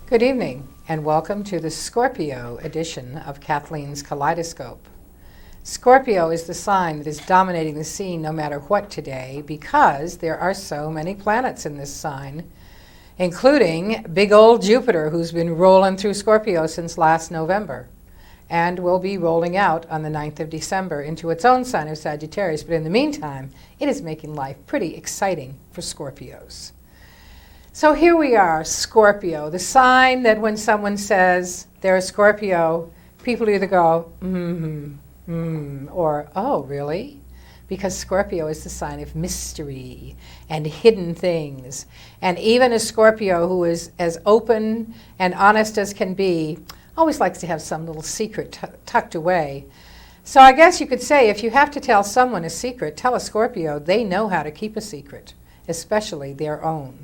Good evening, and welcome to the Scorpio edition of Kathleen's Kaleidoscope. Scorpio is the sign that is dominating the scene no matter what today because there are so many planets in this sign, including big old Jupiter, who's been rolling through Scorpio since last November and will be rolling out on the 9th of December into its own sign of Sagittarius. But in the meantime, it is making life pretty exciting for Scorpios. So here we are, Scorpio, the sign that when someone says they're a Scorpio, people either go, or, oh, really? Because Scorpio is the sign of mystery and hidden things. And even a Scorpio who is as open and honest as can be always likes to have some little secret tucked away. So I guess you could say if you have to tell someone a secret, tell a Scorpio. They know how to keep a secret, especially their own.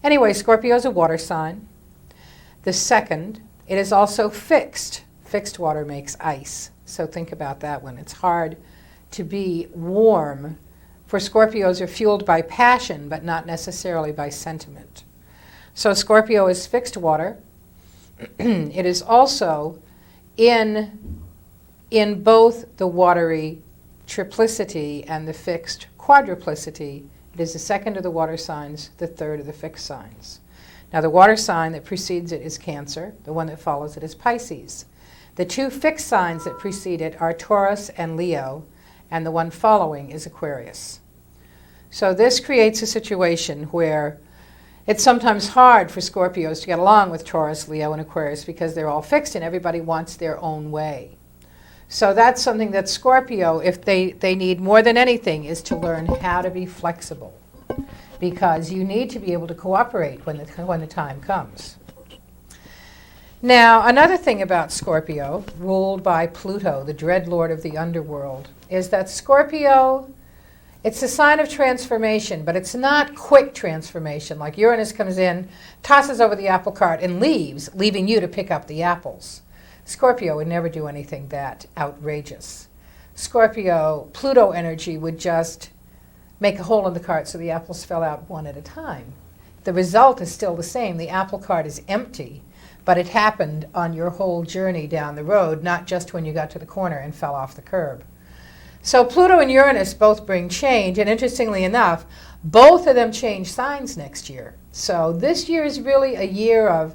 Anyway, Scorpio is a water sign. The second, it is also fixed. Fixed water makes ice. So think about that one. It's hard to be warm. For Scorpios are fueled by passion, but not necessarily by sentiment. So Scorpio is fixed water. It is also in both the watery triplicity and the fixed quadruplicity. It is the second of the water signs, the third of the fixed signs. Now the water sign that precedes it is Cancer. The one that follows it is Pisces. The two fixed signs that precede it are Taurus and Leo, and the one following is Aquarius. So this creates a situation where it's sometimes hard for Scorpios to get along with Taurus, Leo, and Aquarius because they're all fixed and everybody wants their own way. So that's something that Scorpio, if they need more than anything, is to learn how to be flexible, because you need to be able to cooperate when the time comes. Now, another thing about Scorpio, ruled by Pluto, the dread lord of the underworld, is that Scorpio, it's a sign of transformation, but it's not quick transformation, like Uranus comes in, tosses over the apple cart, and leaves, leaving you to pick up the apples. Scorpio would never do anything that outrageous. Scorpio, Pluto energy would just make a hole in the cart so the apples fell out one at a time. The result is still the same. The apple cart is empty, but it happened on your whole journey down the road, not just when you got to the corner and fell off the curb. So Pluto and Uranus both bring change, and interestingly enough, both of them change signs next year. So this year is really a year of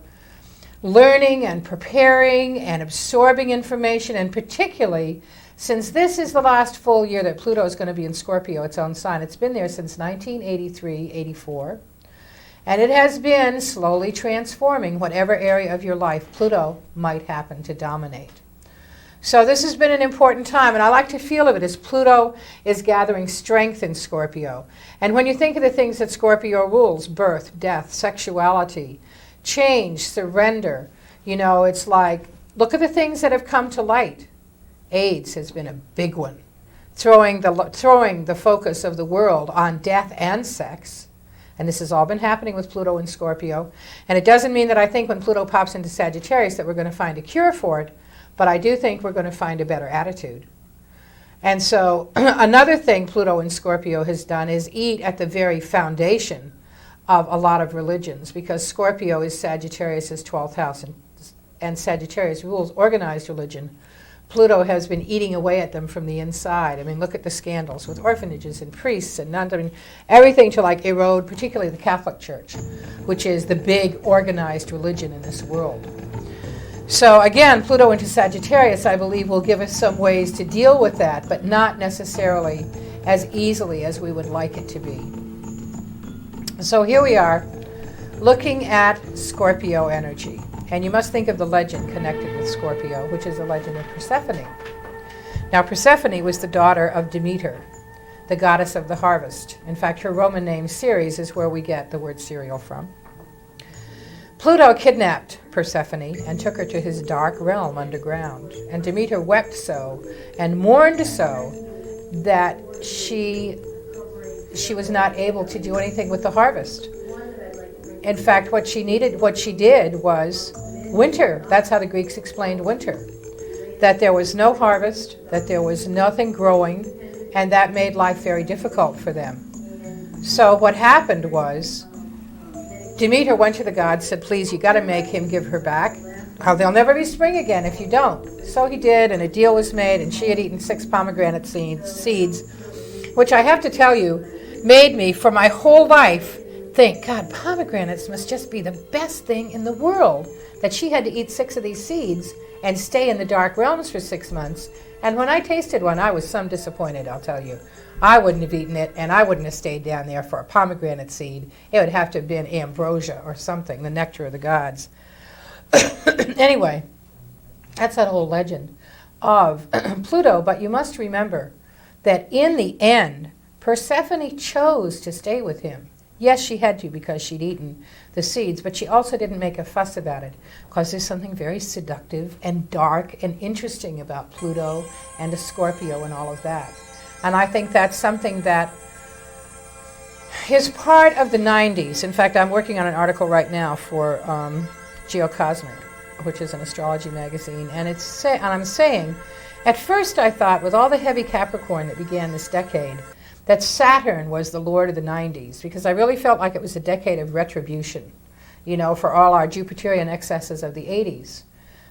learning and preparing and absorbing information, and particularly since this is the last full year that Pluto is going to be in Scorpio, its own sign. It's been there since 1983-84, and it has been slowly transforming whatever area of your life Pluto might happen to dominate. So this has been an important time, and I like to feel of it as Pluto is gathering strength in Scorpio. And when you think of the things that Scorpio rules, birth, death, sexuality, change, surrender, it's like, look at the things that have come to light. AIDS has been a big one, throwing the focus of the world on death and sex. And this has all been happening with Pluto in Scorpio. And it doesn't mean that I think when Pluto pops into Sagittarius that we're going to find a cure for it, but I do think we're going to find a better attitude. And so another thing Pluto in Scorpio has done is eat at the very foundation of a lot of religions, because Scorpio is Sagittarius' 12th house, and Sagittarius rules organized religion. Pluto has been eating away at them from the inside. I mean, look at the scandals with orphanages and priests and nuns. I mean, everything to like erode, particularly the Catholic Church, which is the big organized religion in this world. So again, Pluto into Sagittarius, I believe, will give us some ways to deal with that, but not necessarily as easily as we would like it to be. So here we are, looking at Scorpio energy. And you must think of the legend connected with Scorpio, which is the legend of Persephone. Now, Persephone was the daughter of Demeter, the goddess of the harvest. In fact, her Roman name, Ceres, is where we get the word cereal from. Pluto kidnapped Persephone and took her to his dark realm underground. And Demeter wept so and mourned so that she was not able to do anything with the harvest. In fact, what she did was winter. That's how the Greeks explained winter. That there was no harvest, that there was nothing growing, and that made life very difficult for them. So what happened was Demeter went to the gods, said, please, you got to make him give her back. There'll never be spring again if you don't. So he did, and a deal was made, and she had eaten 6 pomegranate seeds, which I have to tell you, made me, for my whole life, think, God, pomegranates must just be the best thing in the world, that she had to eat 6 of these seeds and stay in the dark realms for 6 months. And when I tasted one, I was some disappointed, I'll tell you. I wouldn't have eaten it, and I wouldn't have stayed down there for a pomegranate seed. It would have to have been ambrosia or something, the nectar of the gods. Anyway, that's that whole legend of Pluto. But you must remember that in the end, Persephone chose to stay with him. Yes, she had to because she'd eaten the seeds, but she also didn't make a fuss about it because there's something very seductive and dark and interesting about Pluto and a Scorpio and all of that. And I think that's something that is part of the 90s. In fact, I'm working on an article right now for Geocosmic, which is an astrology magazine, and I'm saying, at first I thought, with all the heavy Capricorn that began this decade, that Saturn was the lord of the 90s, because I really felt like it was a decade of retribution, for all our Jupiterian excesses of the 80s.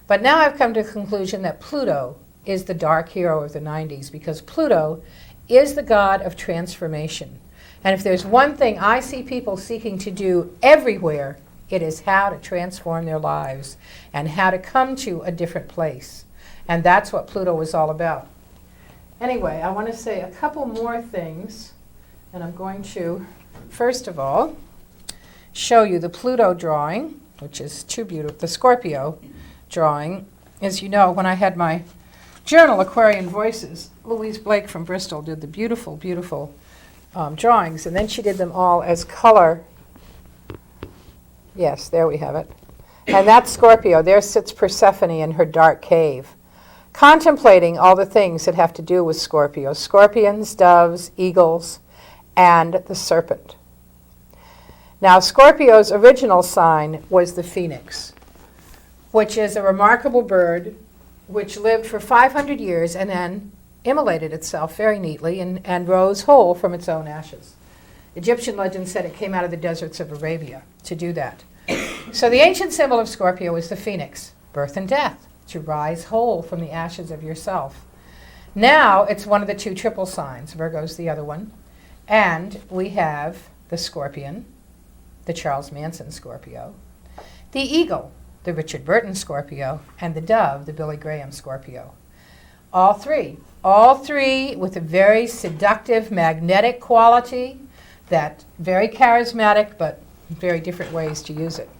But now I've come to the conclusion that Pluto is the dark hero of the 90s, because Pluto is the god of transformation. And if there's one thing I see people seeking to do everywhere, it is how to transform their lives and how to come to a different place. And that's what Pluto is all about. Anyway, I want to say a couple more things, and I'm going to, first of all, show you the Pluto drawing, which is too beautiful. The Scorpio drawing. As you know, when I had my journal, Aquarian Voices, Louise Blake from Bristol did the beautiful, beautiful drawings, and then she did them all as color. Yes, there we have it. And that's Scorpio. There sits Persephone in her dark cave, contemplating all the things that have to do with Scorpio: scorpions, doves, eagles, and the serpent. Now, Scorpio's original sign was the phoenix, which is a remarkable bird which lived for 500 years and then immolated itself very neatly and rose whole from its own ashes. Egyptian legend said it came out of the deserts of Arabia to do that. So the ancient symbol of Scorpio is the phoenix, birth and death, to rise whole from the ashes of yourself. Now it's one of the 2 triple signs. Virgo's the other one. And we have the scorpion, the Charles Manson Scorpio, the eagle, the Richard Burton Scorpio, and the dove, the Billy Graham Scorpio. All three with a very seductive, magnetic quality, that very charismatic, but very different ways to use it.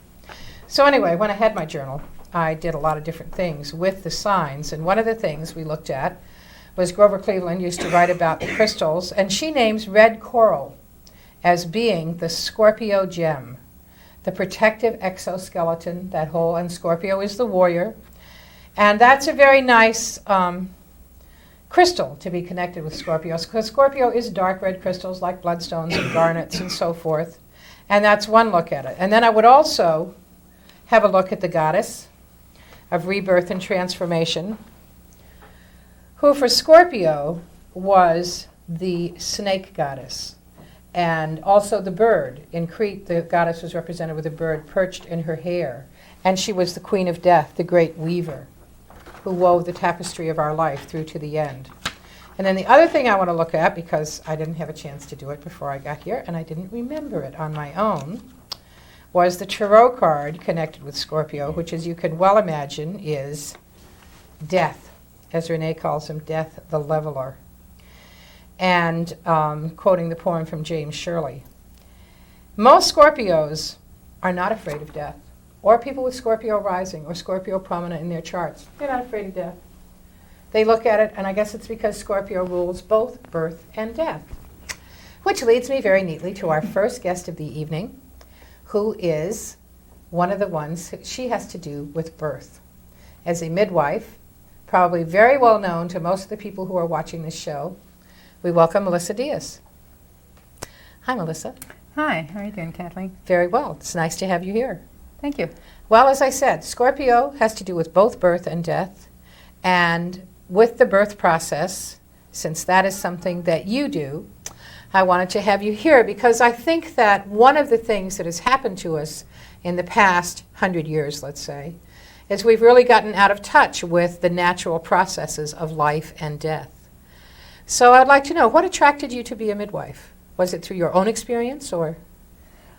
So anyway, when I had my journal, I did a lot of different things with the signs, and one of the things we looked at was Grover Cleveland used to write about the crystals, and she names red coral as being the Scorpio gem, the protective exoskeleton, that whole, and Scorpio is the warrior. And that's a very nice crystal to be connected with Scorpio, because Scorpio is dark red crystals like bloodstones and garnets and so forth. And that's one look at it. And then I would also have a look at the goddess of rebirth and transformation, who for Scorpio was the snake goddess. And also the bird. In Crete, the goddess was represented with a bird perched in her hair. And she was the queen of death, the great weaver, who wove the tapestry of our life through to the end. And then the other thing I want to look at, because I didn't have a chance to do it before I got here, and I didn't remember it on my own, was the tarot card connected with Scorpio, which, as you can well imagine, is death, as Renee calls him, death the leveler. And quoting the poem from James Shirley, most Scorpios are not afraid of death, or people with Scorpio rising or Scorpio prominent in their charts. They're not afraid of death. They look at it, and I guess it's because Scorpio rules both birth and death. Which leads me very neatly to our first guest of the evening, who is one of the ones, she has to do with birth. As a midwife, probably very well known to most of the people who are watching this show, we welcome Melissa Diaz. Hi, Melissa. Hi, how are you doing, Kathleen? Very well. It's nice to have you here. Thank you. Well, as I said, Scorpio has to do with both birth and death. And with the birth process, since that is something that you do, I wanted to have you here because I think that one of the things that has happened to us in the past 100 years, let's say, is we've really gotten out of touch with the natural processes of life and death. So I'd like to know, what attracted you to be a midwife? Was it through your own experience or?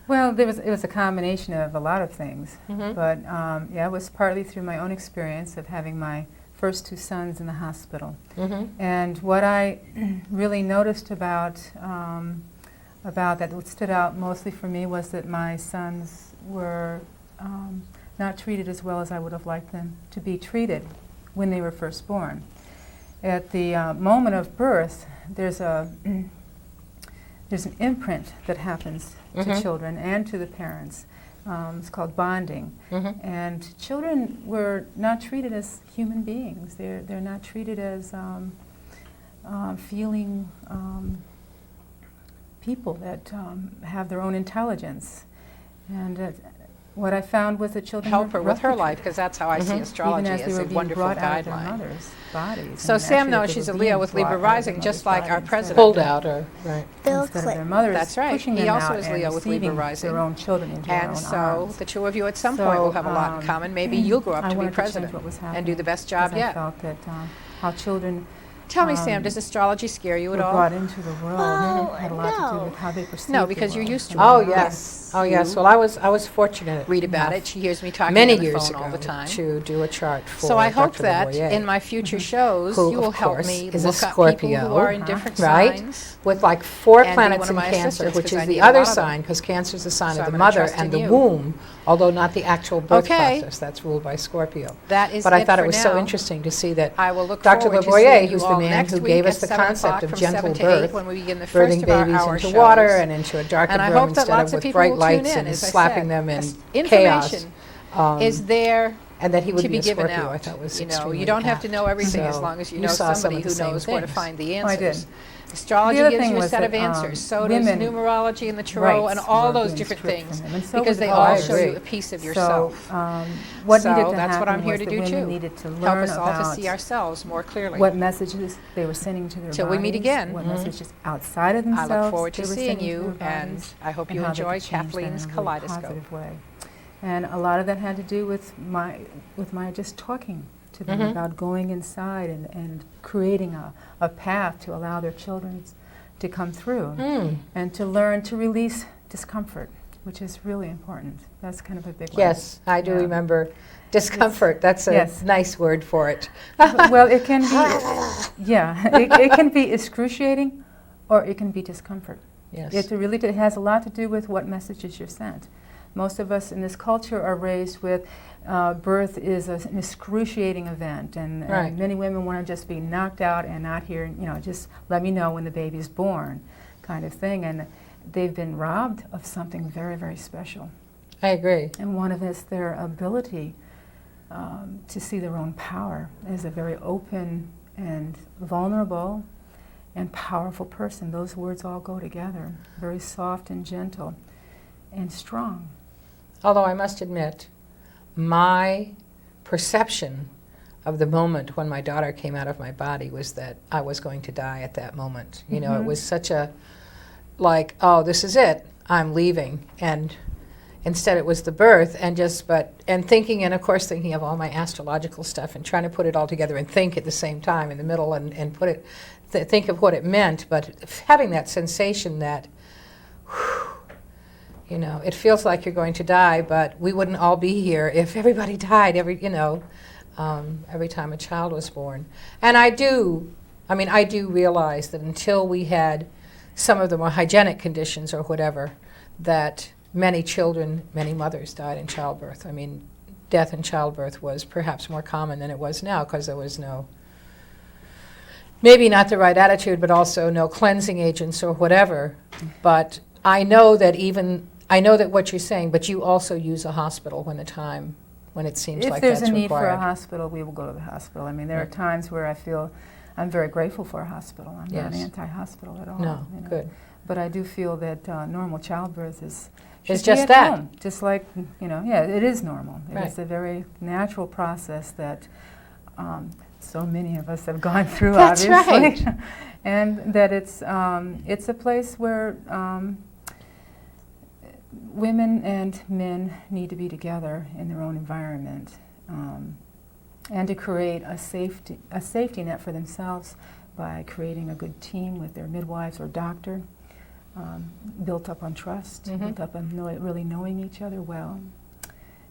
Well, it was a combination of a lot of things, Mhm. but yeah, it was partly through my own experience of having my first 2 sons in the hospital. Mhm. And what I really noticed about that, what stood out mostly for me, was that my sons were not treated as well as I would have liked them to be treated when they were first born. At the moment of birth, there's an imprint that happens to Mhm. children and to the parents. It's called bonding. Mhm. And children were not treated as human beings. They're not treated as feeling people that have their own intelligence. And what I found was that children Help were her with her roughly life, because that's how I see treated, astrology even as as they a were being wonderful brought out of their guideline. mothers' bodies. So and Sam actually knows that they she's were a Leo being with brought Libra out of their rising, just mother's like body our instead of president. their- Pulled out, or right. instead of their mothers That's right. pushing He them also out is and Leo with Libra receiving rising. their own children into their And own so arms. the two of you at some point will have a lot in common. Maybe you'll grow up I to be wanted president change what was and do the best job because I yet. felt that how children Tell me, Sam, um, does astrology scare you were at all? brought into the world Oh, had a lot to do no. with how they perceived No, the because you're world. used to And it. how Oh, they yes. Oh, yes. You Well, I was fortunate. Read about enough it. She hears me talking many on the years phone ago Oh, all the time. Mm-hmm. to do a chart for So I hope Dr. that Lavoyer, Mm-hmm. in my future shows who, you will of help course, me is a look up people Uh-huh. who are in Scorpio, different right? signs. With like 4 And be planets one in of my Cancer, assistants, which 'cause is I the need a other lot of them. sign, because Cancer is the sign So of I'm the gonna mother trust and in the you. womb, although not the actual birth Okay. process. That's ruled by Scorpio. That is But I it thought it for was so now. interesting to see that I will look Dr. forward to Lavoyer, seeing who's you the all man next who week gave us at the 7 concept o'clock of from gentle 7 to 8 birth, when we begin the birthing first of our babies hour into shows. water and into a darker And I room hope that instead lots of of with people bright will lights tune in, and as I slapping said. them in Information chaos. is there And that he would to be be a given Scorpio, I out. thought was You know, extremely you don't have to know apt. everything as So long as you you know saw some somebody of the who same knows where to things. find the I did. answers. Astrology The other gives thing you a was set of that, answers. So does women numerology and the tarot and rights all were those being different stripped things from them, and so because was they the all I show agree. you a piece of yourself. So what So needed to that's what happen I'm here was to that do women too. needed to Help learn us all to about see ourselves more clearly. what messages they were sending to their Till we meet bodies, again. what Mhm. messages outside of I themselves look forward to they were seeing sending to you, their and bodies, I hope and you how they enjoy could change them Kathleen's in a really Kaleidoscope. positive way. And a lot of that had to do with my just talking to them Mhm. about going inside and creating a path to allow their children to come through Mm. and to learn to release discomfort, which is really important. That's kind of a big one. Yes, I do Yeah. remember discomfort. That's a Yes. nice word for it. Well, it can be, yeah, it can be excruciating or it can be discomfort. Yes. It has a lot to do with what messages you're sent. Most of us in this culture are raised with birth is an excruciating event, and Right. many women want to just be knocked out and not hear, just let me know when the baby's born, kind of thing. And they've been robbed of something very, very special. I agree. And one of it is their ability to see their own power as a very open and vulnerable and powerful person. Those words all go together. Very soft and gentle and strong. Although I must admit, my perception of the moment when my daughter came out of my body was that I was going to die at that moment. You know, it Mhm. was such a, like, oh, this is it, I'm leaving. And instead it was the birth, and thinking, and of course thinking of all my astrological stuff and trying to put it all together and think at the same time in the middle and put it, think of what it meant, but having that sensation that, it feels like you're going to die, but we wouldn't all be here if everybody died every time a child was born. And I do realize that until we had some of the more hygienic conditions or whatever, that many mothers died in childbirth. I mean, death in childbirth was perhaps more common than it was now because there was maybe not the right attitude, but also no cleansing agents or whatever. But I know that what you're saying, but you also use a hospital when it seems like that's required. If there's a need for a hospital, we will go to the hospital. I mean, there are times where I feel I'm very grateful for a hospital. I'm not Yes. anti-hospital at all. No, good. But I do feel that normal childbirth It's should just be at that. home. Just like, it is normal. Right. It's a very natural process that so many of us have gone through, That's obviously. right. And that it's a place where women and men need to be together in their own environment, and to create a safety net for themselves by creating a good team with their midwives or doctor, built up on trust, built up on really knowing each other well.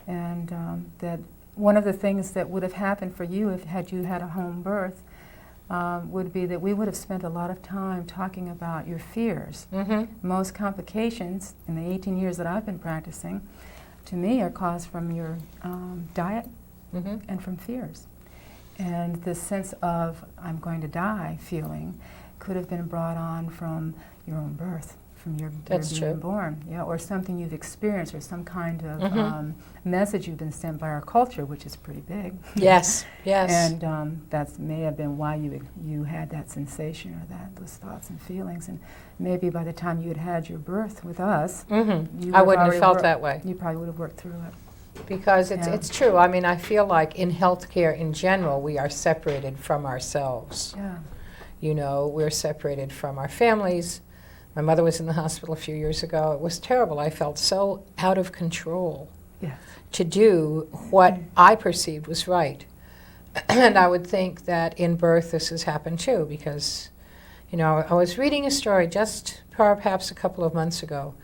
And that one of the things that would have happened for you had you had a home birth would be that we would have spent a lot of time talking about your fears. Most complications in the 18 years that I've been practicing, to me, are caused from your diet and from fears. And this sense of I'm going to die feeling could have been brought on from your own birth, from your being born, or something you've experienced, or some kind of message you've been sent by our culture, which is pretty big. Yes, yes. And that may have been why you had that sensation or those thoughts and feelings. And maybe by the time you had your birth with us, you I wouldn't have felt that way. You probably would have worked through it. Because it's true. I mean, I feel like in healthcare in general, we are separated from ourselves. Yeah. You know, we're separated from our families. My mother was in the hospital a few years ago. It was terrible. I felt so out of control to do what I perceived was right. And I would think that in birth this has happened too, because, you know, I was reading a story just perhaps a couple of months ago.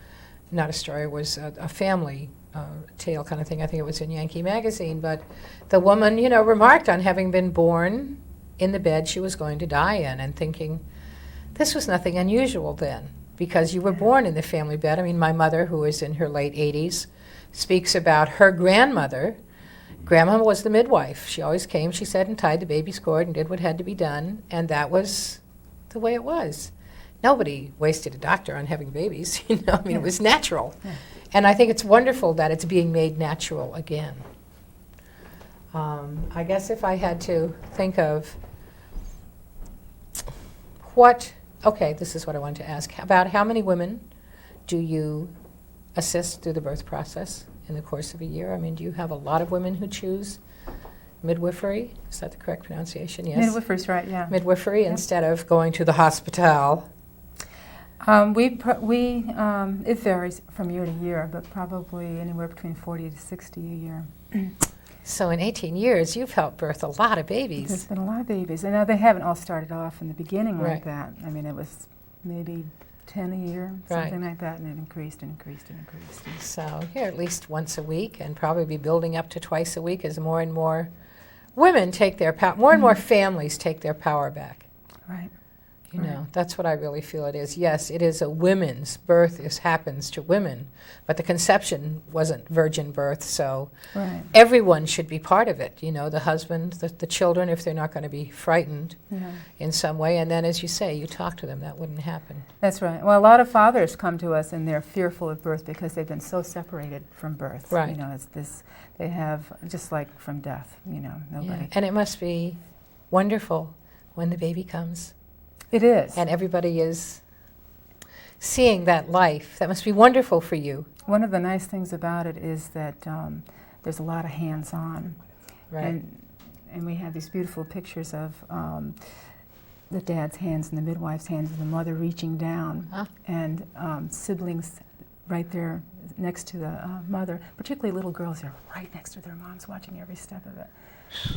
Not a story, it was a family tale kind of thing. I think it was in Yankee Magazine. But the woman, you know, remarked on having been born in the bed she was going to die in, and thinking this was nothing unusual then, because you were born in the family bed. I mean, my mother, who is in her late 80s, speaks about her grandmother. Grandma was the midwife. She always came, she said, and tied the baby's cord and did what had to be done, and that was the way it was. Nobody wasted a doctor on having babies, you know. I mean, it was natural. And I think it's wonderful that it's being made natural again. I guess if I had to think of this is what I wanted to ask. About how many women do you assist through the birth process in the course of a year? I mean, do you have a lot of women who choose midwifery? Is that the correct pronunciation? Yes. Midwifery's right, yeah. Midwifery instead of going to the hospital. It varies from year to year, but probably anywhere between 40 to 60 a year. So in 18 years, you've helped birth a lot of babies. There's been a lot of babies. And now they haven't all started off in the beginning Right. like that. I mean, it was maybe 10 a year, something like that, and it increased and increased and increased. So here at least once a week, and probably be building up to twice a week as more and more women take their power, more and more families take their power back. Right. You know, that's what I really feel it is. Yes, it is a women's birth. This happens to women, but the conception wasn't virgin birth, so everyone should be part of it. You know, the husband, the children, if they're not going to be frightened in some way. And then, as you say, you talk to them. That wouldn't happen. That's right. Well, a lot of fathers come to us and they're fearful of birth because they've been so separated from birth. Right. You know, it's this, they have, just like from death, you know, nobody. Yeah. And it must be wonderful when the baby comes. It is. And everybody is seeing that life. That must be wonderful for you. One of the nice things about it is that there's a lot of hands-on. Right. And we have these beautiful pictures of the dad's hands and the midwife's hands and the mother reaching down, and siblings right there next to the mother, particularly little girls are right next to their moms watching every step of it,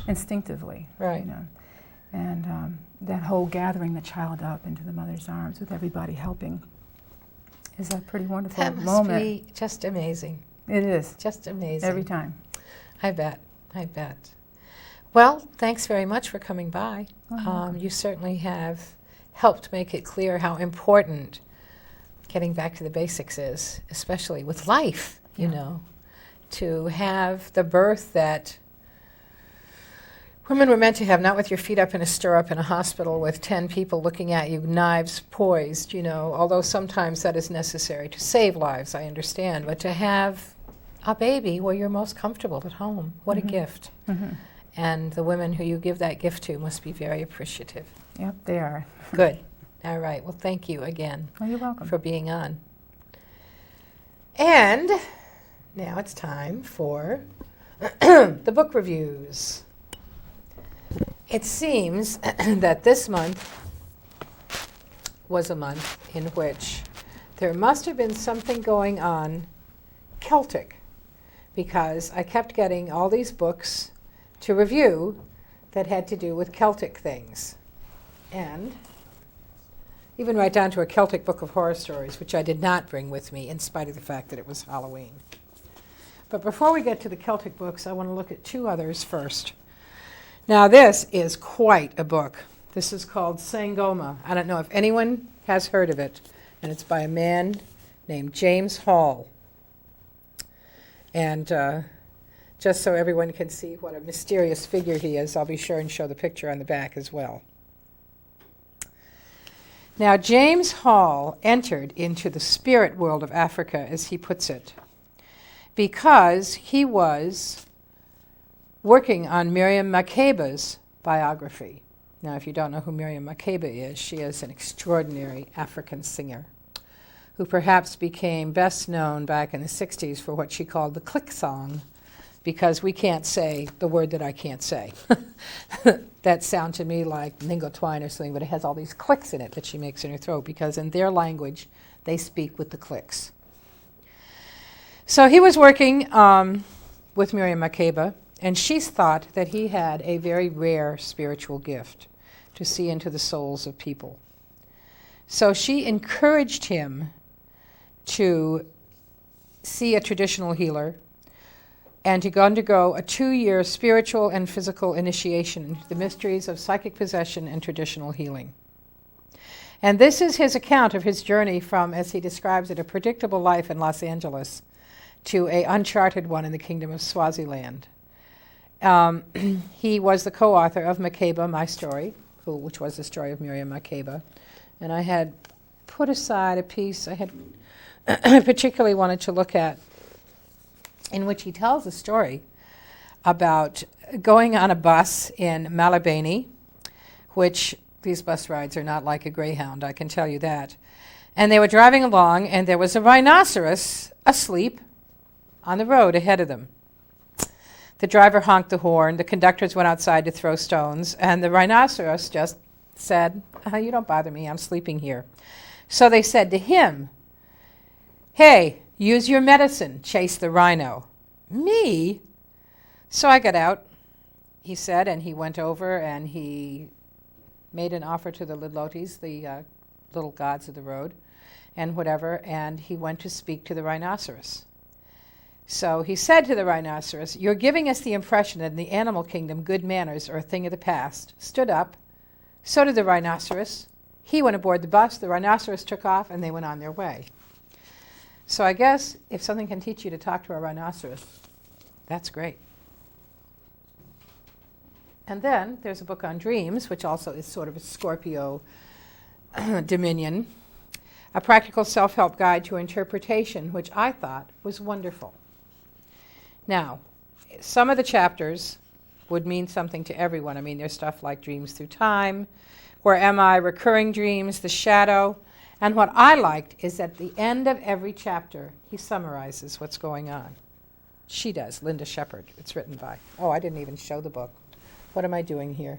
instinctively. Right. You know. And that whole gathering the child up into the mother's arms with everybody helping is a pretty wonderful moment. That must be just amazing. It is. Just amazing. Every time. I bet. I bet. Well, thanks very much for coming by. You certainly have helped make it clear how important getting back to the basics is, especially with life, you know, to have the birth that women were meant to have, not with your feet up in a stirrup in a hospital with 10 people looking at you, knives poised, you know, although sometimes that is necessary to save lives, I understand, but to have a baby where you're most comfortable at home, what a gift. And the women who you give that gift to must be very appreciative. Yep, they are. Good. All right. Well, thank you again Oh, you're welcome. for being on. And now it's time for the book reviews. It seems that this month was a month in which there must have been something going on Celtic, because I kept getting all these books to review that had to do with Celtic things. And even right down to a Celtic book of horror stories, which I did not bring with me in spite of the fact that it was Halloween. But before we get to the Celtic books, I want to look at two others first. Now this is quite a book. This is called Sangoma. I don't know if anyone has heard of it, and it's by a man named James Hall. And just so everyone can see what a mysterious figure he is, I'll be sure and show the picture on the back as well. Now, James Hall entered into the spirit world of Africa, as he puts it, because he was working on Miriam Makeba's biography. Now, if you don't know who Miriam Makeba is, she is an extraordinary African singer who perhaps became best known back in the 60s for what she called the click song, because we can't say the word that I can't say. That sound to me like lingo twine or something, but it has all these clicks in it that she makes in her throat, because in their language, they speak with the clicks. So he was working with Miriam Makeba, and she thought that he had a very rare spiritual gift to see into the souls of people. So she encouraged him to see a traditional healer and to undergo a 2-year spiritual and physical initiation into the mysteries of psychic possession and traditional healing. And this is his account of his journey from, as he describes it, a predictable life in Los Angeles to an uncharted one in the kingdom of Swaziland. He was the co-author of Makeba, My Story, which was the story of Miriam Makeba. And I had put aside a piece I had particularly wanted to look at, in which he tells a story about going on a bus in Malabeni, which these bus rides are not like a Greyhound, I can tell you that. And they were driving along, and there was a rhinoceros asleep on the road ahead of them. The driver honked the horn, the conductors went outside to throw stones, and the rhinoceros just said, "You don't bother me, I'm sleeping here." So they said to him, "Hey, use your medicine, chase the rhino." "Me?" "So I got out," he said, and he went over and he made an offer to the Lidlotes, the little gods of the road, and whatever, and he went to speak to the rhinoceros. So he said to the rhinoceros, "You're giving us the impression that in the animal kingdom good manners are a thing of the past." Stood up. So did the rhinoceros. He went aboard the bus, the rhinoceros took off, and they went on their way. So I guess if something can teach you to talk to a rhinoceros, that's great. And then there's a book on dreams, which also is sort of a Scorpio dominion, a practical self-help guide to interpretation, which I thought was wonderful. Now, some of the chapters would mean something to everyone. I mean, there's stuff like Dreams Through Time, Where Am I, Recurring Dreams, The Shadow. And what I liked is at the end of every chapter, he summarizes what's going on. She does, Linda Shepard. It's written by. Oh, I didn't even show the book. What am I doing here?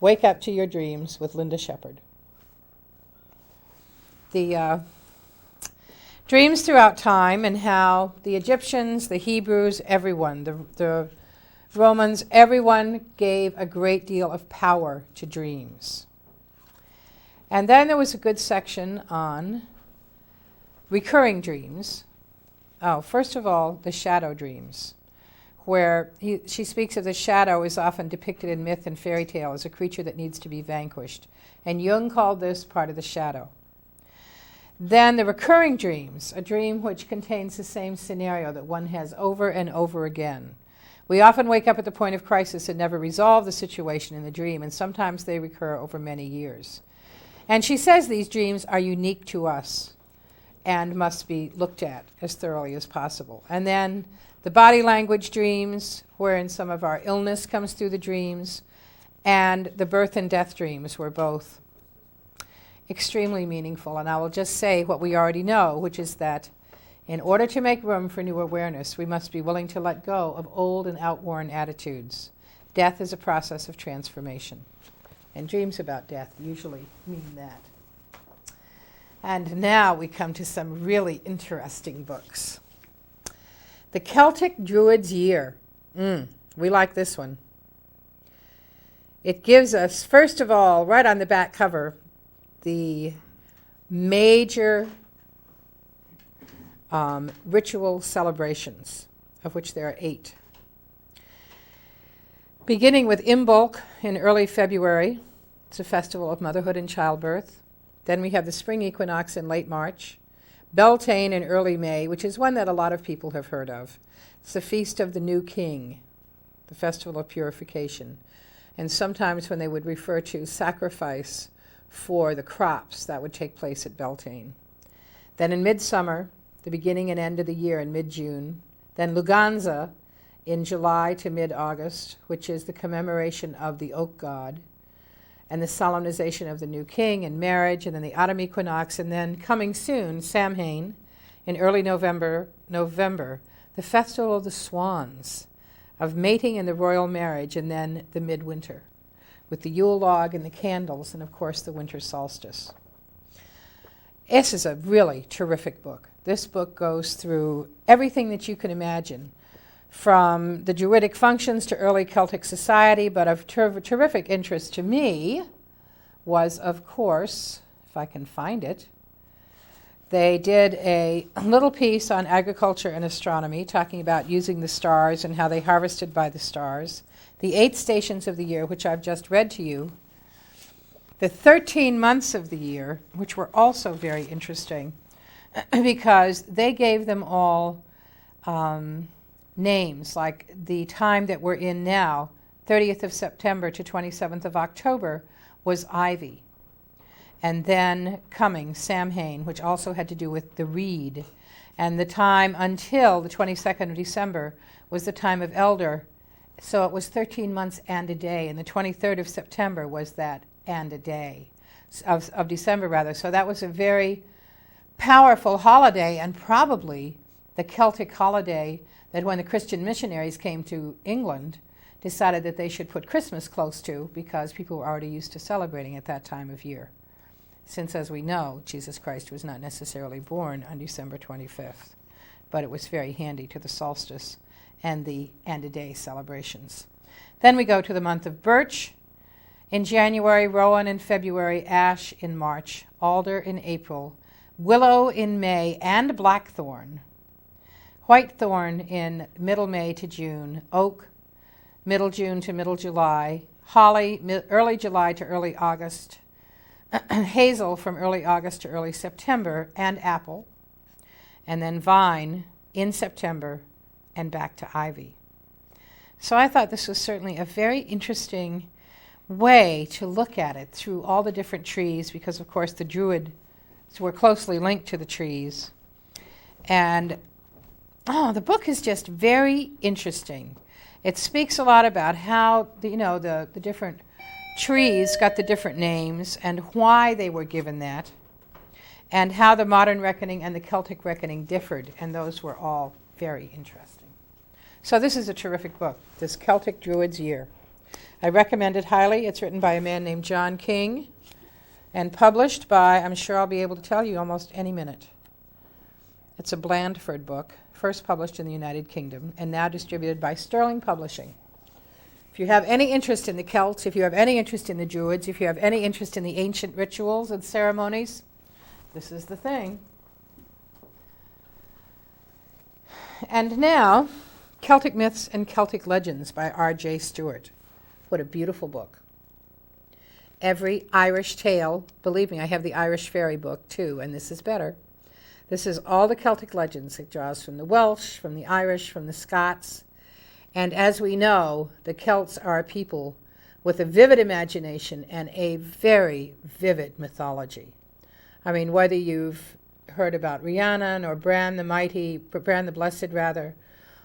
Wake Up to Your Dreams with Linda Shepard. The dreams throughout time, and how the Egyptians, the Hebrews, everyone, the Romans, everyone gave a great deal of power to dreams. And then there was a good section on recurring dreams. Oh, first of all, the shadow dreams, where she speaks of the shadow is often depicted in myth and fairy tale as a creature that needs to be vanquished. And Jung called this part of the shadow. Then the recurring dreams, a dream which contains the same scenario that one has over and over again. We often wake up at the point of crisis and never resolve the situation in the dream, and sometimes they recur over many years. And she says these dreams are unique to us and must be looked at as thoroughly as possible. And then the body language dreams, wherein some of our illness comes through the dreams, and the birth and death dreams were both extremely meaningful. And I will just say what we already know, which is that in order to make room for new awareness, we must be willing to let go of old and outworn attitudes. Death is a process of transformation. And dreams about death usually mean that. And now we come to some really interesting books. The Celtic Druid's Year. We like this one. It gives us, first of all, right on the back cover, the major ritual celebrations, of which there are 8. Beginning with Imbolc in early February. It's a festival of motherhood and childbirth. Then we have the spring equinox in late March. Beltane in early May, which is one that a lot of people have heard of. It's the Feast of the New King, the festival of purification. And sometimes when they would refer to sacrifice for the crops, that would take place at Beltane. Then in midsummer, the beginning and end of the year in mid-June. Then Luganza in July to mid-August, which is the commemoration of the oak god, and the solemnization of the new king and marriage, and then the autumn equinox, and then coming soon, Samhain in early November, the festival of the swans, of mating and the royal marriage, and then the midwinter, with the Yule log and the candles, and of course the winter solstice. This is a really terrific book. This book goes through everything that you can imagine, from the Druidic functions to early Celtic society, but of terrific interest to me was, of course, if I can find it, they did a little piece on agriculture and astronomy, talking about using the stars and how they harvested by the stars, the 8 stations of the year, which I've just read to you, the 13 months of the year, which were also very interesting, because they gave them all names, like the time that we're in now, 30th of September to 27th of October, was Ivy. And then coming Samhain, which also had to do with the reed. And the time until the 22nd of December was the time of Elder. So it was 13 months and a day. And the 23rd of September was that and a day, of December rather. So that was a very powerful holiday, and probably the Celtic holiday that when the Christian missionaries came to England, decided that they should put Christmas close to, because people were already used to celebrating at that time of year. Since, as we know, Jesus Christ was not necessarily born on December 25th, but it was very handy to the solstice and the and-a-day celebrations. Then we go to the month of Birch. In January, Rowan in February, Ash in March, Alder in April, Willow in May, and Blackthorn. Whitethorn in middle May to June, Oak, middle June to middle July, Holly, early July to early August, Hazel from early August to early September, and Apple, and then Vine in September, and back to Ivy. So I thought this was certainly a very interesting way to look at it through all the different trees, because of course the Druids were closely linked to the trees. And the book is just very interesting. It speaks a lot about how the different trees got the different names and why they were given that, and how the modern reckoning and the Celtic reckoning differed, and those were all very interesting. So this is a terrific book, this Celtic Druid's Year. I recommend it highly. It's written by a man named John King and published by, I'm sure I'll be able to tell you almost any minute. It's a Blandford book, first published in the United Kingdom and now distributed by Sterling Publishing. If you have any interest in the Celts, if you have any interest in the Druids, if you have any interest in the ancient rituals and ceremonies, this is the thing. And now, Celtic Myths and Celtic Legends by R.J. Stewart. What a beautiful book. Every Irish tale, believe me, I have the Irish fairy book too, and this is better. This is all the Celtic legends. It draws from the Welsh, from the Irish, from the Scots. And as we know, the Celts are a people with a vivid imagination and a very vivid mythology. I mean, whether you've heard about Rhiannon or Bran the Blessed rather,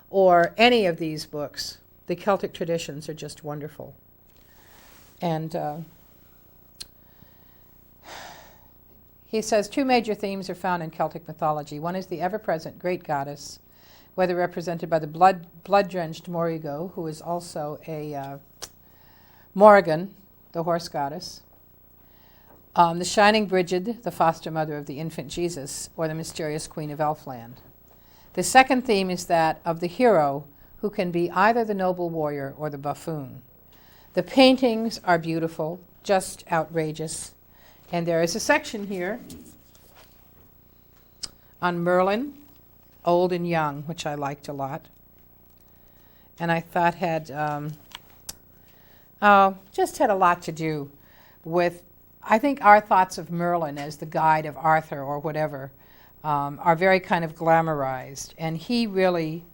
or any of these books, the Celtic traditions are just wonderful. And he says 2 major themes are found in Celtic mythology. One is the ever-present great goddess, whether represented by the blood-drenched Morrigo, who is also a Morrigan, the horse goddess, the shining Brigid, the foster mother of the infant Jesus, or the mysterious queen of Elfland. The second theme is that of the hero, who can be either the noble warrior or the buffoon. The paintings are beautiful, just outrageous. And there is a section here on Merlin, old and young, which I liked a lot. And I thought just had a lot to do with, I think our thoughts of Merlin as the guide of Arthur or whatever are very kind of glamorized. And he really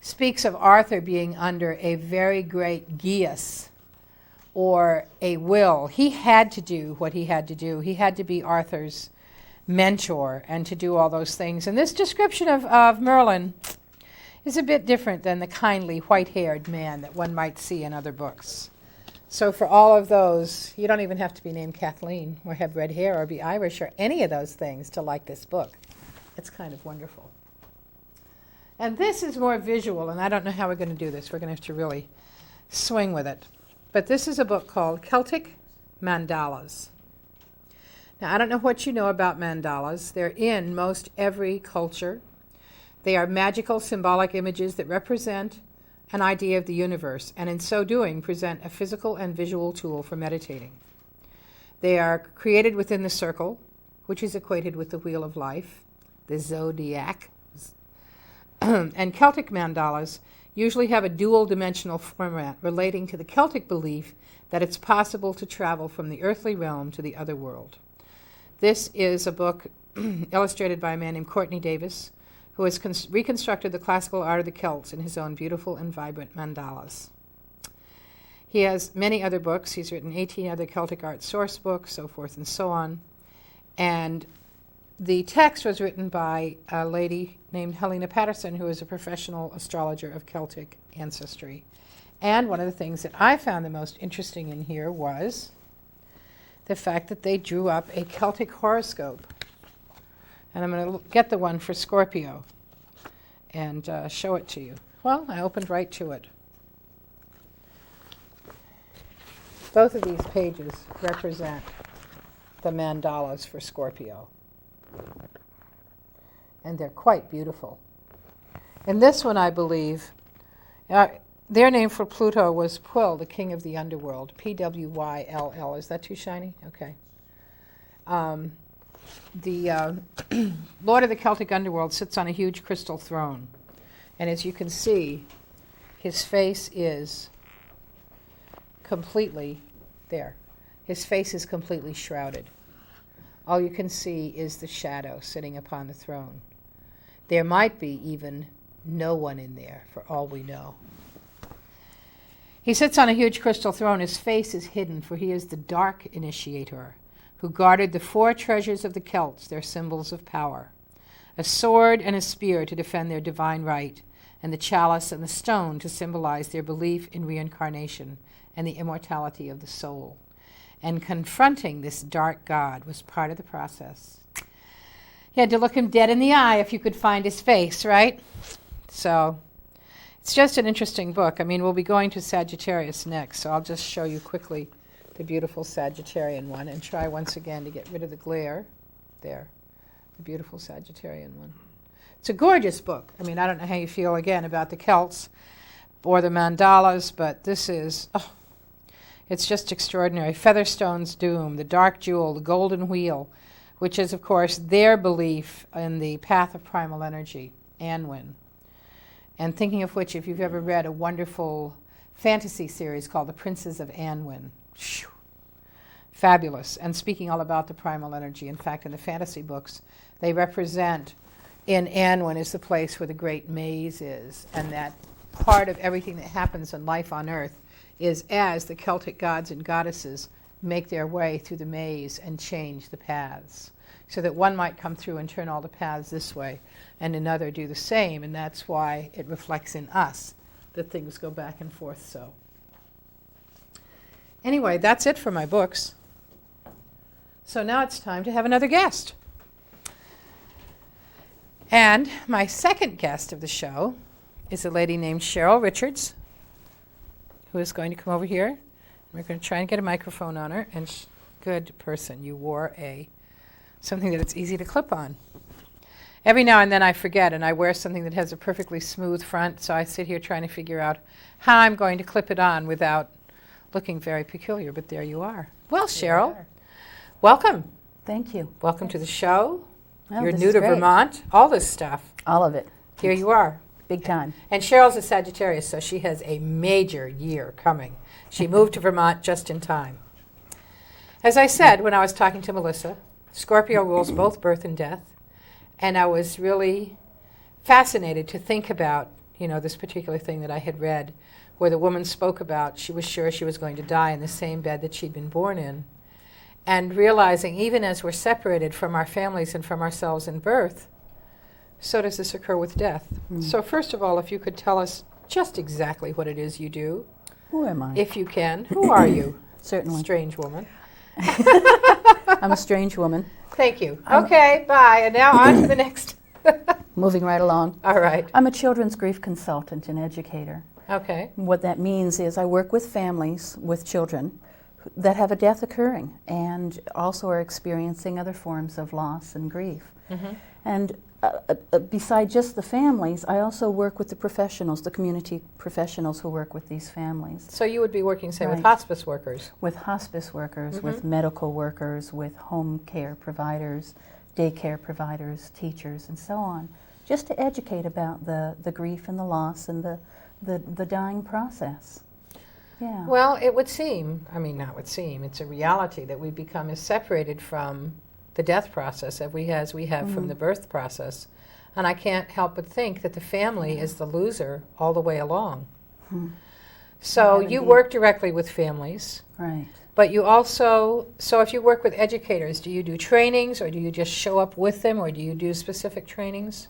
speaks of Arthur being under a very great geas, or a will. He had to do what he had to do. He had to be Arthur's mentor and to do all those things. And this description of Merlin is a bit different than the kindly white-haired man that one might see in other books. So for all of those, you don't even have to be named Kathleen or have red hair or be Irish or any of those things to like this book. It's kind of wonderful. And this is more visual, and I don't know how we're going to do this. We're going to have to really swing with it. But this is a book called Celtic Mandalas. Now, I don't know what you know about mandalas. They're in most every culture. They are magical, symbolic images that represent an idea of the universe, and in so doing, present a physical and visual tool for meditating. They are created within the circle, which is equated with the wheel of life, the zodiac. And Celtic mandalas usually have a dual-dimensional format relating to the Celtic belief that it's possible to travel from the earthly realm to the other world. This is a book illustrated by a man named Courtney Davis, who has reconstructed the classical art of the Celts in his own beautiful and vibrant mandalas. He has many other books. He's written 18 other Celtic art source books, so forth and so on. And the text was written by a lady named Helena Patterson, who is a professional astrologer of Celtic ancestry. And one of the things that I found the most interesting in here was the fact that they drew up a Celtic horoscope. And I'm going to get the one for Scorpio and show it to you. Well, I opened right to it. Both of these pages represent the mandalas for Scorpio. And they're quite beautiful. And this one, I believe, their name for Pluto was Pwyll, the king of the underworld, P-W-Y-L-L. Is that too shiny? Okay. The Lord of the Celtic underworld sits on a huge crystal throne. And as you can see, his face is completely there. His face is completely shrouded. All you can see is the shadow sitting upon the throne. There might be even no one in there, for all we know. He sits on a huge crystal throne. His face is hidden, for he is the dark initiator, who guarded the 4 treasures of the Celts, their symbols of power: a sword and a spear to defend their divine right, and the chalice and the stone to symbolize their belief in reincarnation and the immortality of the soul. And confronting this dark god was part of the process. You had to look him dead in the eye if you could find his face, right? So it's just an interesting book. I mean, we'll be going to Sagittarius next, so I'll just show you quickly the beautiful Sagittarian one and try once again to get rid of the glare. There, the beautiful Sagittarian one. It's a gorgeous book. I mean, I don't know how you feel, again, about the Celts or the mandalas, but this is, it's just extraordinary. Featherstone's Doom, the Dark Jewel, the Golden Wheel, which is, of course, their belief in the path of primal energy, Anwen. And thinking of which, if you've ever read a wonderful fantasy series called The Princes of Anwen, fabulous, and speaking all about the primal energy. In fact, in the fantasy books, they represent in Anwen is the place where the great maze is, and that part of everything that happens in life on Earth is as the Celtic gods and goddesses make their way through the maze and change the paths, so that one might come through and turn all the paths this way, and another do the same, and that's why it reflects in us that things go back and forth so. Anyway, that's it for my books. So now it's time to have another guest. And my second guest of the show is a lady named Cheryl Richards, who is going to come over here. We're going to try and get a microphone on her. And good person, you wore something that it's easy to clip on. Every now and then I forget, and I wear something that has a perfectly smooth front, so I sit here trying to figure out how I'm going to clip it on without looking very peculiar, but there you are. Well, Cheryl, welcome. Thank you. Welcome to the show. Well, You're this new is to great. Vermont, all this stuff. All of it. Here you are. Big time. And Cheryl's a Sagittarius, so she has a major year coming. She moved to Vermont just in time. As I said when I was talking to Melissa, Scorpio rules both birth and death. And I was really fascinated to think about, this particular thing that I had read, where the woman spoke about she was sure she was going to die in the same bed that she'd been born in. And realizing even as we're separated from our families and from ourselves in birth, so does this occur with death. So first of all, if you could tell us just exactly what it is you do. Who am I? If you can. Who are you? Certainly. Strange woman. I'm a strange woman. Thank you. Okay, bye. And now on to the next. Moving right along. All right. I'm a children's grief consultant and educator. Okay. What that means is I work with families with children that have a death occurring and also are experiencing other forms of loss and grief. Mm-hmm. And beside just the families, I also work with the professionals, the community professionals who work with these families. So you would be working, say, with Right. hospice workers. With hospice workers, Mm-hmm. with medical workers, with home care providers, daycare providers, teachers, and so on, just to educate about the grief and the loss and the dying process. Yeah. Well, it would seem, not would seem, it's a reality that we become as separated from the death process as we have from the birth process. And I can't help but think that the family is the loser all the way along. So Yeah, you indeed. work directly with families, Right. but you also, so if you work with educators, do you do trainings or do you just show up with them or do you do specific trainings?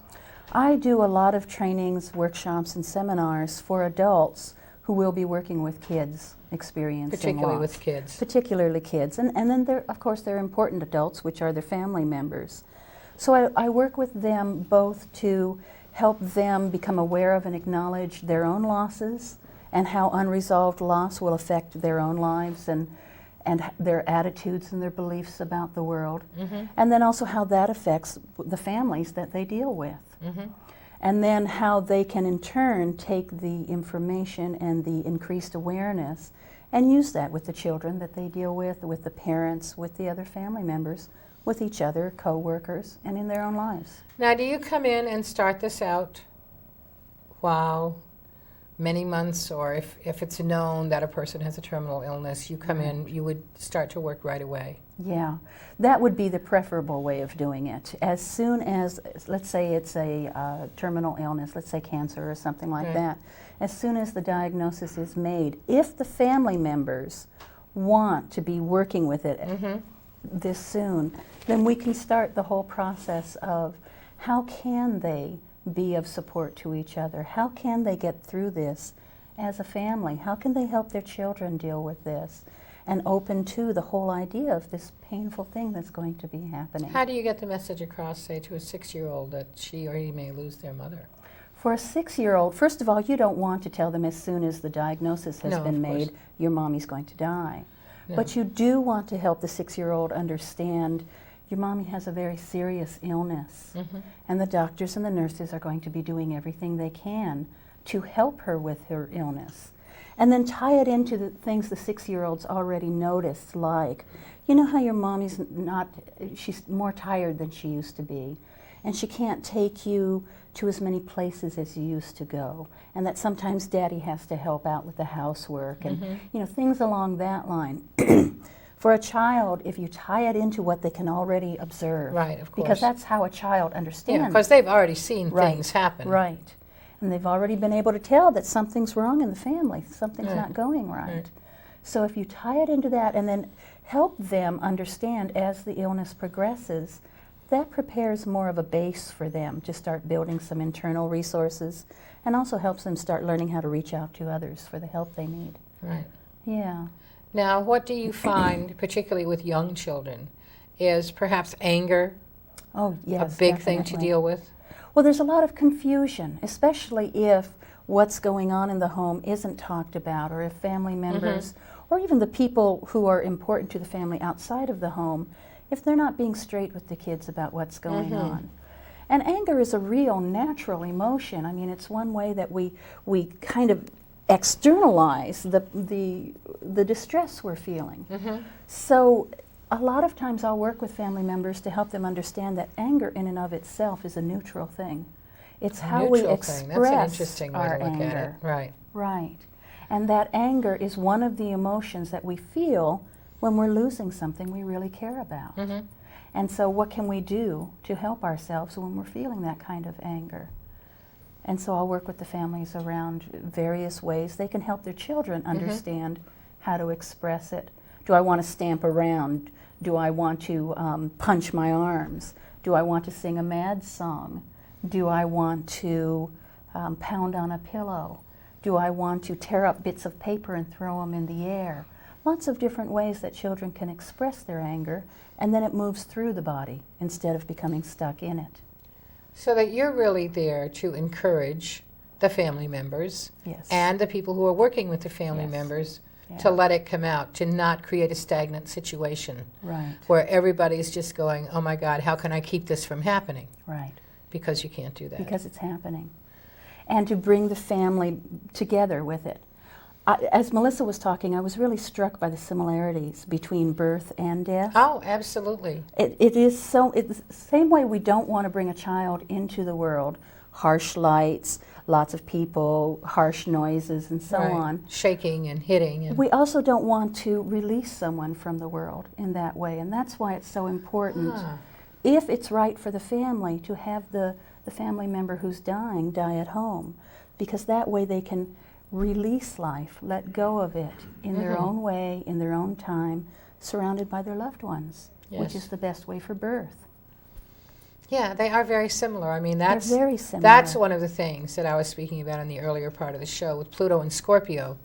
I do a lot of trainings, workshops, and seminars for adults who will be working with kids experiencing Particularly loss. with kids. Particularly kids. And then, of course, there are important adults, which are their family members. So I work with them both to help them become aware of and acknowledge their own losses and how unresolved loss will affect their own lives and their attitudes and their beliefs about the world. Mm-hmm. And then also how that affects the families that they deal with. Mm-hmm. And then how they can in turn take the information and the increased awareness and use that with the children that they deal with the parents, with the other family members, with each other, co-workers, and in their own lives. Now, do you come in and start this out while many months, or if it's known that a person has a terminal illness, you come in, you would start to work right away? Yeah, that would be the preferable way of doing it. As soon as, let's say it's a terminal illness, let's say cancer or something like Right. that, as soon as the diagnosis is made, if the family members want to be working with it Mm-hmm. this soon, then we can start the whole process of how can they be of support to each other? How can they get through this as a family? How can they help their children deal with this? And open to the whole idea of this painful thing that's going to be happening. How do you get the message across, say, to a 6-year-old that she or he may lose their mother? For a 6-year-old, first of all, you don't want to tell them as soon as the diagnosis has No, been of course. made, your mommy's going to die. No. But you do want to help the 6-year-old understand your mommy has a very serious illness, Mm-hmm. and the doctors and the nurses are going to be doing everything they can to help her with her illness. And then tie it into the things the 6-year-olds already noticed, like, you know how your mommy's she's more tired than she used to be, and she can't take you to as many places as you used to go, and that sometimes daddy has to help out with the housework, and things along that line. For a child, if you tie it into what they can already observe, Right, of course. because that's how a child understands. Yeah, because they've already seen Right, things happen. Right. And they've already been able to tell that something's wrong in the family, something's Right. not going right. Right. So if you tie it into that and then help them understand as the illness progresses, that prepares more of a base for them to start building some internal resources and also helps them start learning how to reach out to others for the help they need. Right. Yeah. Now, what do you find, particularly with young children, is perhaps anger Oh, yes. a big thing to definitely. deal with? Well, there's a lot of confusion, especially if what's going on in the home isn't talked about, or if family members, or even the people who are important to the family outside of the home, if they're not being straight with the kids about what's going on. And anger is a real natural emotion. I mean, it's one way that we kind of externalize the distress we're feeling. So a lot of times I'll work with family members to help them understand that anger in and of itself is a neutral thing. It's how we express That's an interesting way our to look anger. at it. Right. Right. And that anger is one of the emotions that we feel when we're losing something we really care about. And so what can we do to help ourselves when we're feeling that kind of anger? And so I'll work with the families around various ways they can help their children understand how to express it. Do I want to stamp around? Do I want to punch my arms? Do I want to sing a mad song? Do I want to pound on a pillow? Do I want to tear up bits of paper and throw them in the air? Lots of different ways that children can express their anger, and then it moves through the body instead of becoming stuck in it. So that you're really there to encourage the family members and the people who are working with the family members to let it come out, to not create a stagnant situation where everybody's just going, oh my God, how can I keep this from happening? Because you can't do that. Because it's happening. And to bring the family together with it. As Melissa was talking, I was really struck by the similarities between birth and death. Oh, absolutely. It is so, it's the same way we don't want to bring a child into the world, harsh lights, lots of people, harsh noises, and so on. Shaking and hitting. And we also don't want to release someone from the world in that way, and that's why it's so important, if it's right for the family, to have the family member who's dying die at home, because that way they can release life, let go of it in their own way, in their own time, surrounded by their loved ones, which is the best way for birth. Yeah, they are very similar. I mean, that's They're very similar. That's one of the things that I was speaking about in the earlier part of the show with Pluto and Scorpio,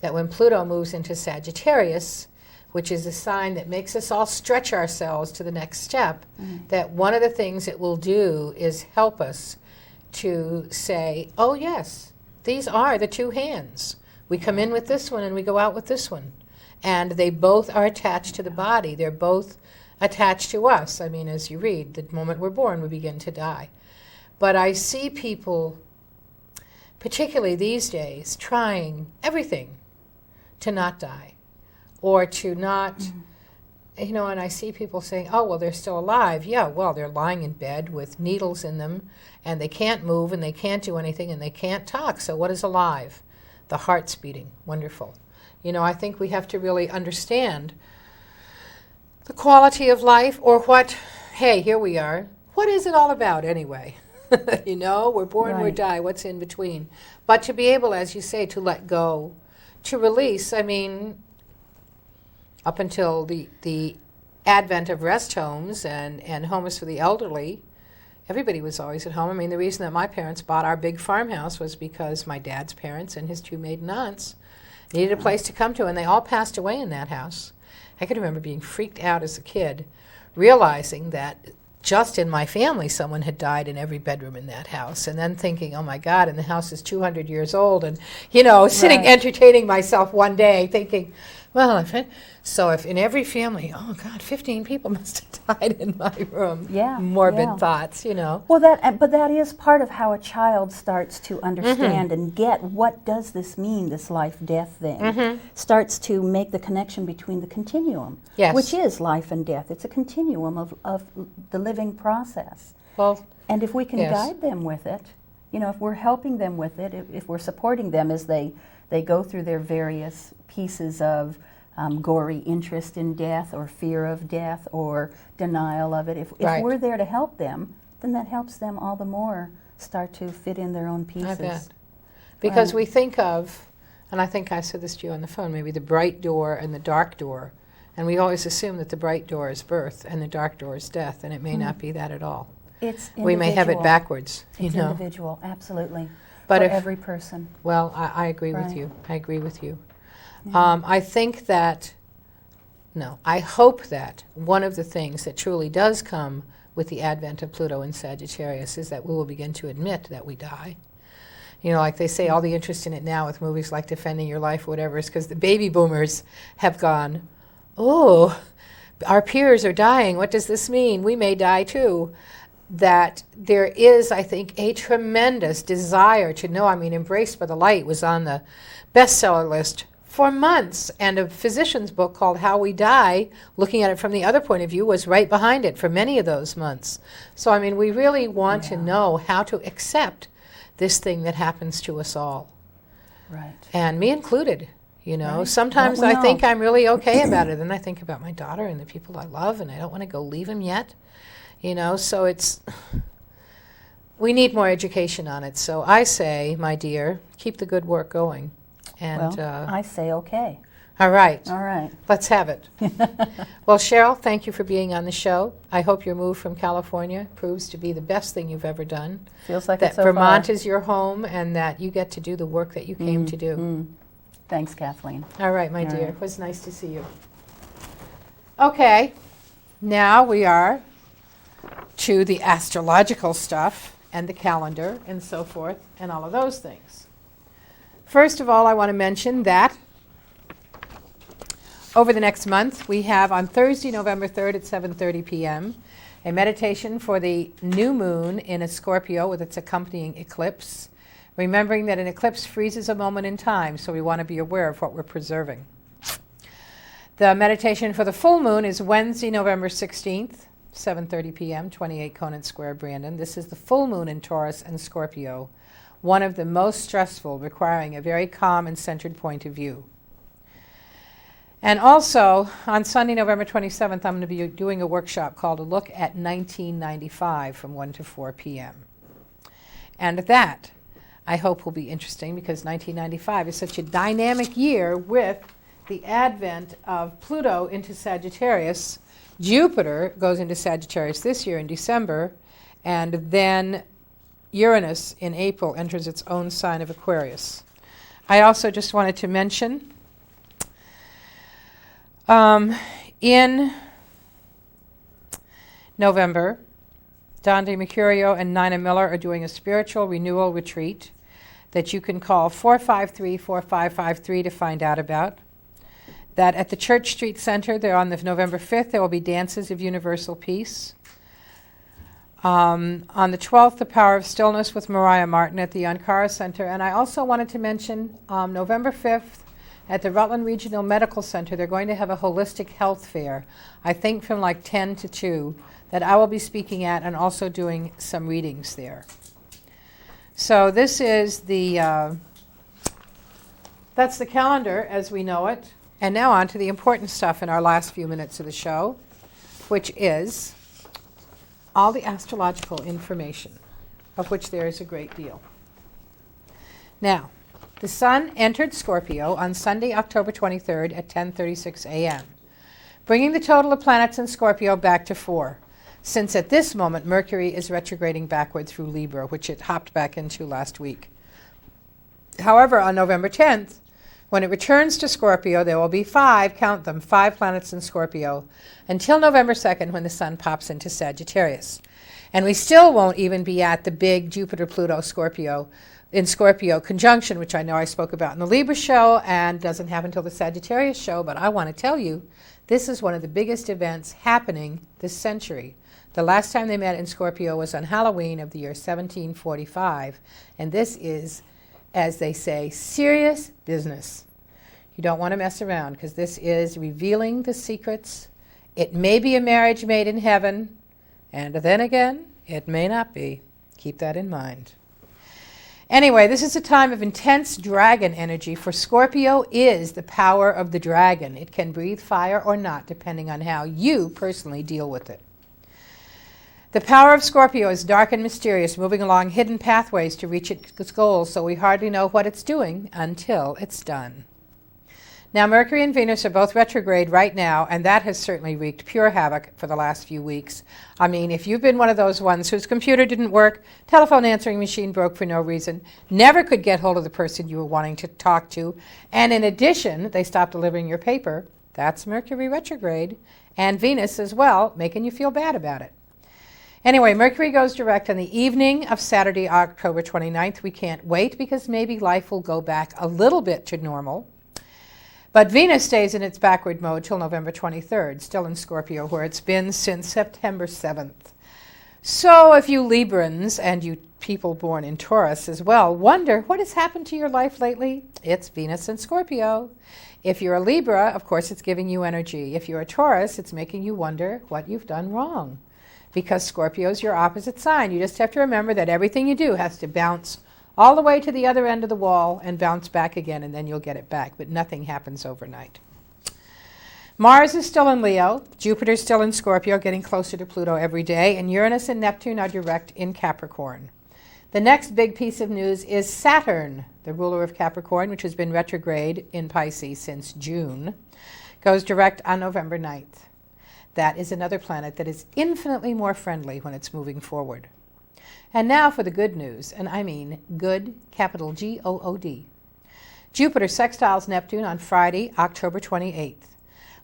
that when Pluto moves into Sagittarius, which is a sign that makes us all stretch ourselves to the next step, that one of the things it will do is help us to say, oh yes, these are the two hands. We come in with this one and we go out with this one. And they both are attached to the body. They're both attached to us. I mean, as you read, the moment we're born, we begin to die. But I see people, particularly these days, trying everything to not die or to not, you know, and I see people saying, oh, well, they're still alive. Yeah, well, they're lying in bed with needles in them, and they can't move, and they can't do anything, and they can't talk. So what is alive? The heart's beating. Wonderful. You know, I think we have to really understand the quality of life, or what, hey, here we are. What is it all about anyway? You know, we're born, we die, what's in between? But to be able, as you say, to let go, to release, I mean, up until the advent of rest homes and homes for the elderly, everybody was always at home. I mean, the reason that my parents bought our big farmhouse was because my dad's parents and his two maiden aunts needed a place to come to, and they all passed away in that house. I can remember being freaked out as a kid, realizing that just in my family someone had died in every bedroom in that house, and then thinking, oh my God, and the house is 200 years old, and, you know, sitting entertaining myself one day thinking, well, if in every family, oh God, 15 people must have died in my room. Morbid thoughts, you know. Well, but that is part of how a child starts to understand and get what does this mean, this life-death thing. Starts to make the connection between the continuum, which is life and death. It's a continuum of the living process. Well, and if we can guide them with it, you know, if we're helping them with it, if we're supporting them as they go through their various pieces of gory interest in death or fear of death or denial of it, if we're there to help them, then that helps them all the more start to fit in their own pieces. I bet. Because we think of, and I think I said this to you on the phone, maybe the bright door and the dark door, and we always assume that the bright door is birth and the dark door is death, and it may not be that at all. It's individual. We may have it backwards, you know. It's individual, absolutely. But for if, every person. Well, I agree with you. I agree with you. I think that, I hope that one of the things that truly does come with the advent of Pluto in Sagittarius is that we will begin to admit that we die. You know, like they say, all the interest in it now with movies like Defending Your Life or whatever is because the baby boomers have gone, oh, our peers are dying. What does this mean? We may die too. That there is, I think, a tremendous desire to know. I mean, Embraced by the Light was on the bestseller list for months, and a physician's book called How We Die, looking at it from the other point of view, was right behind it for many of those months. So, I mean, we really want to know how to accept this thing that happens to us all. Right. And me included, you know. Right. Sometimes Don't we I think all? I'm really okay about it, and I think about my daughter and the people I love, and I don't want to go leave them yet, you know. So we need more education on it. So I say, my dear, keep the good work going. And Well, I say okay. all right. All right. Let's have it. Well, Cheryl, thank you for being on the show. I hope your move from California proves to be the best thing you've ever done. Feels like That it so Vermont far. is your home and that you get to do the work that you came to do. Thanks, Kathleen. All right, my All dear. right. It was nice to see you. Okay. Now we are to the astrological stuff and the calendar and so forth and all of those things. First of all, I want to mention that over the next month, we have on Thursday, November 3rd at 7:30 p.m., a meditation for the new moon in a Scorpio with its accompanying eclipse, remembering that an eclipse freezes a moment in time, so we want to be aware of what we're preserving. The meditation for the full moon is Wednesday, November 16th, 7:30 p.m., 28 Conant Square, Brandon. This is the full moon in Taurus and Scorpio, one of the most stressful, requiring a very calm and centered point of view. And also, on Sunday, November 27th, I'm going to be doing a workshop called A Look at 1995 from 1 to 4 p.m. And that, I hope, will be interesting because 1995 is such a dynamic year with the advent of Pluto into Sagittarius. Jupiter goes into Sagittarius this year in December, and then Uranus in April enters its own sign of Aquarius. I also just wanted to mention in November, Dante Mercurio and Nina Miller are doing a spiritual renewal retreat that you can call 453-4553 to find out about. That at the Church Street Center, there on the November 5th, there will be dances of universal peace. On the 12th, The Power of Stillness with Mariah Martin at the Ankara Center. And I also wanted to mention November 5th at the Rutland Regional Medical Center, they're going to have a holistic health fair, I think from like 10 to 2, that I will be speaking at and also doing some readings there. So this is that's the calendar as we know it. And now on to the important stuff in our last few minutes of the show, which is all the astrological information, of which there is a great deal. Now, the Sun entered Scorpio on Sunday, October 23rd at 10:36 a.m., bringing the total of planets in Scorpio back to 4, since at this moment Mercury is retrograding backward through Libra, which it hopped back into last week. However, on November 10th, when it returns to Scorpio, there will be 5, count them, 5 planets in Scorpio, until November 2nd when the Sun pops into Sagittarius. And we still won't even be at the big Jupiter-Pluto Scorpio in Scorpio conjunction, which I know I spoke about in the Libra show and doesn't happen until the Sagittarius show, but I want to tell you, this is one of the biggest events happening this century. The last time they met in Scorpio was on Halloween of the year 1745, and this is, as they say, serious business. You don't want to mess around because this is revealing the secrets. It may be a marriage made in heaven, and then again, it may not be. Keep that in mind. Anyway, this is a time of intense dragon energy, for Scorpio is the power of the dragon. It can breathe fire or not, depending on how you personally deal with it. The power of Scorpio is dark and mysterious, moving along hidden pathways to reach its goals, so we hardly know what it's doing until it's done. Now, Mercury and Venus are both retrograde right now, and that has certainly wreaked pure havoc for the last few weeks. I mean, if you've been one of those ones whose computer didn't work, telephone answering machine broke for no reason, never could get hold of the person you were wanting to talk to, and in addition, they stopped delivering your paper, that's Mercury retrograde, and Venus as well, making you feel bad about it. Anyway, Mercury goes direct on the evening of Saturday, October 29th. We can't wait because maybe life will go back a little bit to normal. But Venus stays in its backward mode till November 23rd, still in Scorpio, where it's been since September 7th. So if you Librans and you people born in Taurus as well wonder what has happened to your life lately, it's Venus in Scorpio. If you're a Libra, of course, it's giving you energy. If you're a Taurus, it's making you wonder what you've done wrong. Because Scorpio is your opposite sign. You just have to remember that everything you do has to bounce all the way to the other end of the wall and bounce back again, and then you'll get it back. But nothing happens overnight. Mars is still in Leo. Jupiter's still in Scorpio, getting closer to Pluto every day. And Uranus and Neptune are direct in Capricorn. The next big piece of news is Saturn, the ruler of Capricorn, which has been retrograde in Pisces since June, goes direct on November 9th. That is another planet that is infinitely more friendly when it's moving forward. And now for the good news, and I mean good, capital G-O-O-D. Jupiter sextiles Neptune on Friday, October 28th,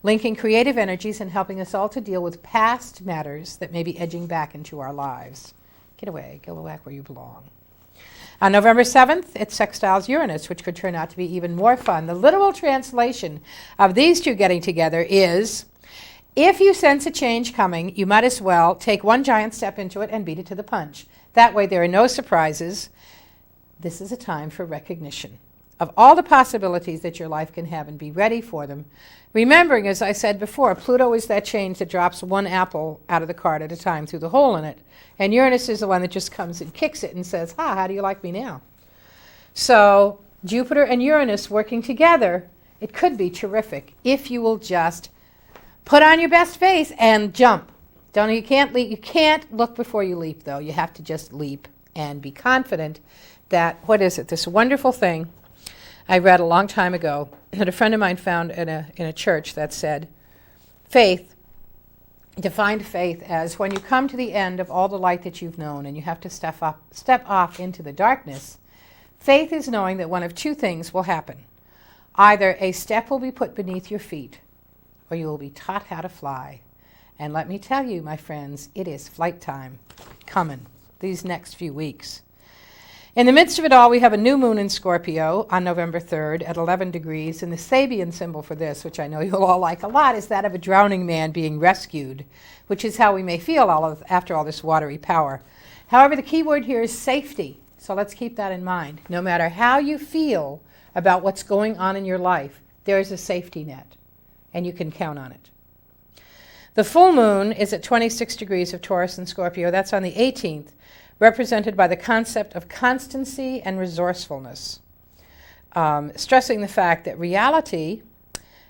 linking creative energies and helping us all to deal with past matters that may be edging back into our lives. Get away, go back where you belong. On November 7th, it sextiles Uranus, which could turn out to be even more fun. The literal translation of these two getting together is, if you sense a change coming, you might as well take one giant step into it and beat it to the punch. That way there are no surprises. This is a time for recognition of all the possibilities that your life can have and be ready for them. Remembering, as I said before, Pluto is that change that drops one apple out of the cart at a time through the hole in it. And Uranus is the one that just comes and kicks it and says, how do you like me now? So Jupiter and Uranus working together, it could be terrific if you will just put on your best face and jump. You can't look before you leap, though. You have to just leap and be confident that, this wonderful thing I read a long time ago that a friend of mine found in a church that said, defined faith as when you come to the end of all the light that you've known and you have to step off into the darkness, faith is knowing that one of two things will happen. Either a step will be put beneath your feet, or you will be taught how to fly. And let me tell you, my friends, it is flight time coming these next few weeks. In the midst of it all, we have a new moon in Scorpio on November 3rd at 11 degrees, and the Sabian symbol for this, which I know you'll all like a lot, is that of a drowning man being rescued, which is how we may feel after all this watery power. However, the key word here is safety, so let's keep that in mind. No matter how you feel about what's going on in your life, there is a safety net, and you can count on it. The full moon is at 26 degrees of Taurus and Scorpio. That's on the 18th, represented by the concept of constancy and resourcefulness, stressing the fact that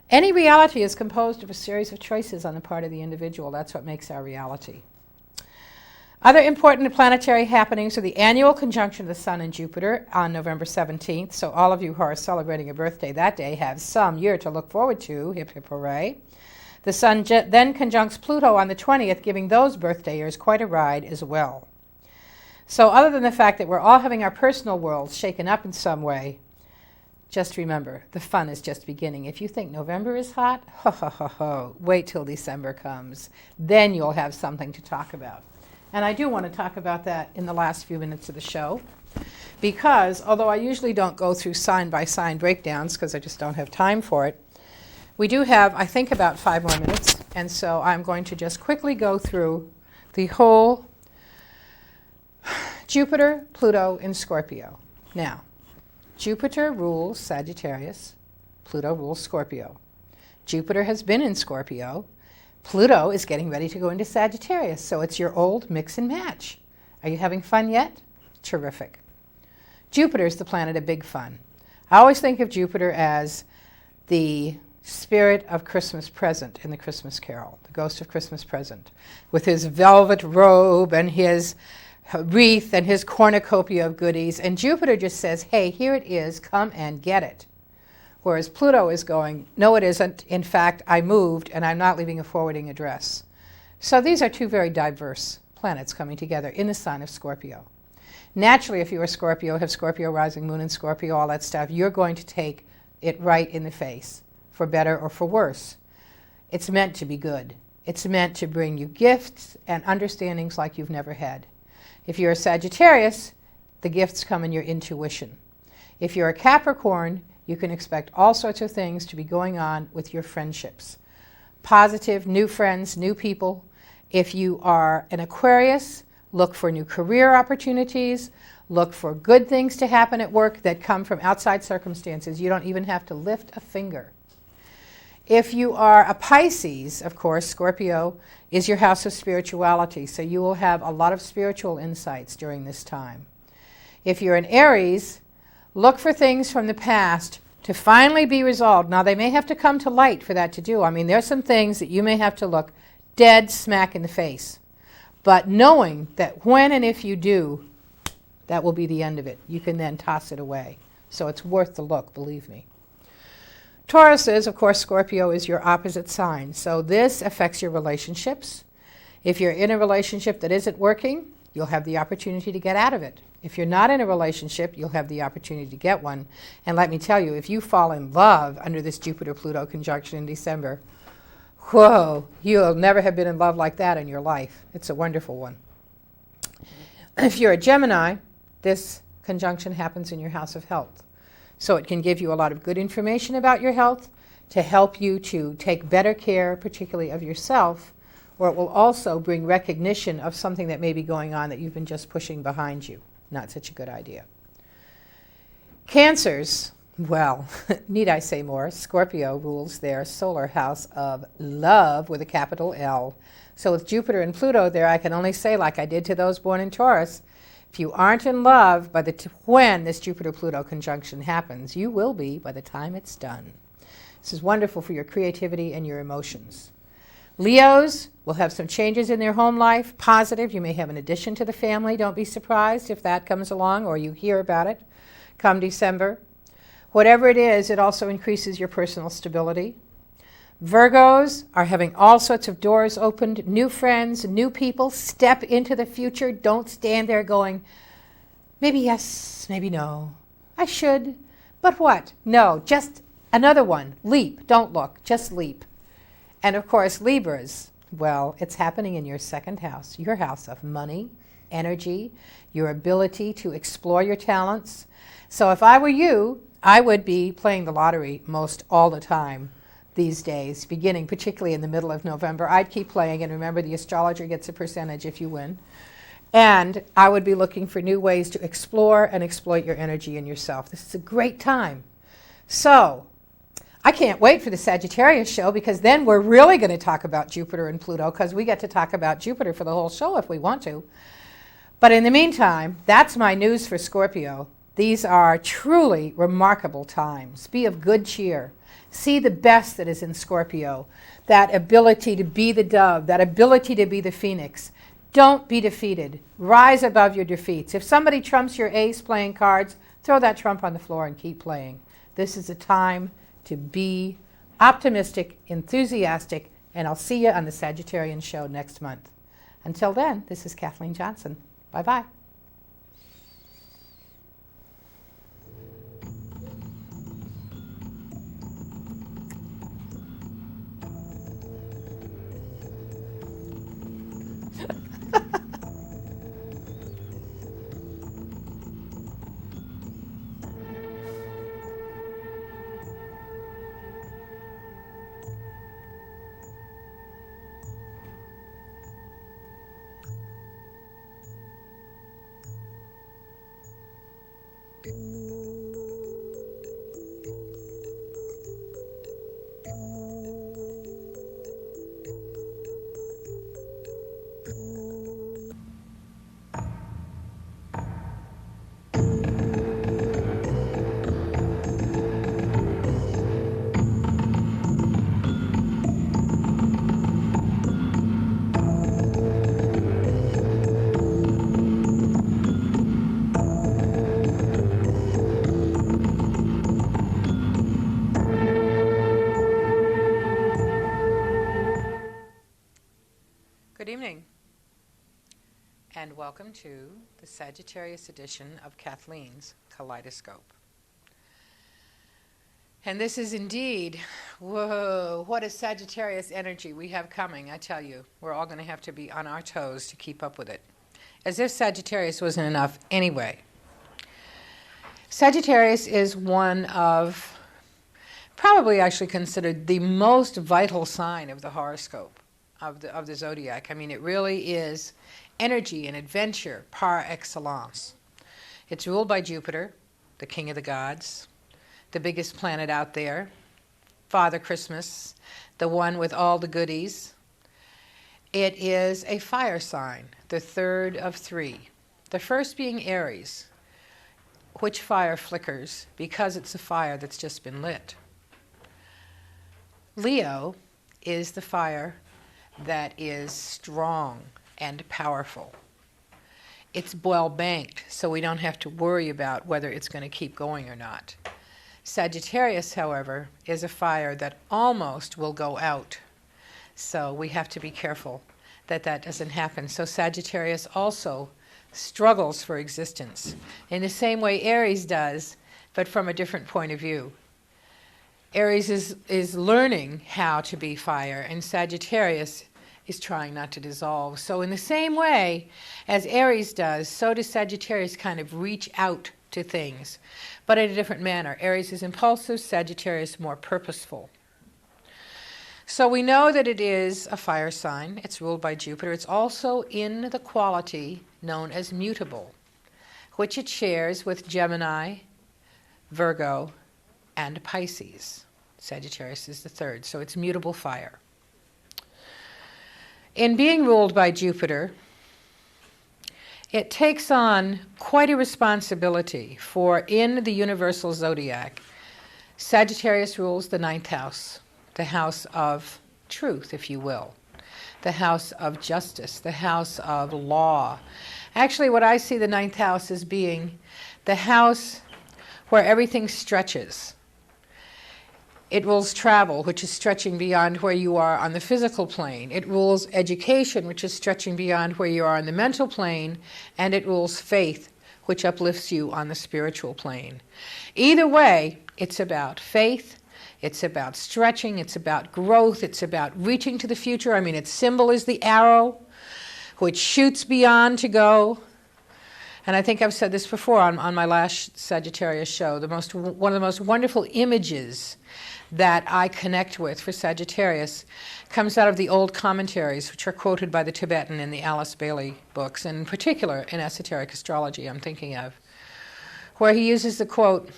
any reality is composed of a series of choices on the part of the individual. That's what makes our reality. Other important planetary happenings are the annual conjunction of the Sun and Jupiter on November 17th, so all of you who are celebrating a birthday that day have some year to look forward to. Hip, hip, hooray. The Sun then conjuncts Pluto on the 20th, giving those birthdayers quite a ride as well. So other than the fact that we're all having our personal worlds shaken up in some way, just remember, the fun is just beginning. If you think November is hot, wait till December comes. Then you'll have something to talk about. And I do want to talk about that in the last few minutes of the show, because although I usually don't go through sign-by-sign breakdowns because I just don't have time for it, we do have, I think, about 5 more minutes, and so I'm going to just quickly go through the whole Jupiter, Pluto, and Scorpio. Now, Jupiter rules Sagittarius, Pluto rules Scorpio. Jupiter has been in Scorpio. Pluto is getting ready to go into Sagittarius, so it's your old mix and match. Are you having fun yet? Terrific. Jupiter's the planet of big fun. I always think of Jupiter as the spirit of Christmas present in the Christmas Carol, the ghost of Christmas present, with his velvet robe and his wreath and his cornucopia of goodies. And Jupiter just says, hey, here it is, come and get it. Whereas Pluto is going, no, it isn't. In fact, I moved and I'm not leaving a forwarding address. So these are two very diverse planets coming together in the sign of Scorpio. Naturally, if you're a Scorpio, have Scorpio rising, moon in Scorpio, all that stuff, you're going to take it right in the face, for better or for worse. It's meant to be good. It's meant to bring you gifts and understandings like you've never had. If you're a Sagittarius, the gifts come in your intuition. If you're a Capricorn, you can expect all sorts of things to be going on with your friendships. Positive, new friends, new people. If you are an Aquarius, look for new career opportunities. Look for good things to happen at work that come from outside circumstances. You don't even have to lift a finger. If you are a Pisces, of course, Scorpio is your house of spirituality, so you will have a lot of spiritual insights during this time. If you're an Aries, look for things from the past to finally be resolved. Now, they may have to come to light for that to do. I mean, there's some things that you may have to look dead smack in the face. But knowing that when and if you do, that will be the end of it. You can then toss it away. So it's worth the look, believe me. Taurus is, of course, Scorpio is your opposite sign. So this affects your relationships. If you're in a relationship that isn't working, you'll have the opportunity to get out of it. If you're not in a relationship, you'll have the opportunity to get one. And let me tell you, if you fall in love under this Jupiter-Pluto conjunction in December, whoa, you'll never have been in love like that in your life. It's a wonderful one. If you're a Gemini, this conjunction happens in your house of health. So it can give you a lot of good information about your health to help you to take better care, particularly of yourself, or it will also bring recognition of something that may be going on that you've been just pushing behind you. Not such a good idea. Cancers, well, need I say more? Scorpio rules their solar house of love with a capital L. So with Jupiter and Pluto there, I can only say, like I did to those born in Taurus, if you aren't in love by when this Jupiter-Pluto conjunction happens, you will be by the time it's done. This is wonderful for your creativity and your emotions. Leos will have some changes in their home life, positive. You may have an addition to the family. Don't be surprised if that comes along or you hear about it come December. Whatever it is, it also increases your personal stability. Virgos are having all sorts of doors opened, new friends, new people. Step into the future. Don't stand there going, maybe yes, maybe no. I should, but what? No, just another one. Leap. Don't look. Just leap. And of course, Libras, well, it's happening in your second house, your house of money, energy, your ability to explore your talents. So if I were you, I would be playing the lottery most all the time these days, beginning particularly in the middle of November. I'd keep playing, and remember, the astrologer gets a percentage if you win. And I would be looking for new ways to explore and exploit your energy and yourself. This is a great time. So I can't wait for the Sagittarius show, because then we're really going to talk about Jupiter and Pluto, because we get to talk about Jupiter for the whole show if we want to. But in the meantime, that's my news for Scorpio. These are truly remarkable times. Be of good cheer. See the best that is in Scorpio, that ability to be the dove, that ability to be the phoenix. Don't be defeated. Rise above your defeats. If somebody trumps your ace playing cards, throw that trump on the floor and keep playing. This is a time to be optimistic, enthusiastic, and I'll see you on the Sagittarian show next month. Until then, this is Kathleen Johnson. Bye-bye. Good evening, and welcome to the Sagittarius edition of Kathleen's Kaleidoscope. And this is indeed, whoa, what a Sagittarius energy we have coming, I tell you. We're all going to have to be on our toes to keep up with it. As if Sagittarius wasn't enough anyway. Sagittarius is one of, probably actually considered the most vital sign of the horoscope, of the zodiac. I mean, it really is energy and adventure par excellence. It's ruled by Jupiter, the king of the gods, the biggest planet out there, Father Christmas, the one with all the goodies. It is a fire sign, the third of three. The first being Aries, which fire flickers because it's a fire that's just been lit. Leo is the fire that is strong and powerful. It's well banked, so we don't have to worry about whether it's going to keep going or not. Sagittarius, however, is a fire that almost will go out. So we have to be careful that that doesn't happen. So Sagittarius also struggles for existence in the same way Aries does, but from a different point of view. Aries is learning how to be fire, and Sagittarius is trying not to dissolve. So in the same way as Aries does, so does Sagittarius kind of reach out to things, but in a different manner. Aries is impulsive, Sagittarius more purposeful. So we know that it is a fire sign. It's ruled by Jupiter. It's also in the quality known as mutable, which it shares with Gemini, Virgo, and Pisces. Sagittarius is the third, so it's mutable fire. In being ruled by Jupiter, it takes on quite a responsibility, for in the universal zodiac, Sagittarius rules the ninth house, the house of truth, if you will, the house of justice, the house of law. Actually, what I see the ninth house as being the house where everything stretches. It rules travel, which is stretching beyond where you are on the physical plane. It rules education, which is stretching beyond where you are on the mental plane. And it rules faith, which uplifts you on the spiritual plane. Either way, it's about faith, it's about stretching, it's about growth, it's about reaching to the future. I mean, its symbol is the arrow, which shoots beyond to go. And I think I've said this before on my last Sagittarius show, one of the most wonderful images that I connect with for Sagittarius comes out of the old commentaries, which are quoted by the Tibetan in the Alice Bailey books, and in particular in esoteric astrology I'm thinking of, where he uses the quote,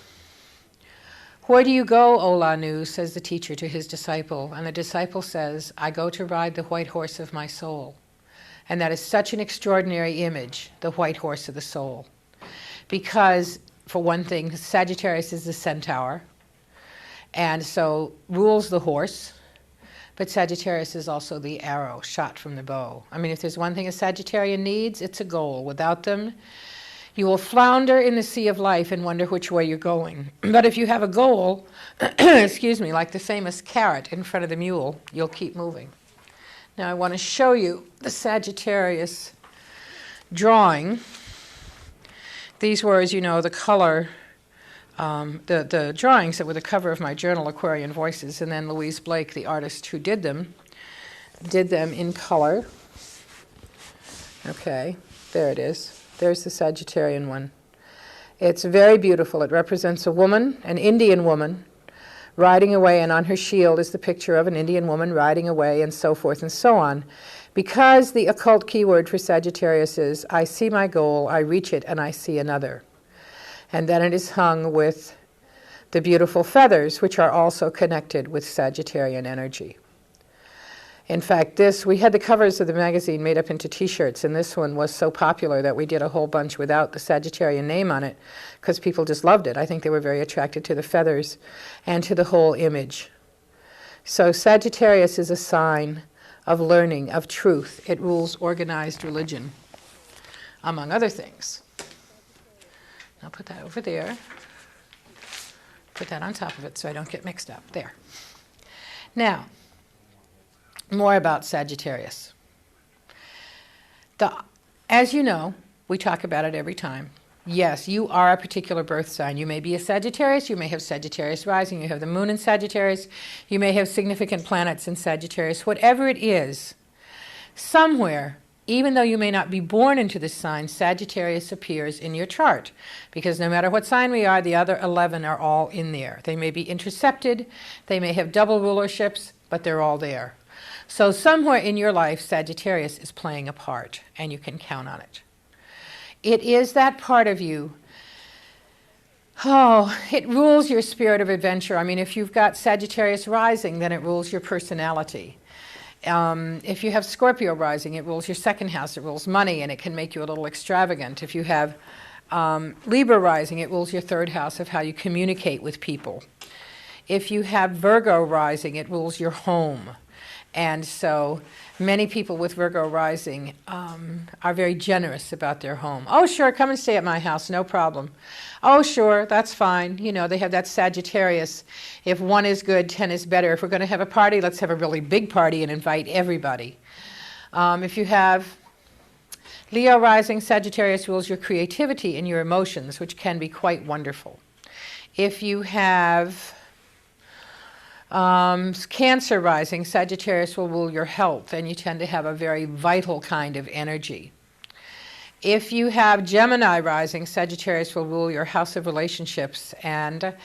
"Where do you go, O Lanu?" says the teacher to his disciple, and the disciple says, "I go to ride the white horse of my soul." And that is such an extraordinary image, the white horse of the soul. Because, for one thing, Sagittarius is the centaur, and so rules the horse, but Sagittarius is also the arrow shot from the bow. I mean, if there's one thing a Sagittarian needs, it's a goal. Without them, you will flounder in the sea of life and wonder which way you're going. But if you have a goal, excuse me, like the famous carrot in front of the mule, you'll keep moving. Now I want to show you the Sagittarius drawing. These were, as you know, the color, the drawings that were the cover of my journal, Aquarian Voices, and then Louise Blake, the artist who did them in color. Okay, there it is. There's the Sagittarian one. It's very beautiful. It represents a woman, an Indian woman, riding away, and on her shield is the picture of an Indian woman riding away, and so forth and so on. Because the occult keyword for Sagittarius is, I see my goal, I reach it, and I see another. And then it is hung with the beautiful feathers, which are also connected with Sagittarian energy. In fact, we had the covers of the magazine made up into t-shirts, and this one was so popular that we did a whole bunch without the Sagittarian name on it, because people just loved it. I think they were very attracted to the feathers and to the whole image. So Sagittarius is a sign of learning, of truth. It rules organized religion, among other things. I'll put that over there. Put that on top of it so I don't get mixed up. There. Now, more about Sagittarius. As you know, we talk about it every time. Yes, you are a particular birth sign. You may be a Sagittarius, you may have Sagittarius rising, you have the moon in Sagittarius, you may have significant planets in Sagittarius. Whatever it is, somewhere, even though you may not be born into this sign, Sagittarius appears in your chart. Because no matter what sign we are, the other 11 are all in there. They may be intercepted, they may have double rulerships, but they're all there. So somewhere in your life, Sagittarius is playing a part, and you can count on it. It is that part of you. Oh, it rules your spirit of adventure. I mean, if you've got Sagittarius rising, then it rules your personality. If you have Scorpio rising, it rules your second house. It rules money, and it can make you a little extravagant. If you have Libra rising, it rules your third house of how you communicate with people. If you have Virgo rising, it rules your home. And so many people with Virgo rising are very generous about their home. Oh, sure, come and stay at my house, no problem. Oh, sure, that's fine. You know, they have that Sagittarius. If 1 is good, 10 is better. If we're going to have a party, let's have a really big party and invite everybody. If you have Leo rising, Sagittarius rules your creativity and your emotions, which can be quite wonderful. If you have Cancer rising, Sagittarius will rule your health, and you tend to have a very vital kind of energy. If you have Gemini rising, Sagittarius will rule your house of relationships, and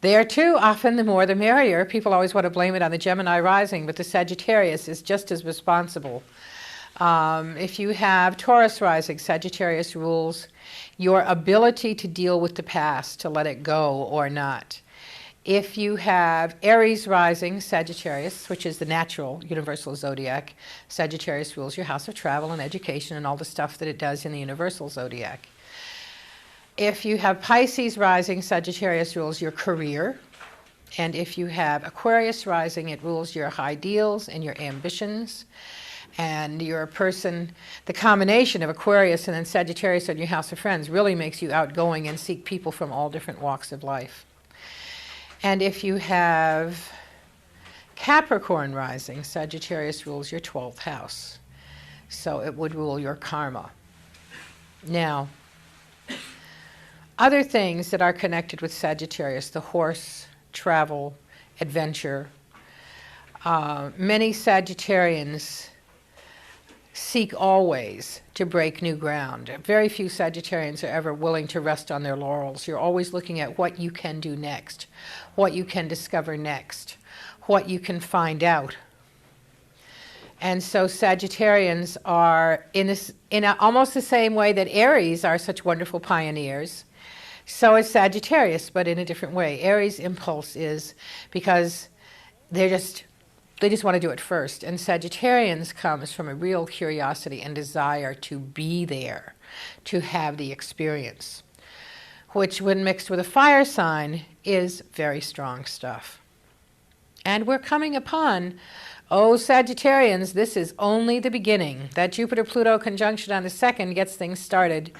there too, often the more the merrier. People always want to blame it on the Gemini rising, but the Sagittarius is just as responsible. If you have Taurus rising, Sagittarius rules your ability to deal with the past, to let it go or not. If you have Aries rising, Sagittarius, which is the natural universal zodiac, Sagittarius rules your house of travel and education and all the stuff that it does in the universal zodiac. If you have Pisces rising, Sagittarius rules your career. And if you have Aquarius rising, it rules your ideals and your ambitions. And you're a person, the combination of Aquarius and then Sagittarius on your house of friends really makes you outgoing and seek people from all different walks of life. And if you have Capricorn rising, Sagittarius rules your 12th house. So it would rule your karma. Now, other things that are connected with Sagittarius, the horse, travel, adventure. Many Sagittarians seek always to break new ground. Very few Sagittarians are ever willing to rest on their laurels. You're always looking at what you can do next, what you can discover next, what you can find out. And so Sagittarians are in almost the same way that Aries are such wonderful pioneers. So is Sagittarius, but in a different way. Aries' impulse is because they just want to do it first. And Sagittarians comes from a real curiosity and desire to be there, to have the experience, which when mixed with a fire sign is very strong stuff. And we're coming upon, oh Sagittarians, this is only the beginning. That Jupiter-Pluto conjunction on the 2nd gets things started.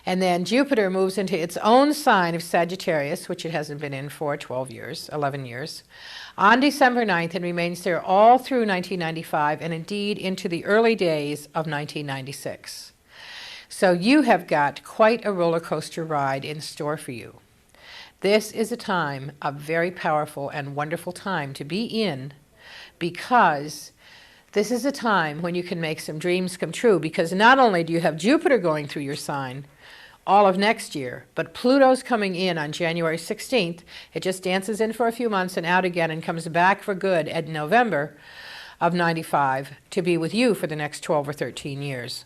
And then Jupiter moves into its own sign of Sagittarius, which it hasn't been in for 11 years, on December 9th and remains there all through 1995 and indeed into the early days of 1996. So you have got quite a roller coaster ride in store for you. This is a time, a very powerful and wonderful time to be in, because this is a time when you can make some dreams come true, because not only do you have Jupiter going through your sign all of next year, but Pluto's coming in on January 16th. It just dances in for a few months and out again and comes back for good in November of 95 to be with you for the next 12 or 13 years.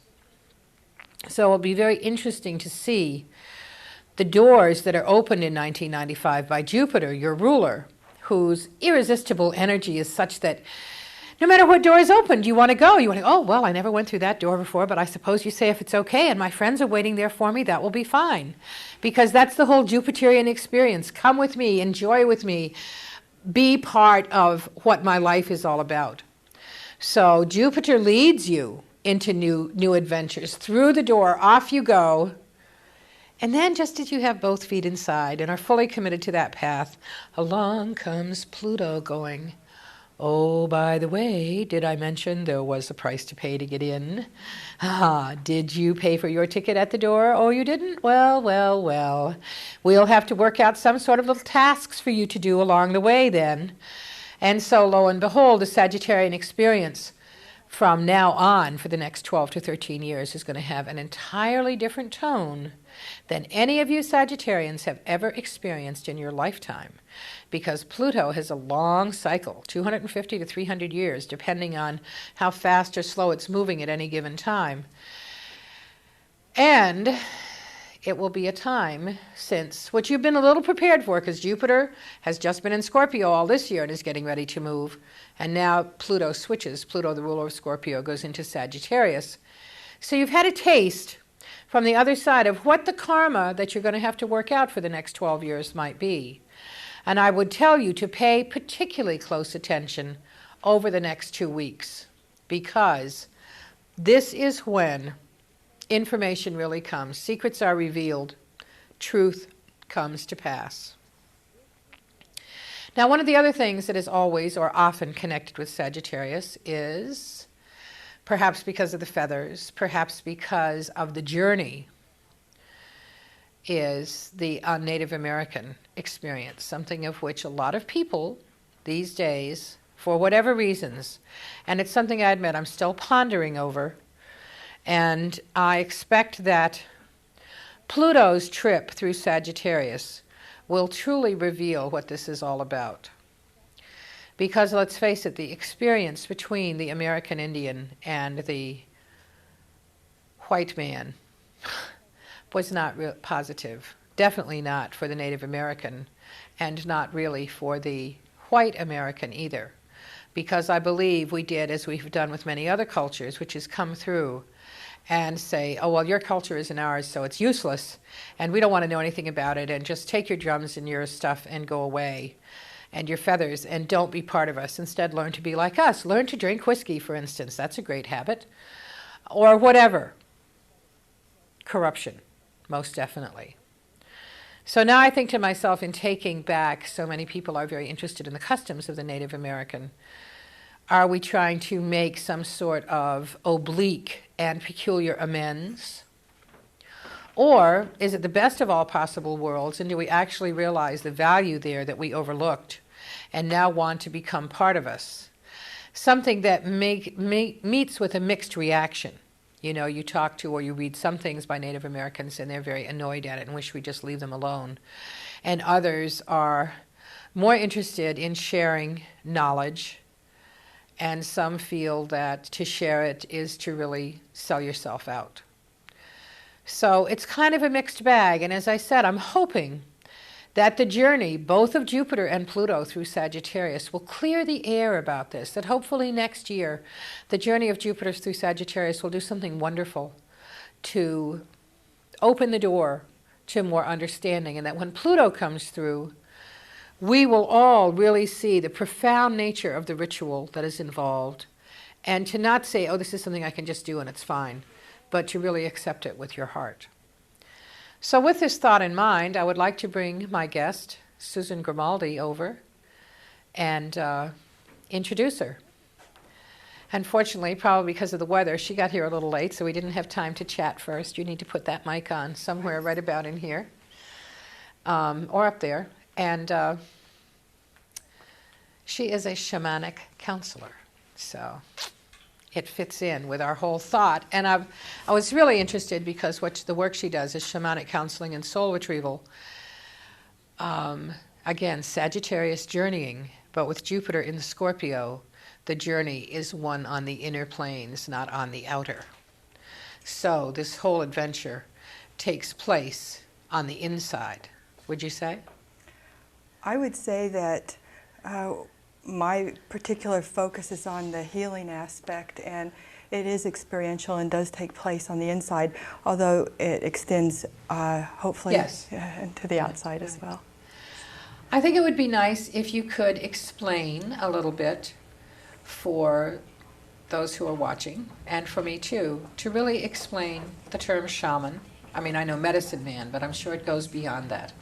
So it'll be very interesting to see the doors that are opened in 1995 by Jupiter, your ruler, whose irresistible energy is such that no matter what door is opened, you want to go. You want to go, oh, well, I never went through that door before, but I suppose you say if it's okay and my friends are waiting there for me, that will be fine. Because that's the whole Jupiterian experience. Come with me, enjoy with me, be part of what my life is all about. So Jupiter leads you into new adventures. Through the door, off you go. And then just as you have both feet inside and are fully committed to that path, along comes Pluto going, Oh, by the way, did I mention there was a price to pay to get in? Did you pay for your ticket at the door? Oh, you didn't? Well, well, well. We'll have to work out some sort of little tasks for you to do along the way then. And so, lo and behold, the Sagittarian experience from now on for the next 12 to 13 years is going to have an entirely different tone than any of you Sagittarians have ever experienced in your lifetime, because Pluto has a long cycle, 250 to 300 years, depending on how fast or slow it's moving at any given time. And it will be a time since, which you've been a little prepared for, because Jupiter has just been in Scorpio all this year and is getting ready to move. And now Pluto switches. Pluto, the ruler of Scorpio, goes into Sagittarius. So you've had a taste from the other side of what the karma that you're going to have to work out for the next 12 years might be. And I would tell you to pay particularly close attention over the next 2 weeks, because this is when information really comes. Secrets are revealed. Truth comes to pass. Now, one of the other things that is always or often connected with Sagittarius is, perhaps because of the feathers, perhaps because of the journey, is the Native American experience, something of which a lot of people these days, for whatever reasons, and it's something I admit I'm still pondering over, and I expect that Pluto's trip through Sagittarius will truly reveal what this is all about. Because let's face it, the experience between the American Indian and the white man was not positive. Definitely not for the Native American, and not really for the white American either. Because I believe we did, as we've done with many other cultures, which is come through and say, oh, well, your culture isn't ours, so it's useless, and we don't want to know anything about it, and just take your drums and your stuff and go away, and your feathers, and don't be part of us. Instead, learn to be like us. Learn to drink whiskey, for instance. That's a great habit. Or whatever. Corruption, most definitely. So now I think to myself, in taking back, so many people are very interested in the customs of the Native American. Are we trying to make some sort of oblique and peculiar amends? Or is it the best of all possible worlds, and do we actually realize the value there that we overlooked and now want to become part of us? Something that meets with a mixed reaction. You know, you talk to or you read some things by Native Americans and they're very annoyed at it and wish we just leave them alone. And others are more interested in sharing knowledge, and some feel that to share it is to really sell yourself out. So it's kind of a mixed bag, and as I said, I'm hoping that the journey, both of Jupiter and Pluto through Sagittarius, will clear the air about this, that hopefully next year the journey of Jupiter through Sagittarius will do something wonderful to open the door to more understanding, and that when Pluto comes through, we will all really see the profound nature of the ritual that is involved, and to not say, oh, this is something I can just do and it's fine, but to really accept it with your heart. So with this thought in mind, I would like to bring my guest, Susan Grimaldi, over and introduce her. Unfortunately, probably because of the weather, she got here a little late, so we didn't have time to chat first. You need to put that mic on somewhere right about in here, or up there. And she is a shamanic counselor, so it fits in with our whole thought. And I was really interested because the work she does is shamanic counseling and soul retrieval. Again, Sagittarius journeying, but with Jupiter in Scorpio, the journey is one on the inner planes, not on the outer. So this whole adventure takes place on the inside, would you say? I would say that my particular focus is on the healing aspect, and it is experiential and does take place on the inside, although it extends hopefully into the outside as well. I think it would be nice if you could explain a little bit for those who are watching, and for me too, to really explain the term shaman. I mean, I know medicine man, but I'm sure it goes beyond that.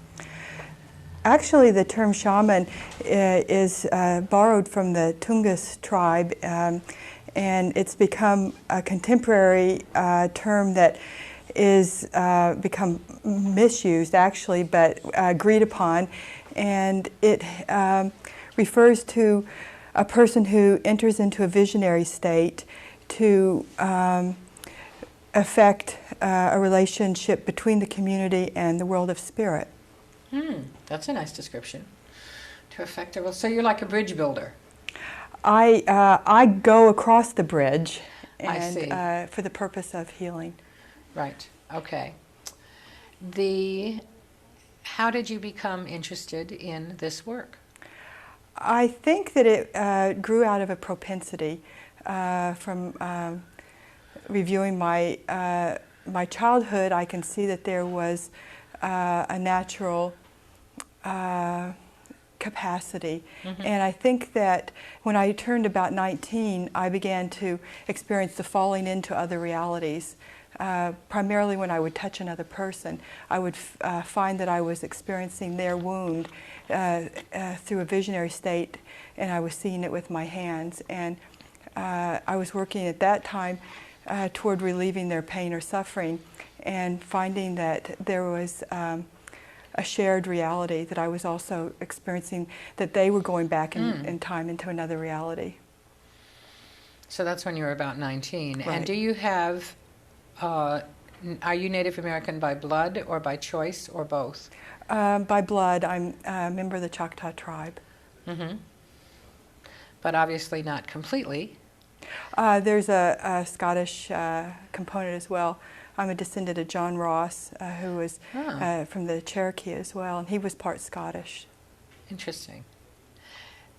Actually, the term shaman is borrowed from the Tungus tribe, and it's become a contemporary term that is become misused, actually, but agreed upon, and it refers to a person who enters into a visionary state to affect a relationship between the community and the world of spirit. That's a nice description. To affect a so you're like a bridge builder. I go across the bridge, I see. and for the purpose of healing. Right. Okay. How did you become interested in this work? I think that it grew out of a propensity from reviewing my my childhood. I can see that there was a natural capacity, and I think that when I turned about 19, I began to experience the falling into other realities. Primarily when I would touch another person, I would find that I was experiencing their wound through a visionary state, and I was seeing it with my hands. And I was working at that time toward relieving their pain or suffering, and finding that there was a shared reality that I was also experiencing, that they were going back in time into another reality. So that's when you were about 19. Right. And do you have, are you Native American by blood or by choice or both? By blood, I'm a member of the Choctaw tribe. But obviously not completely. There's a Scottish component as well. I'm a descendant of John Ross, who was from the Cherokee as well, and he was part Scottish. Interesting.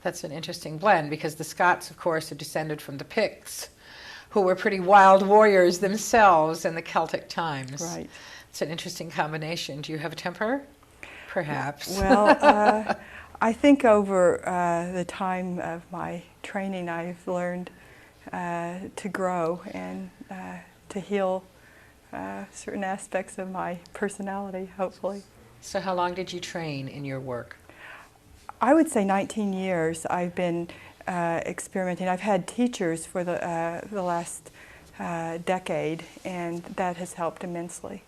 That's an interesting blend, because the Scots, of course, are descended from the Picts, who were pretty wild warriors themselves in the Celtic times. Right. It's an interesting combination. Do you have a temper? Perhaps. Well, I think over the time of my training, I've learned to grow and to heal certain aspects of my personality, hopefully. So how long did you train in your work? I would say 19 years I've been experimenting. I've had teachers for the last decade, and that has helped immensely.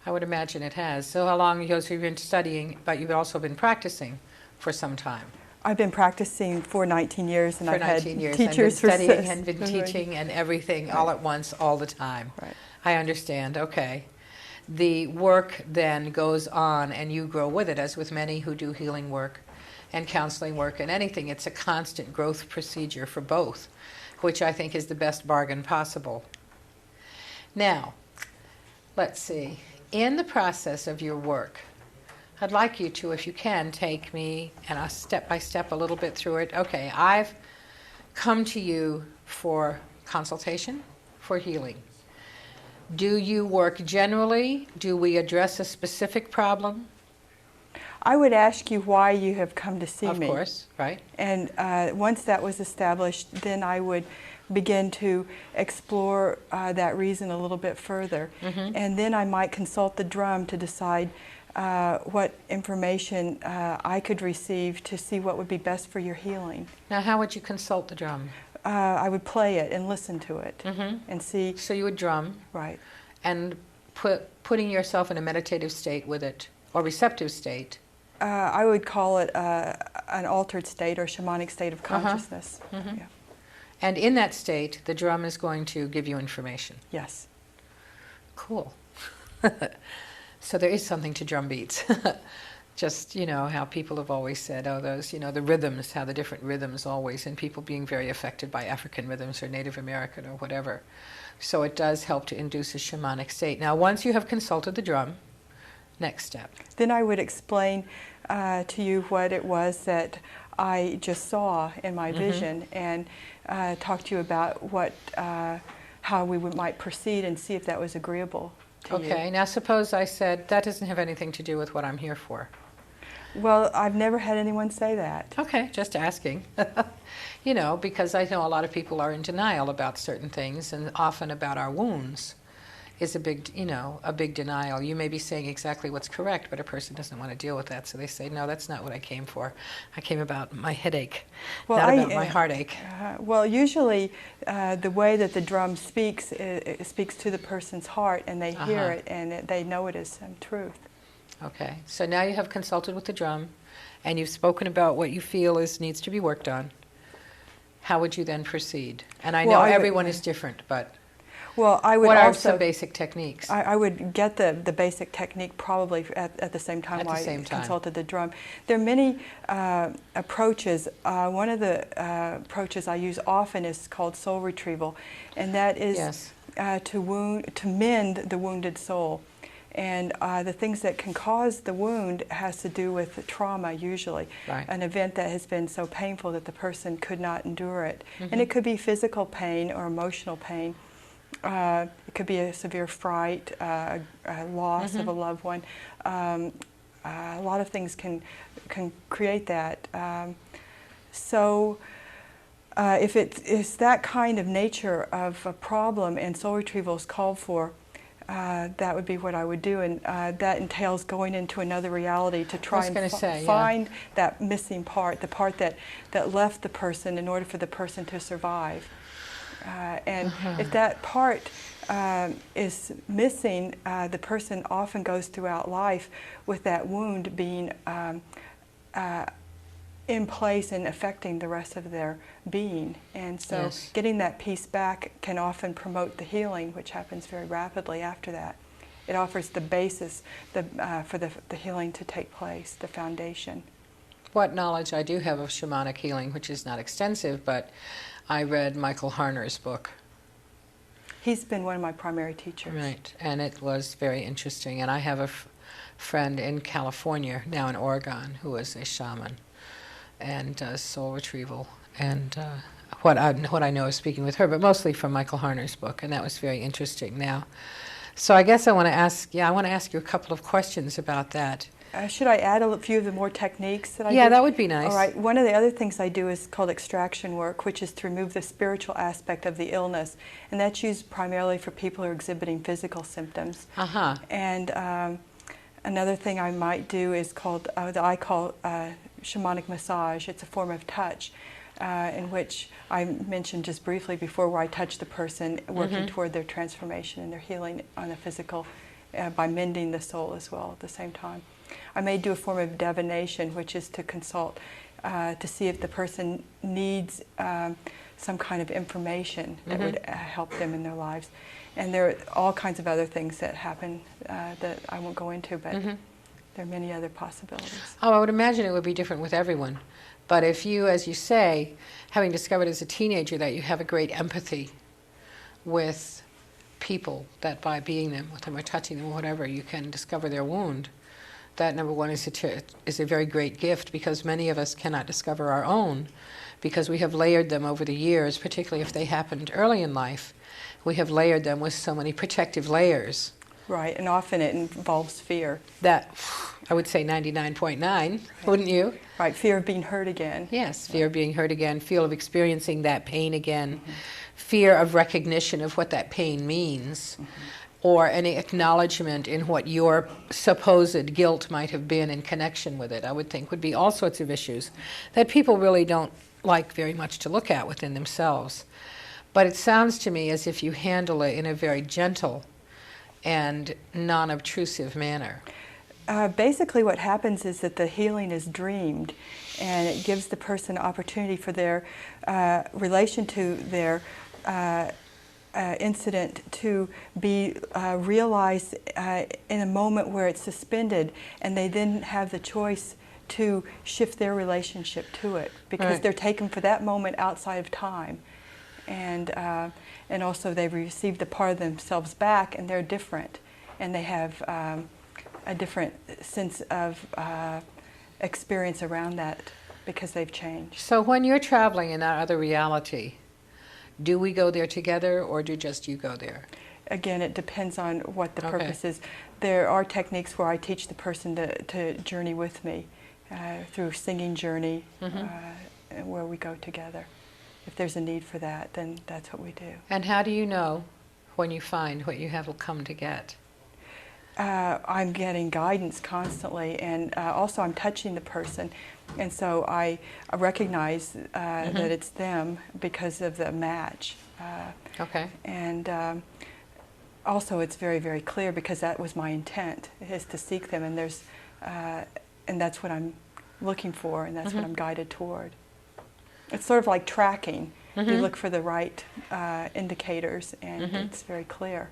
I would imagine it has. So how long have you been studying, but you've also been practicing for some time? I've been practicing for 19 years, and For I've had 19 years, teachers and been studying for and been right. teaching and everything all at once, all the time. Right. I understand. Okay. The work then goes on, and you grow with it, as with many who do healing work and counseling work and anything. It's a constant growth procedure for both, which I think is the best bargain possible. Now, let's see. In the process of your work, I'd like you to, if you can, take me and I'll step by step a little bit through it. Okay, I've come to you for consultation, for healing. Do you work generally? Do we address a specific problem? I would ask you why you have come to see me. Of course, right. And once that was established, then I would begin to explore that reason a little bit further. And then I might consult the drum to decide what information I could receive to see what would be best for your healing. Now, how would you consult the drum? I would play it and listen to it and see. So you would drum. Right. And putting yourself in a meditative state with it, or receptive state. I would call it an altered state or shamanic state of consciousness. Yeah. And in that state, the drum is going to give you information. Yes. Cool. So there is something to drum beats. Just, you know, how people have always said, oh, those, you know, the rhythms, how the different rhythms always, and people being very affected by African rhythms or Native American or whatever. So it does help to induce a shamanic state. Now, once you have consulted the drum, next step. Then I would explain to you what it was that I just saw in my vision, and talk to you about what, how we might proceed and see if that was agreeable to you. Okay, now suppose I said, that doesn't have anything to do with what I'm here for. Well, I've never had anyone say that. Okay, just asking. You know, because I know a lot of people are in denial about certain things, and often about our wounds. is a big, a big denial. You may be saying exactly what's correct, but a person doesn't want to deal with that, so they say, no, that's not what I came for. I came about my headache, not about my heartache. Well, usually the way that the drum speaks, it speaks to the person's heart, and they hear it, and they know it as truth. Okay, so now you have consulted with the drum, and you've spoken about what you feel needs to be worked on. How would you then proceed? And I know everyone is different, but well, I would what are also, some basic techniques? I would get the basic technique probably at the same time I consulted the drum. There are many approaches. One of the approaches I use often is called soul retrieval, and that is to mend the wounded soul. And the things that can cause the wound has to do with trauma, usually. Right. An event that has been so painful that the person could not endure it. And it could be physical pain or emotional pain. It could be a severe fright, a loss of a loved one. A lot of things can create that. So if it's that kind of nature of a problem and soul retrieval is called for, that would be what I would do, and that entails going into another reality to try and find that missing part, the part that left the person in order for the person to survive. And if that part is missing, the person often goes throughout life with that wound being in place and affecting the rest of their being. And so getting that piece back can often promote the healing, which happens very rapidly after that. It offers the basis for the healing to take place, the foundation. What knowledge I do have of shamanic healing, which is not extensive, but I read Michael Harner's book. He's been one of my primary teachers. Right, and it was very interesting. And I have a friend in California, now in Oregon, who is a shaman and does soul retrieval. And what I know is speaking with her, but mostly from Michael Harner's book, and that was very interesting. Now, so I guess I want to ask you a couple of questions about that. Should I add a few of the more techniques that I do? Yeah, that would be nice. All right. One of the other things I do is called extraction work, which is to remove the spiritual aspect of the illness, and that's used primarily for people who are exhibiting physical symptoms. And another thing I might do is called that I call shamanic massage. It's a form of touch, in which I mentioned just briefly before, where I touch the person, working toward their transformation and their healing on the physical by mending the soul as well at the same time. I may do a form of divination, which is to consult to see if the person needs some kind of information that would help them in their lives. And there are all kinds of other things that happen that I won't go into, but there are many other possibilities. Oh, I would imagine it would be different with everyone. But if you, as you say, having discovered as a teenager that you have a great empathy with people, that by being with them or touching them or whatever, you can discover their wound, that, number one, is a very great gift, because many of us cannot discover our own, because we have layered them over the years, particularly if they happened early in life. We have layered them with so many protective layers. Right, and often it involves fear. That, I would say 99.9, wouldn't you? Right, fear of being hurt again. Yes, fear of being hurt again, fear of experiencing that pain again, fear of recognition of what that pain means, or any acknowledgement in what your supposed guilt might have been in connection with it, I would think would be all sorts of issues that people really don't like very much to look at within themselves. But it sounds to me as if you handle it in a very gentle and non-obtrusive manner. Basically what happens is that the healing is dreamed, and it gives the person opportunity for their relation to their incident to be realized in a moment where it's suspended, and they then have the choice to shift their relationship to it, because they're taken for that moment outside of time. And also they've received a part of themselves back, and they're different, and they have a different sense of experience around that because they've changed. So when you're traveling in that other reality, do we go there together, or do just you go there? Again, it depends on what the purpose is. There are techniques where I teach the person to journey with me through singing journey, where we go together. If there's a need for that, then that's what we do. And how do you know when you find what you have come to get? I'm getting guidance constantly, and also I'm touching the person, and so I recognize that it's them because of the match. Okay. And also it's very, very clear because that was my intent, is to seek them, and and that's what I'm looking for, and that's what I'm guided toward. It's sort of like tracking. You look for the right indicators, and it's very clear.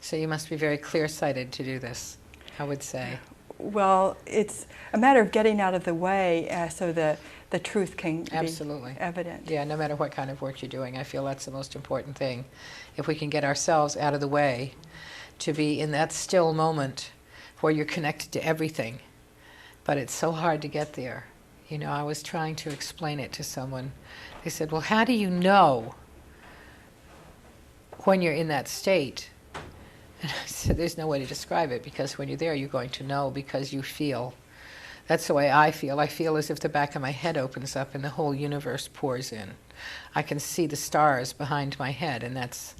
So you must be very clear-sighted to do this, I would say. Well, it's a matter of getting out of the way so the truth can be evident. Yeah, no matter what kind of work you're doing, I feel that's the most important thing. If we can get ourselves out of the way, to be in that still moment where you're connected to everything. But it's so hard to get there. You know, I was trying to explain it to someone. They said, well, how do you know when you're in that state? And I said, there's no way to describe it, because when you're there, you're going to know, because you feel. That's the way I feel. I feel as if the back of my head opens up and the whole universe pours in. I can see the stars behind my head, and that's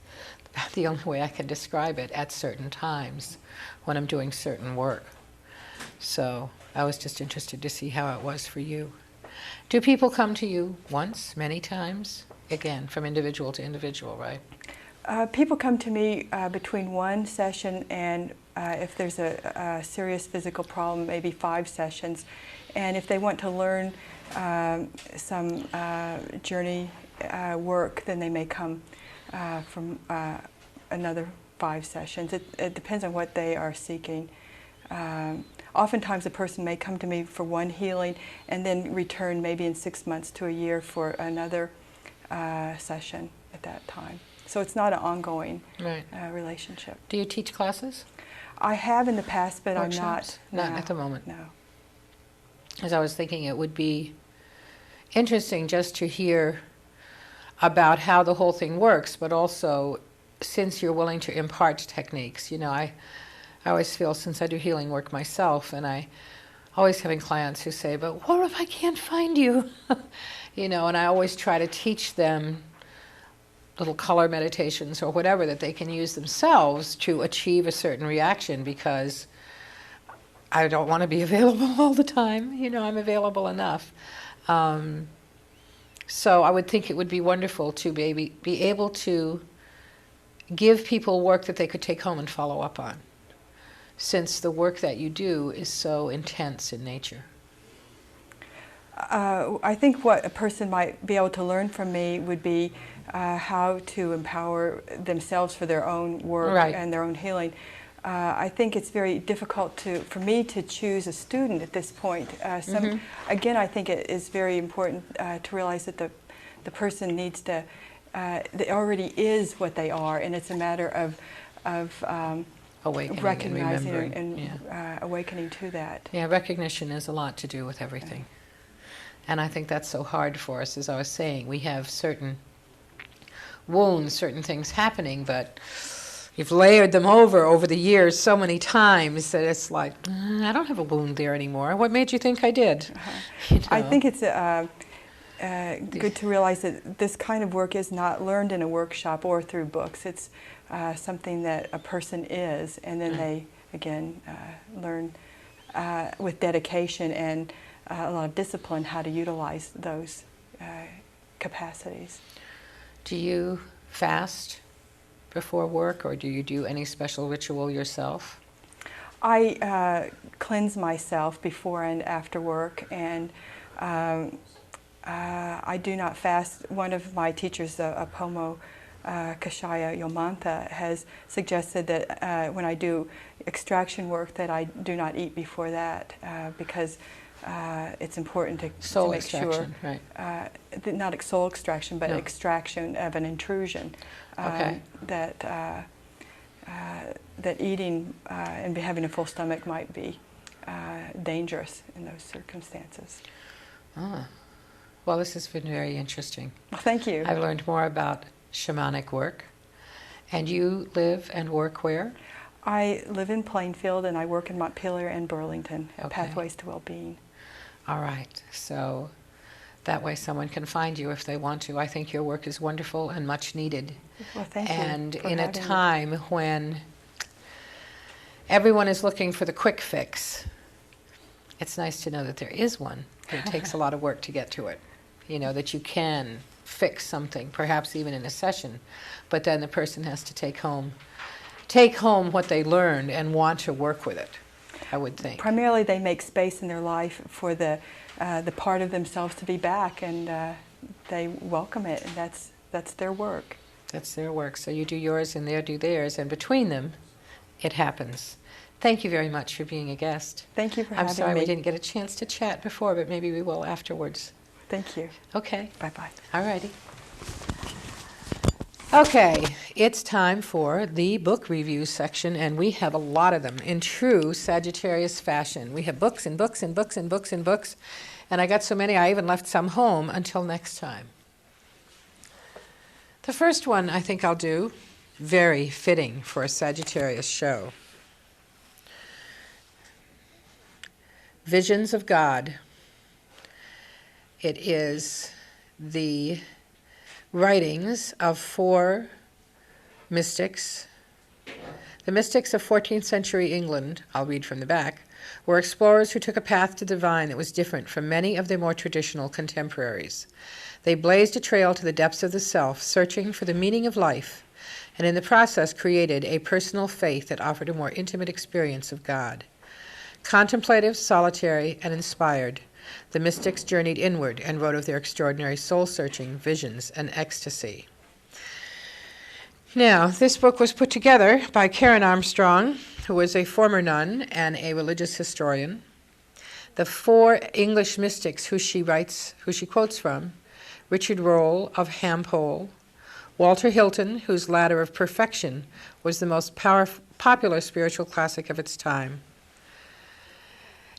about the only way I can describe it at certain times when I'm doing certain work. So I was just interested to see how it was for you. Do people come to you once, many times? Again, from individual to individual, right? People come to me between one session and if there's a serious physical problem, maybe 5 sessions. And if they want to learn some journey work, then they may come from another 5 sessions. It depends on what they are seeking. Oftentimes a person may come to me for one healing and then return maybe in 6 months to a year for another session at that time. So it's not an ongoing relationship. Do you teach classes? I have in the past, but Workshops? I'm not. Not at the moment. No. As I was thinking, it would be interesting just to hear about how the whole thing works, but also, since you're willing to impart techniques. You know, I always feel, since I do healing work myself, and I always having clients who say, but what if I can't find you? You know, and I always try to teach them little color meditations or whatever that they can use themselves to achieve a certain reaction, because I don't want to be available all the time. You know, I'm available enough. So I would think it would be wonderful to be able to give people work that they could take home and follow up on, since the work that you do is so intense in nature. I think what a person might be able to learn from me would be how to empower themselves for their own work and their own healing. I think it's very difficult for me to choose a student at this point. Again, I think it is very important to realize that the person needs to, they already is what they are, and it's a matter of Awakening recognizing and awakening to that. Yeah, recognition has a lot to do with everything. And I think that's so hard for us. As I was saying, we have certain wounds, certain things happening, but you've layered them over the years so many times that it's like, I don't have a wound there anymore. What made you think I did? You know? I think it's good to realize that this kind of work is not learned in a workshop or through books. It's something that a person is, and then they, again, learn with dedication and a lot of discipline how to utilize those capacities. Do you fast before work, or do you do any special ritual yourself? I cleanse myself before and after work, and I do not fast. One of my teachers, Apomo Kashaya Yomantha, has suggested that when I do extraction work that I do not eat before that because it's important to make sure, right. Not soul extraction, but extraction of an intrusion, that eating and having a full stomach might be dangerous in those circumstances. Well, this has been very interesting. Well, thank you. I've learned more about shamanic work. And you live and work where? I live in Plainfield, and I work in Montpelier and Burlington at Pathways to Wellbeing. All right. So That way someone can find you if they want to. I think your work is wonderful and much needed. Well, thank you. And for in a having me. time when everyone is looking for the quick fix, it's nice to know that there is one. But it takes a lot of work to get to it. You know, that you can fix something, perhaps even in a session, but then the person has to take home what they learned and want to work with it, I would think. Primarily, they make space in their life for the part of themselves to be back, and they welcome it, and that's their work. That's their work. So you do yours and they do theirs, and between them, it happens. Thank you very much for being a guest. Thank you for I'm having sorry me. we didn't get a chance to chat before, but maybe we will afterwards. Thank you. Okay. Bye-bye. All righty. Okay, it's time for the book review section, and we have a lot of them in true Sagittarius fashion. We have books and books and books and books and books, and I got so many I even left some home until next time. The first one I think I'll do, very fitting for a Sagittarius show. Visions of God. It is the writings of 4 mystics. The mystics of 14th century England, I'll read from the back, were explorers who took a path to the divine that was different from many of their more traditional contemporaries. They blazed a trail to the depths of the self, searching for the meaning of life, and in the process created a personal faith that offered a more intimate experience of God. Contemplative, solitary, and inspired, the mystics journeyed inward and wrote of their extraordinary soul-searching visions and ecstasy. Now, this book was put together by Karen Armstrong, who was a former nun and a religious historian. The 4 English mystics who she quotes from: Richard Rolle of Hampole, Walter Hilton, whose Ladder of Perfection was the most popular spiritual classic of its time,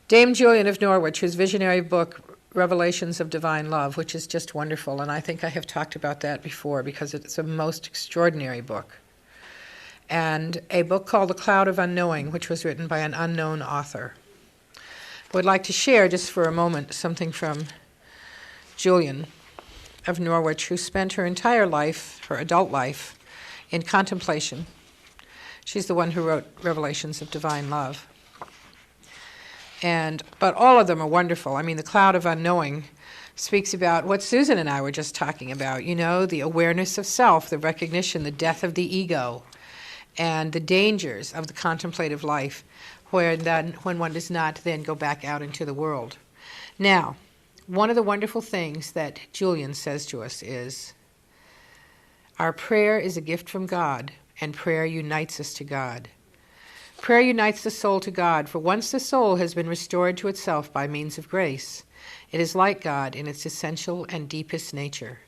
Dame Julian of Norwich, whose visionary book, Revelations of Divine Love, which is just wonderful, and I think I have talked about that before because it's a most extraordinary book. And a book called The Cloud of Unknowing, which was written by an unknown author. I would like to share just for a moment something from Julian of Norwich, who spent her entire life, her adult life, in contemplation. She's the one who wrote Revelations of Divine Love. But all of them are wonderful. I mean, The Cloud of Unknowing speaks about what Susan and I were just talking about, you know, the awareness of self, the recognition, the death of the ego, and the dangers of the contemplative life when one does not then go back out into the world. Now, one of the wonderful things that Julian says to us is, our prayer is a gift from God, and prayer unites us to God. Prayer unites the soul to God, for once the soul has been restored to itself by means of grace, it is like God in its essential and deepest nature.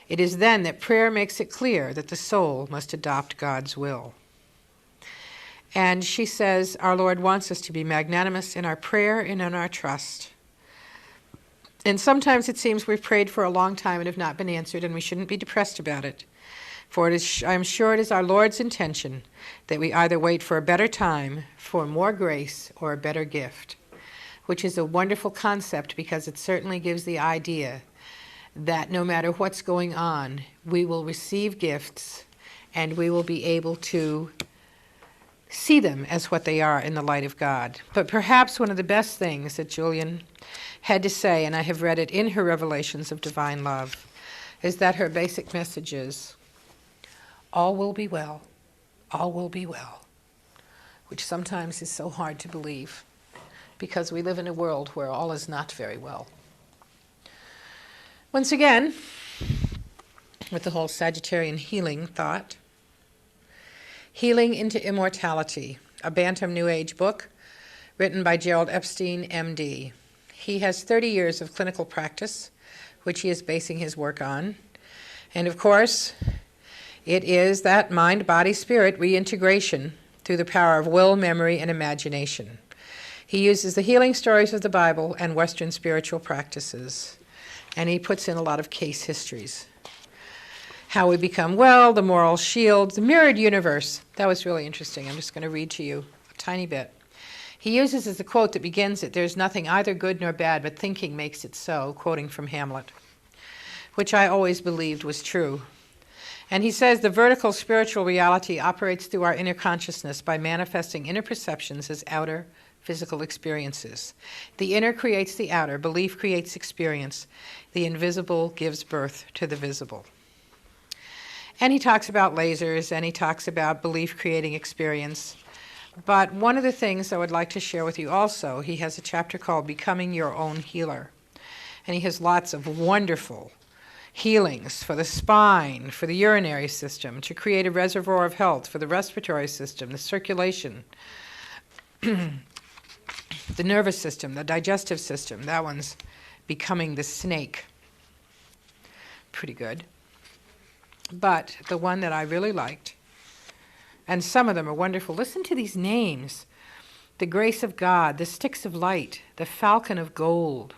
It is then that prayer makes it clear that the soul must adopt God's will. And she says, our Lord wants us to be magnanimous in our prayer and in our trust. And sometimes it seems we've prayed for a long time and have not been answered, and we shouldn't be depressed about it. For I am sure it is our Lord's intention that we either wait for a better time, for more grace, or a better gift, which is a wonderful concept because it certainly gives the idea that no matter what's going on, we will receive gifts and we will be able to see them as what they are in the light of God. But perhaps one of the best things that Julian had to say, and I have read it in her Revelations of Divine Love, is that her basic message is, all will be well, all will be well, which sometimes is so hard to believe because we live in a world where all is not very well. Once again, with the whole Sagittarian healing thought, Healing into Immortality, a Bantam New Age book written by Gerald Epstein, MD. He has 30 years of clinical practice, which he is basing his work on. And of course, it is that mind-body-spirit reintegration through the power of will, memory, and imagination. He uses the healing stories of the Bible and Western spiritual practices, and he puts in a lot of case histories. How we become well, the moral shield, the mirrored universe. That was really interesting. I'm just going to read to you a tiny bit. He uses as a quote that begins it, "There's nothing either good nor bad, but thinking makes it so," quoting from Hamlet, which I always believed was true. And he says the vertical spiritual reality operates through our inner consciousness by manifesting inner perceptions as outer physical experiences. The inner creates the outer, belief creates experience. The invisible gives birth to the visible. And he talks about lasers, and he talks about belief creating experience. But one of the things I would like to share with you also, he has a chapter called Becoming Your Own Healer. And he has lots of wonderful healings for the spine, for the urinary system, to create a reservoir of health for the respiratory system, the circulation, the nervous system, the digestive system. That one's Becoming the Snake. Pretty good. But the one that I really liked, and some of them are wonderful. Listen to these names. The Grace of God, the Sticks of Light, the Falcon of Gold,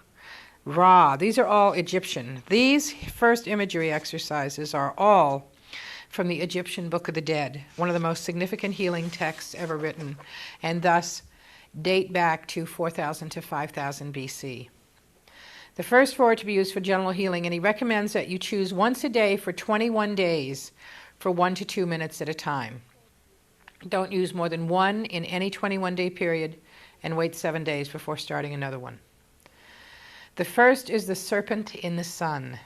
Ra. These are all Egyptian. These first imagery exercises are all from the Egyptian Book of the Dead, one of the most significant healing texts ever written, and thus date back to 4000 to 5000 BC. The first four are to be used for general healing, and he recommends that you choose once a day for 21 days for 1 to 2 minutes at a time. Don't use more than one in any 21-day period, and wait 7 days before starting another one. The first is the serpent in the sun,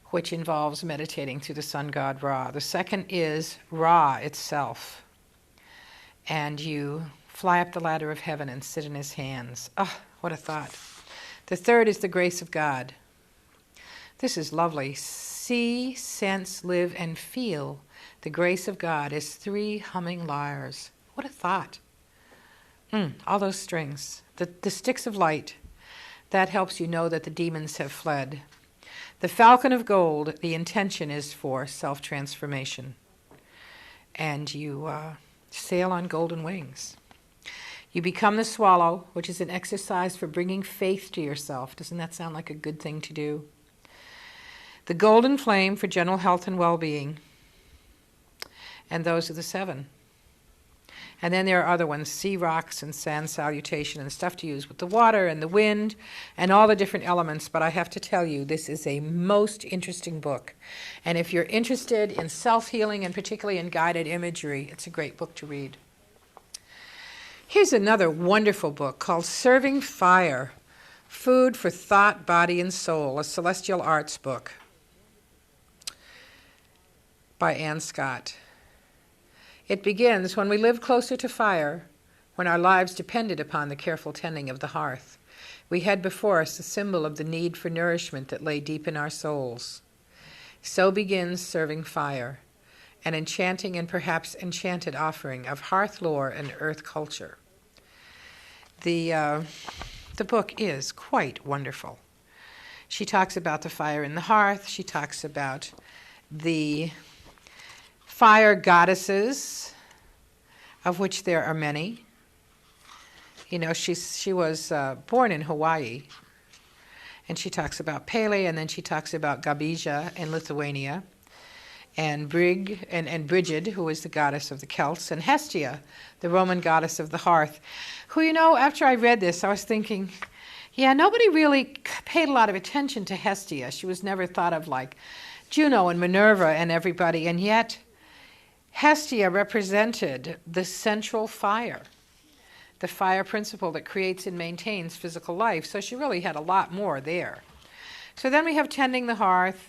which involves meditating through the sun god Ra. The second is Ra itself, and you fly up the ladder of heaven and sit in his hands. Ah, what a thought. The third is the grace of God. This is lovely. See, sense, live, and feel the grace of God as 3 humming lyres. What a thought. All those strings. The sticks of light, that helps you know that the demons have fled. The falcon of gold, the intention is for self-transformation. And you sail on golden wings. You become the swallow, which is an exercise for bringing faith to yourself. Doesn't that sound like a good thing to do? The golden flame for general health and well-being. And those are the 7. And then there are other ones, sea rocks and sand salutation and stuff to use with the water and the wind and all the different elements. But I have to tell you, this is a most interesting book. And if you're interested in self-healing and particularly in guided imagery, it's a great book to read. Here's another wonderful book called Serving Fire, Food for Thought, Body, and Soul, a celestial arts book by Anne Scott. It begins, when we lived closer to fire, when our lives depended upon the careful tending of the hearth, we had before us the symbol of the need for nourishment that lay deep in our souls. So begins Serving Fire, an enchanting and perhaps enchanted offering of hearth lore and earth culture. The book is quite wonderful. She talks about the fire in the hearth. She talks about the fire goddesses, of which there are many. You know, she was born in Hawaii, and she talks about Pele, and then she talks about Gabija in Lithuania, and Brig and Brigid, who is the goddess of the Celts, and Hestia, the Roman goddess of the hearth, who, you know, after I read this, I was thinking, yeah, nobody really paid a lot of attention to Hestia. She was never thought of like Juno and Minerva and everybody, and yet Hestia represented the central fire, the fire principle that creates and maintains physical life. So she really had a lot more there. So then we have tending the hearth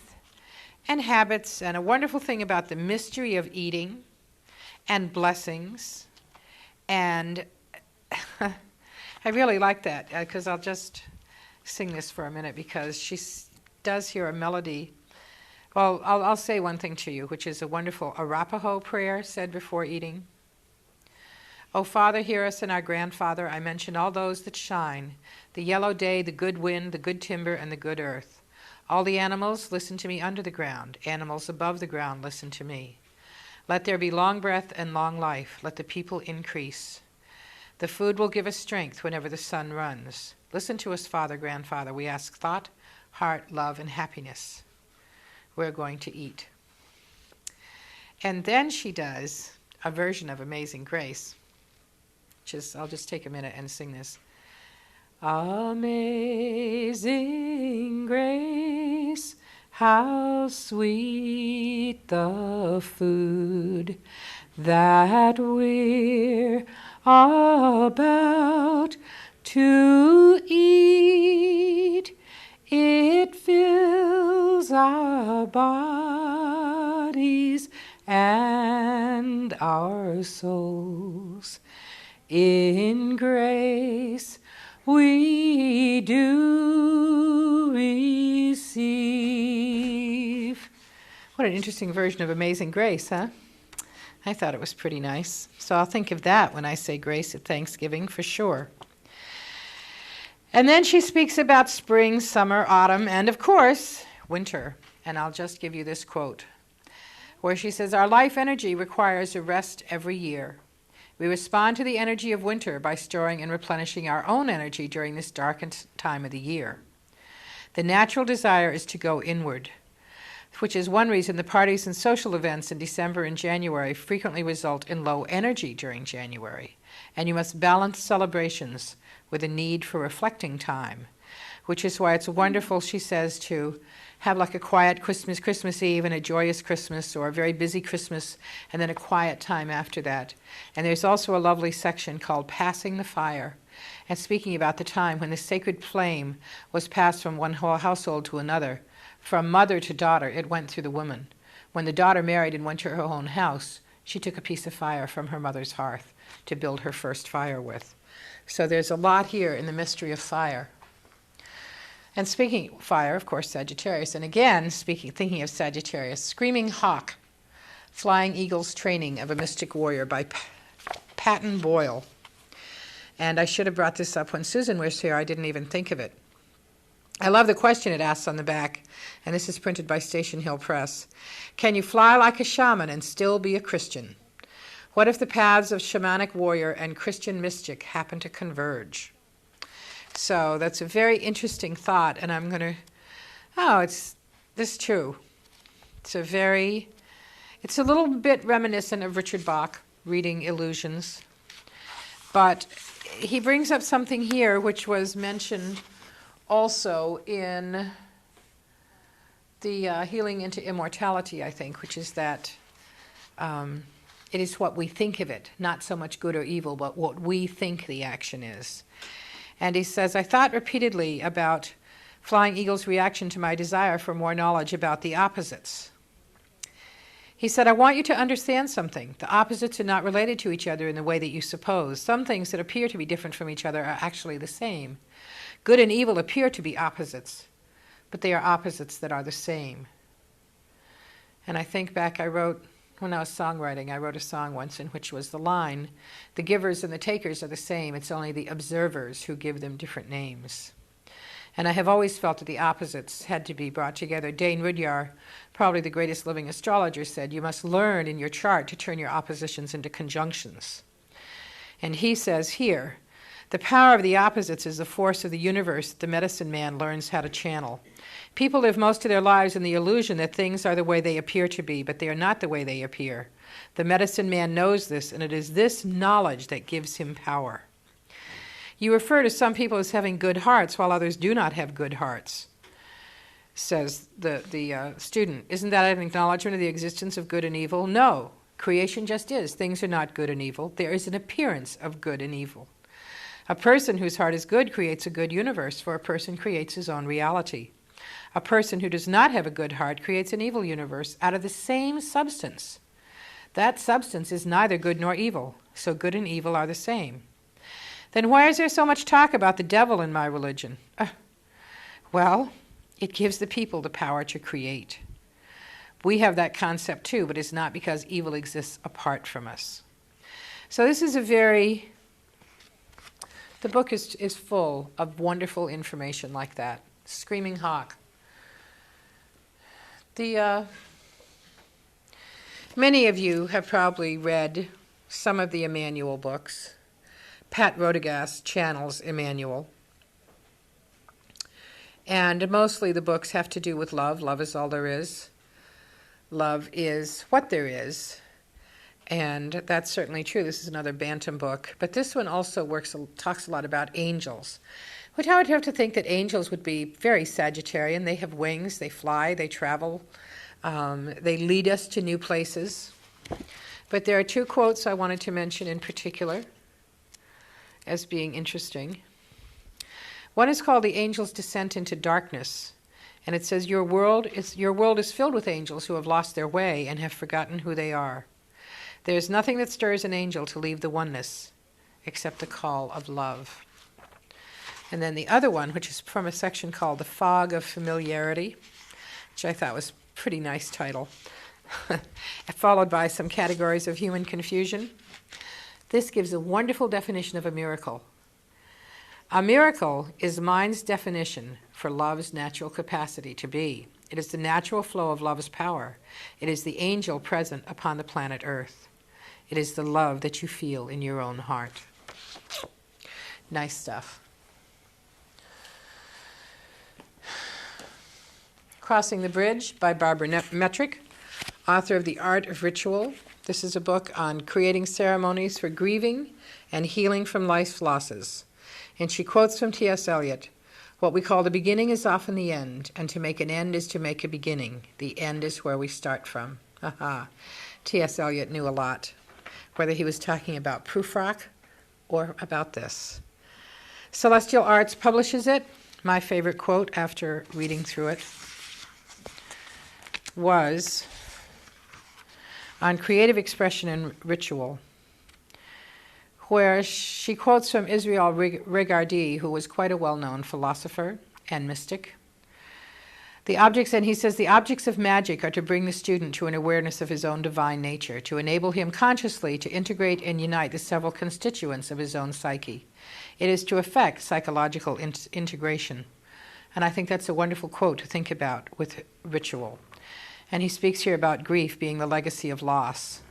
and habits, and a wonderful thing about the mystery of eating and blessings. And I really like that, because I'll just sing this for a minute, because she does hear a melody. Well, I'll say one thing to you, which is a wonderful Arapaho prayer said before eating. O Father, hear us, and our grandfather, I mention all those that shine, the yellow day, the good wind, the good timber, and the good earth. All the animals, listen to me under the ground. Animals above the ground, listen to me. Let there be long breath and long life. Let the people increase. The food will give us strength whenever the sun runs. Listen to us, Father, grandfather. We ask thought, heart, love, and happiness. We're going to eat. And then she does a version of Amazing Grace, which is, I'll just take a minute and sing this. Amazing grace, how sweet the food that we're about to eat. It fills our bodies and our souls. In grace we do receive. What an interesting version of Amazing Grace, huh? I thought it was pretty nice. So I'll think of that when I say grace at Thanksgiving for sure. And then she speaks about spring, summer, autumn, and of course, winter. And I'll just give you this quote, where she says, our life energy requires a rest every year. We respond to the energy of winter by storing and replenishing our own energy during this darkened time of the year. The natural desire is to go inward, which is one reason the parties and social events in December and January frequently result in low energy during January. And you must balance celebrations with a need for reflecting time, which is why it's wonderful, she says, to have like a quiet Christmas Eve and a joyous Christmas, or a very busy Christmas and then a quiet time after that. And there's also a lovely section called Passing the Fire, and speaking about the time when the sacred flame was passed from one whole household to another. From mother to daughter, it went through the woman. When the daughter married and went to her own house, she took a piece of fire from her mother's hearth to build her first fire with. So there's a lot here in the mystery of fire. And speaking of fire, of course, Sagittarius. And again, thinking of Sagittarius, Screaming Hawk, Flying Eagle's Training of a Mystic Warrior by Patton Boyle. And I should have brought this up when Susan was here. I didn't even think of it. I love the question it asks on the back, and this is printed by Station Hill Press. Can you fly like a shaman and still be a Christian? What if the paths of shamanic warrior and Christian mystic happen to converge? So that's a very interesting thought, and I'm going to, this is true. It's a little bit reminiscent of Richard Bach, reading Illusions. But he brings up something here which was mentioned also in the Healing into Immortality, I think, which is that it is what we think of it, not so much good or evil, but what we think the action is. And he says, I thought repeatedly about Flying Eagle's reaction to my desire for more knowledge about the opposites. He said, I want you to understand something. The opposites are not related to each other in the way that you suppose. Some things that appear to be different from each other are actually the same. Good and evil appear to be opposites, but they are opposites that are the same. And I think back, when I was songwriting, I wrote a song once in which was the line, the givers and the takers are the same, it's only the observers who give them different names. And I have always felt that the opposites had to be brought together. Dane Rudyard, probably the greatest living astrologer, said, you must learn in your chart to turn your oppositions into conjunctions. And he says here, the power of the opposites is the force of the universe that the medicine man learns how to channel. People live most of their lives in the illusion that things are the way they appear to be, but they are not the way they appear. The medicine man knows this, and it is this knowledge that gives him power. You refer to some people as having good hearts, while others do not have good hearts, says the student. Isn't that an acknowledgement of the existence of good and evil? No. Creation just is. Things are not good and evil. There is an appearance of good and evil. A person whose heart is good creates a good universe, for a person creates his own reality. A person who does not have a good heart creates an evil universe out of the same substance. That substance is neither good nor evil, so good and evil are the same. Then why is there so much talk about the devil in my religion? Well, it gives the people the power to create. We have that concept too, but it's not because evil exists apart from us. So this is the book is full of wonderful information like that. Screaming Hawk. Many of you have probably read some of the Emmanuel books. Pat Rodegast channels Emmanuel. And mostly the books have to do with love. Love is all there is. Love is what there is. And that's certainly true. This is another Bantam book. But this one also talks a lot about angels, which I would have to think that angels would be very Sagittarian. They have wings, they fly, they travel, they lead us to new places. But there are two quotes I wanted to mention in particular as being interesting. One is called The Angel's Descent into Darkness. And it says, your world is filled with angels who have lost their way and have forgotten who they are. There is nothing that stirs an angel to leave the oneness except the call of love. And then the other one, which is from a section called The Fog of Familiarity, which I thought was a pretty nice title, followed by some categories of human confusion. This gives a wonderful definition of a miracle. A miracle is mind's definition for love's natural capacity to be. It is the natural flow of love's power. It is the angel present upon the planet Earth. It is the love that you feel in your own heart. Nice stuff. Crossing the Bridge by Barbara Metrick, author of The Art of Ritual. This is a book on creating ceremonies for grieving and healing from life's losses. And she quotes from T.S. Eliot, "What we call the beginning is often the end, and to make an end is to make a beginning. The end is where we start from." T.S. Eliot knew a lot, whether he was talking about Prufrock or about this. Celestial Arts publishes it. My favorite quote after reading through it was on creative expression and ritual, where she quotes from Israel Regardie, who was quite a well-known philosopher and mystic. And he says, the objects of magic are to bring the student to an awareness of his own divine nature, to enable him consciously to integrate and unite the several constituents of his own psyche. It is to effect psychological integration. And I think that's a wonderful quote to think about with ritual. And he speaks here about grief being the legacy of loss.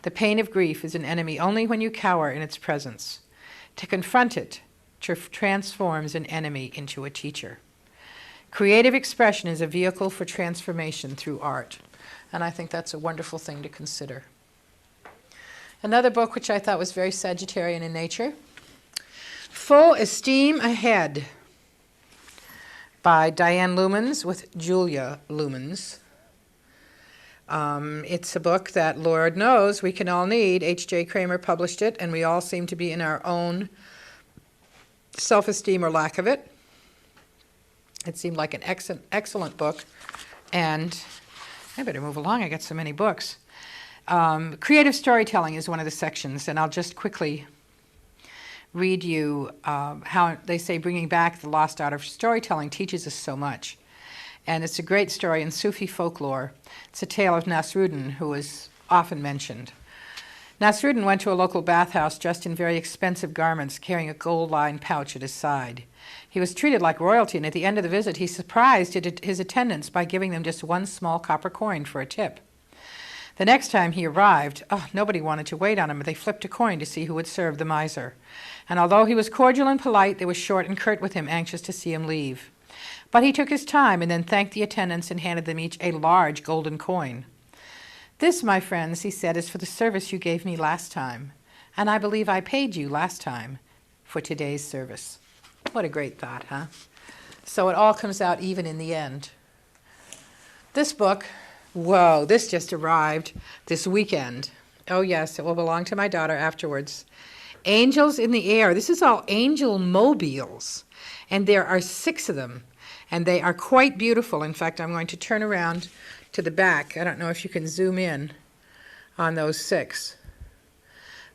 The pain of grief is an enemy only when you cower in its presence. To confront it transforms an enemy into a teacher. Creative expression is a vehicle for transformation through art. And I think that's a wonderful thing to consider. Another book which I thought was very Sagittarian in nature, Full Esteem Ahead by Diane Lumens with Julia Lumens. It's a book that, Lord knows, we can all need. H.J. Kramer published it, and we all seem to be in our own self-esteem or lack of it. It seemed like an excellent book, and I better move along. I got so many books. Creative storytelling is one of the sections, and I'll just quickly read you how they say bringing back the lost art of storytelling teaches us so much. And it's a great story in Sufi folklore. It's a tale of Nasruddin, who is often mentioned. Nasruddin went to a local bathhouse dressed in very expensive garments, carrying a gold-lined pouch at his side. He was treated like royalty, and at the end of the visit, he surprised his attendants by giving them just one small copper coin for a tip. The next time he arrived, nobody wanted to wait on him, but they flipped a coin to see who would serve the miser. And although he was cordial and polite, they were short and curt with him, anxious to see him leave. But he took his time and then thanked the attendants and handed them each a large golden coin. "This, my friends," he said, "is for the service you gave me last time, and I believe I paid you last time for today's service." What a great thought, huh? So it all comes out even in the end. This book, whoa, this just arrived this weekend. Oh yes, it will belong to my daughter afterwards. Angels in the Air. This is all angel mobiles, and there are 6 of them. And they are quite beautiful. In fact, I'm going to turn around to the back. I don't know if you can zoom in on those 6.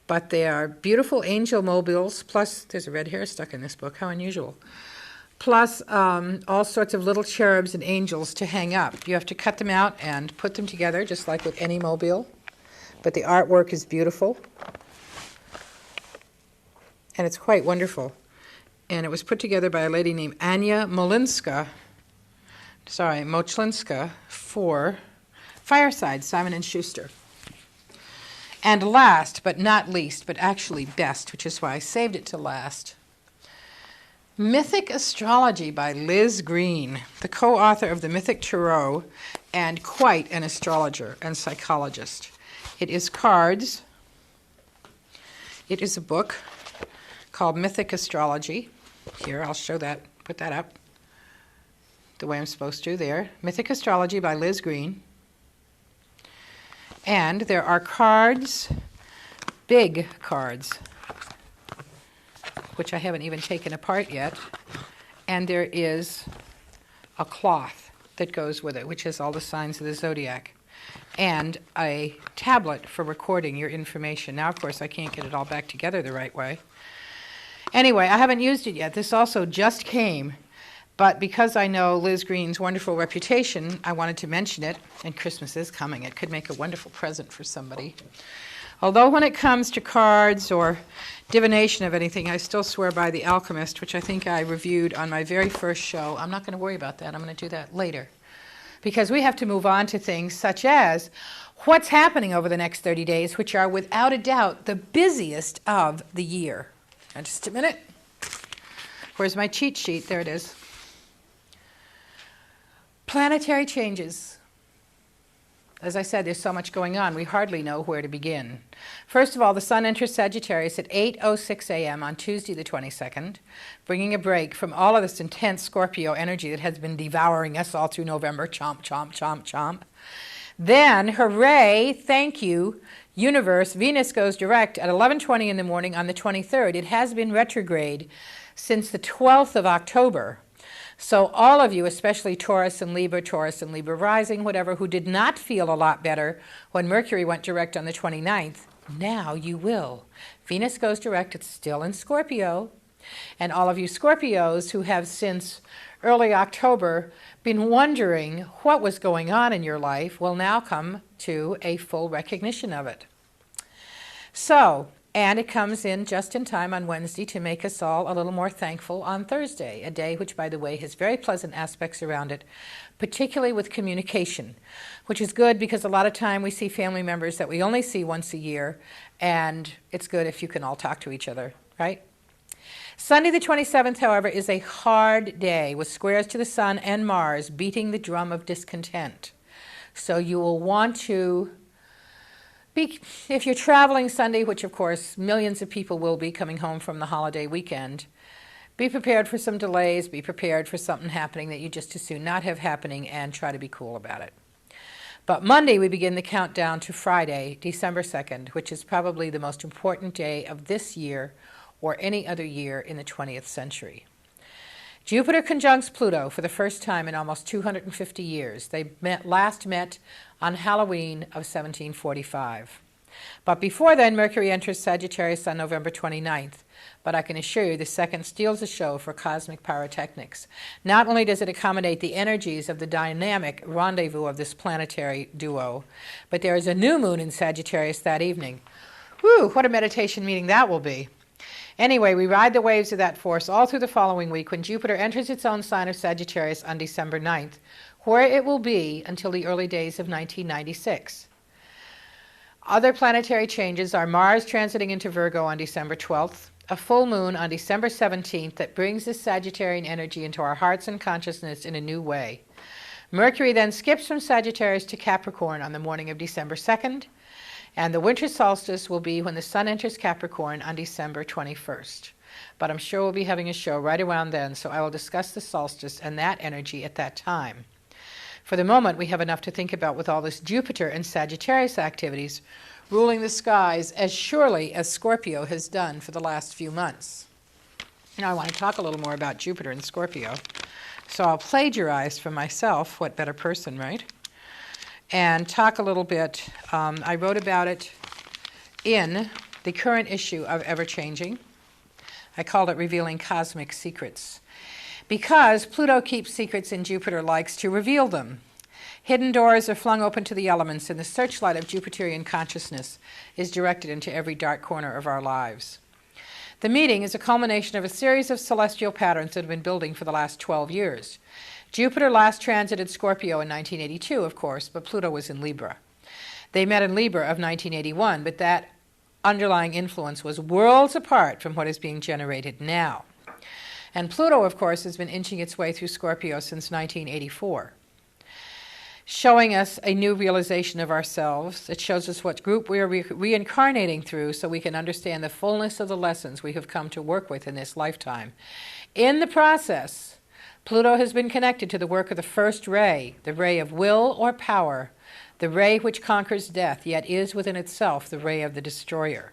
But they are beautiful angel mobiles, plus there's a red hair stuck in this book. How unusual. Plus all sorts of little cherubs and angels to hang up. You have to cut them out and put them together, just like with any mobile. But the artwork is beautiful. And it's quite wonderful. And it was put together by a lady named Anya Mochlinska for Fireside, Simon & Schuster. And last, but not least, but actually best, which is why I saved it to last, Mythic Astrology by Liz Green, the co-author of the Mythic Tarot and quite an astrologer and psychologist. It is cards It is a book called Mythic Astrology. Here, I'll show that, put that up the way I'm supposed to there. Mythic Astrology by Liz Green. And there are cards, big cards, which I haven't even taken apart yet. And there is a cloth that goes with it, which has all the signs of the zodiac, and a tablet for recording your information. Now, of course, I can't get it all back together the right way. Anyway, I haven't used it yet. This also just came, but because I know Liz Green's wonderful reputation, I wanted to mention it, and Christmas is coming. It could make a wonderful present for somebody. Although when it comes to cards or divination of anything, I still swear by The Alchemist, which I think I reviewed on my very first show. I'm not going to worry about that. I'm going to do that later. Because we have to move on to things such as what's happening over the next 30 days, which are without a doubt the busiest of the year. Now, just a minute. Where's my cheat sheet? There it is. Planetary changes. As I said, there's so much going on, we hardly know where to begin. First of all, the Sun enters Sagittarius at 8:06 a.m. on Tuesday the 22nd, bringing a break from all of this intense Scorpio energy that has been devouring us all through November. Chomp, chomp, chomp, chomp. Then, hooray, thank you, universe, Venus goes direct at 11:20 in the morning on the 23rd. It has been retrograde since the 12th of October. So all of you, especially Taurus and Libra rising, whatever, who did not feel a lot better when Mercury went direct on the 29th, now you will. Venus goes direct, it's still in Scorpio. And all of you Scorpios who have since early October been wondering what was going on in your life will now come to a full recognition of it. So, and it comes in just in time on Wednesday to make us all a little more thankful on Thursday, a day which, by the way, has very pleasant aspects around it, particularly with communication, which is good because a lot of time we see family members that we only see once a year, and it's good if you can all talk to each other, right? Sunday the 27th, however, is a hard day with squares to the Sun and Mars beating the drum of discontent. So you will want to if you're traveling Sunday, which of course millions of people will be coming home from the holiday weekend, be prepared for some delays, be prepared for something happening that you just as soon not have happening, and try to be cool about it. But Monday we begin the countdown to Friday, December 2nd, which is probably the most important day of this year or any other year in the 20th century. Jupiter conjuncts Pluto for the first time in almost 250 years. They last met on Halloween of 1745. But before then, Mercury enters Sagittarius on November 29th. But I can assure you the second steals the show for cosmic pyrotechnics. Not only does it accommodate the energies of the dynamic rendezvous of this planetary duo, but there is a new moon in Sagittarius that evening. Whew, what a meditation meeting that will be. Anyway, we ride the waves of that force all through the following week when Jupiter enters its own sign of Sagittarius on December 9th, where it will be until the early days of 1996. Other planetary changes are Mars transiting into Virgo on December 12th, a full moon on December 17th that brings this Sagittarian energy into our hearts and consciousness in a new way. Mercury then skips from Sagittarius to Capricorn on the morning of December 2nd, and the winter solstice will be when the Sun enters Capricorn on December 21st. But I'm sure we'll be having a show right around then, so I will discuss the solstice and that energy at that time. For the moment, we have enough to think about with all this Jupiter and Sagittarius activities ruling the skies as surely as Scorpio has done for the last few months. Now I want to talk a little more about Jupiter and Scorpio. So I'll plagiarize from myself, what better person, right? And talk a little bit. I wrote about it in the current issue of Ever Changing. I called it Revealing Cosmic Secrets. Because Pluto keeps secrets and Jupiter likes to reveal them. Hidden doors are flung open to the elements, and the searchlight of Jupiterian consciousness is directed into every dark corner of our lives. The meeting is a culmination of a series of celestial patterns that have been building for the last 12 years. Jupiter last transited Scorpio in 1982, of course, but Pluto was in Libra. They met in Libra of 1981, but that underlying influence was worlds apart from what is being generated now. And Pluto, of course, has been inching its way through Scorpio since 1984. showing us a new realization of ourselves. It shows us what group we are reincarnating through so we can understand the fullness of the lessons we have come to work with in this lifetime. In the process, Pluto has been connected to the work of the first ray, the ray of will or power, the ray which conquers death, yet is within itself the ray of the destroyer.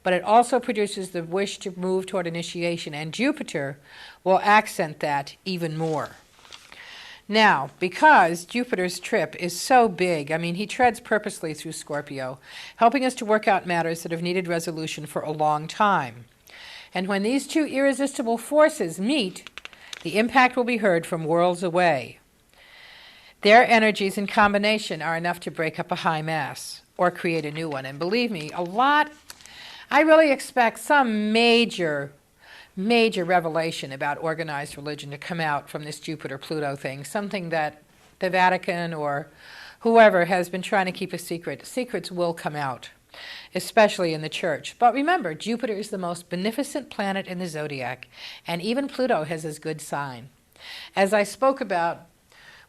But it also produces the wish to move toward initiation, and Jupiter will accent that even more. Now, because Jupiter's trip is so big, I mean, he treads purposely through Scorpio, helping us to work out matters that have needed resolution for a long time. And when these two irresistible forces meet, the impact will be heard from worlds away. Their energies in combination are enough to break up a high mass or create a new one. And believe me, I really expect some major revelation about organized religion to come out from this Jupiter-Pluto thing, something that the Vatican or whoever has been trying to keep a secret. Secrets will come out, especially in the church. But remember, Jupiter is the most beneficent planet in the zodiac, and even Pluto has his good sign. As I spoke about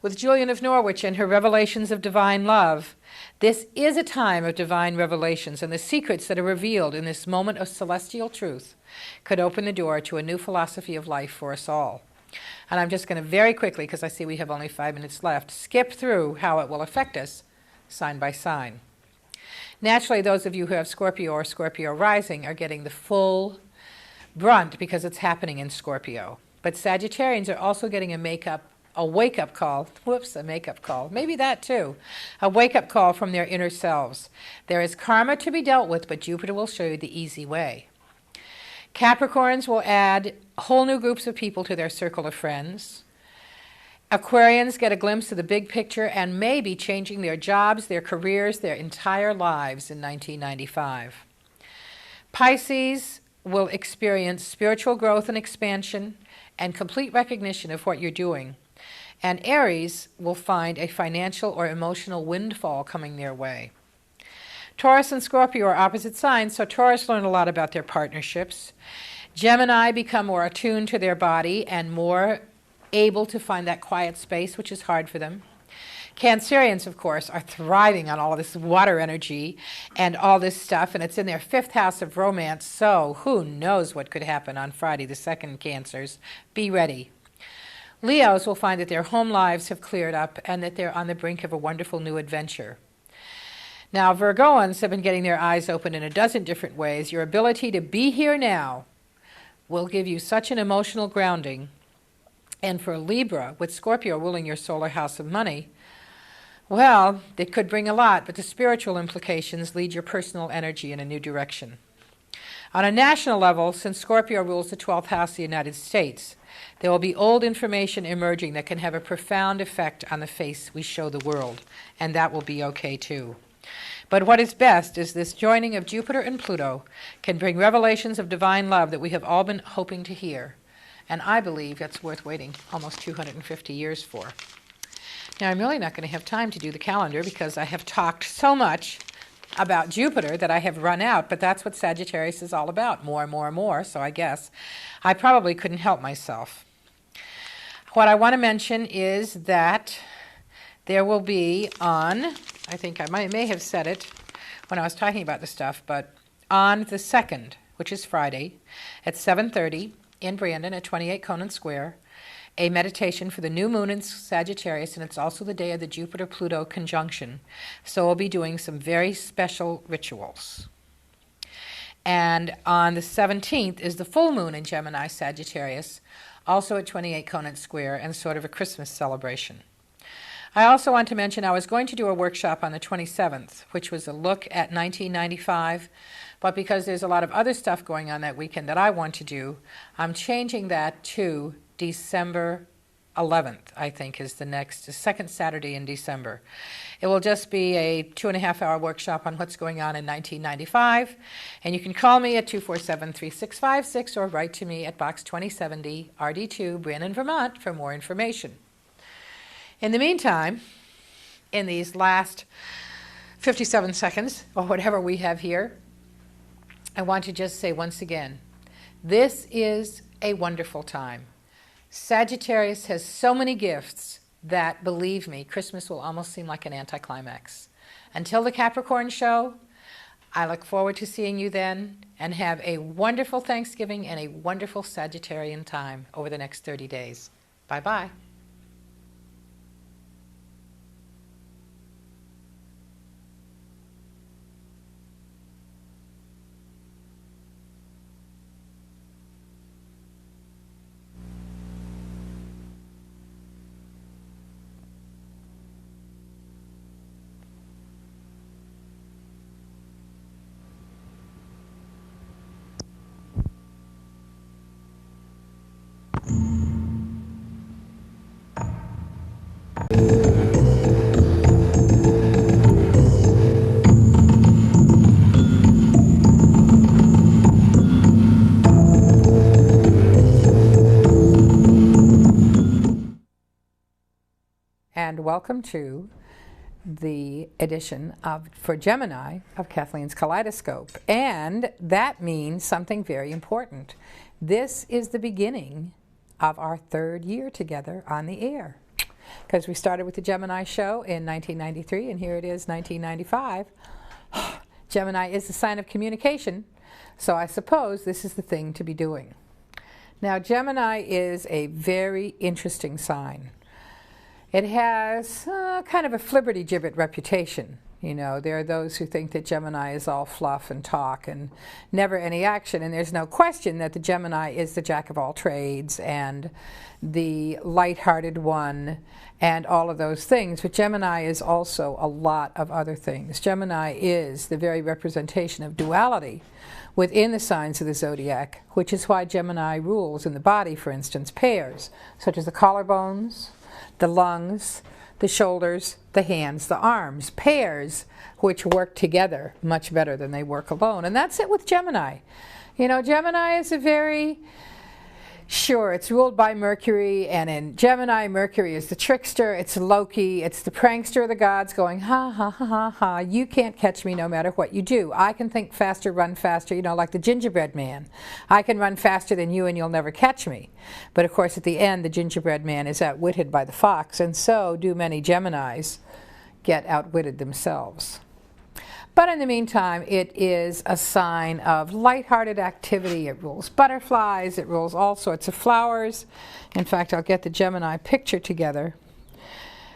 with Julian of Norwich and her revelations of divine love, this is a time of divine revelations, and the secrets that are revealed in this moment of celestial truth could open the door to a new philosophy of life for us all. And I'm just going to very quickly, because I see we have only 5 minutes left, skip through how it will affect us sign by sign. Naturally, those of you who have Scorpio or Scorpio rising are getting the full brunt because it's happening in Scorpio. But Sagittarians are also getting a wake-up call. Whoops, a makeup call. Maybe that too. A wake-up call from their inner selves. There is karma to be dealt with, but Jupiter will show you the easy way. Capricorns will add whole new groups of people to their circle of friends. Aquarians get a glimpse of the big picture and may be changing their jobs, their careers, their entire lives in 1995. Pisces will experience spiritual growth and expansion and complete recognition of what you're doing. And Aries will find a financial or emotional windfall coming their way. Taurus and Scorpio are opposite signs, so Taurus learn a lot about their partnerships. Gemini become more attuned to their body and more able to find that quiet space, which is hard for them. Cancerians, of course, are thriving on all of this water energy and all this stuff, and it's in their 5th house of romance, so who knows what could happen on Friday the 2nd, Cancers. Be ready. Leos will find that their home lives have cleared up and that they're on the brink of a wonderful new adventure. Now, Virgoans have been getting their eyes open in a dozen different ways. Your ability to be here now will give you such an emotional grounding. And for Libra, with Scorpio ruling your solar house of money, well, it could bring a lot, but the spiritual implications lead your personal energy in a new direction. On a national level, since Scorpio rules the 12th house of the United States, there will be old information emerging that can have a profound effect on the face we show the world, and that will be okay too. But what is best is this joining of Jupiter and Pluto can bring revelations of divine love that we have all been hoping to hear, and I believe that's worth waiting almost 250 years for. Now, I'm really not going to have time to do the calendar because I have talked so much about Jupiter that I have run out, but that's what Sagittarius is all about, more and more and more, so I guess I probably couldn't help myself. What I want to mention is that there will be on, I think I may have said it when I was talking about the stuff, but on the 2nd, which is Friday, at 7:30 in Brandon at 28 Conant Square, a meditation for the new moon in Sagittarius, and it's also the day of the Jupiter-Pluto conjunction. So we'll be doing some very special rituals. And on the 17th is the full moon in Gemini Sagittarius, also at 28 Conant Square, and sort of a Christmas celebration. I also want to mention I was going to do a workshop on the 27th, which was a look at 1995, but because there's a lot of other stuff going on that weekend that I want to do, I'm changing that to December 11th, I think, is the second Saturday in December. It will just be a 2.5-hour workshop on what's going on in 1995, and you can call me at 247-3656 or write to me at Box 2070, RD2, Brandon, Vermont, for more information. In the meantime, in these last 57 seconds, or whatever we have here, I want to just say once again, this is a wonderful time. Sagittarius has so many gifts, that, believe me, Christmas will almost seem like an anticlimax. Until the Capricorn show, I look forward to seeing you then, and have a wonderful Thanksgiving and a wonderful Sagittarian time over the next 30 days. Bye-bye. And welcome to the edition for Gemini of Kathleen's Kaleidoscope. And that means something very important. This is the beginning of our 3rd year together on the air. Because we started with the Gemini show in 1993, and here it is, 1995. Gemini is the sign of communication, so I suppose this is the thing to be doing. Now, Gemini is a very interesting sign. It has kind of a flibberty-gibbet reputation. You know, there are those who think that Gemini is all fluff and talk and never any action, and there's no question that the Gemini is the jack of all trades and the light-hearted one and all of those things, but Gemini is also a lot of other things. Gemini is the very representation of duality within the signs of the zodiac, which is why Gemini rules in the body, for instance, pairs, such as the collarbones, the lungs, the shoulders, the hands, the arms, pairs which work together much better than they work alone. And that's it with Gemini. You know, Gemini is a very, sure, it's ruled by Mercury, and in Gemini, Mercury is the trickster, it's Loki, it's the prankster of the gods going, ha, ha, ha, ha, ha, you can't catch me no matter what you do. I can think faster, run faster, you know, like the gingerbread man. I can run faster than you and you'll never catch me. But of course, at the end, the gingerbread man is outwitted by the fox, and so do many Geminis get outwitted themselves. But in the meantime, it is a sign of lighthearted activity. It rules butterflies, it rules all sorts of flowers. In fact, I'll get the Gemini picture together,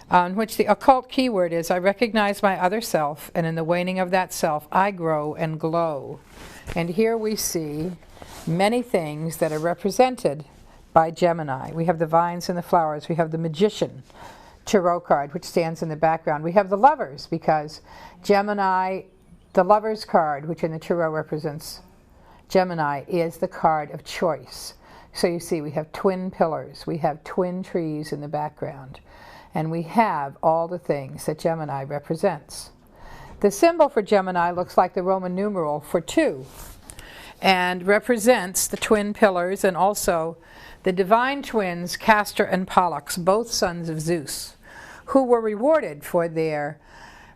on which the occult keyword is, I recognize my other self, and in the waning of that self, I grow and glow. And here we see many things that are represented by Gemini. We have the vines and the flowers. We have the Magician tarot card, which stands in the background. We have the Lovers, because Gemini, the Lovers card, which in the tarot represents Gemini, is the card of choice. So you see, we have twin pillars, we have twin trees in the background, and we have all the things that Gemini represents. The symbol for Gemini looks like the Roman numeral for 2, and represents the twin pillars and also the divine twins Castor and Pollux, both sons of Zeus, who were rewarded for their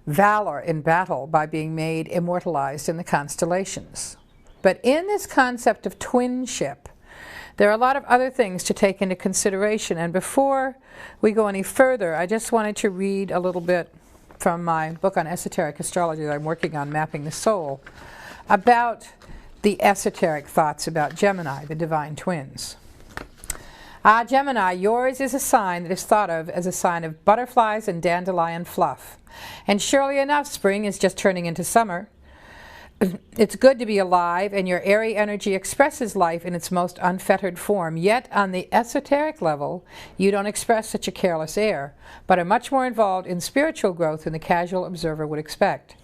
valor in battle by being made immortalized in the constellations. But in this concept of twinship, there are a lot of other things to take into consideration. And before we go any further, I just wanted to read a little bit from my book on esoteric astrology that I'm working on, Mapping the Soul, about the esoteric thoughts about Gemini, the divine twins. Gemini, yours is a sign that is thought of as a sign of butterflies and dandelion fluff. And surely enough, spring is just turning into summer. It's good to be alive, and your airy energy expresses life in its most unfettered form. Yet, on the esoteric level, you don't express such a careless air, but are much more involved in spiritual growth than the casual observer would expect.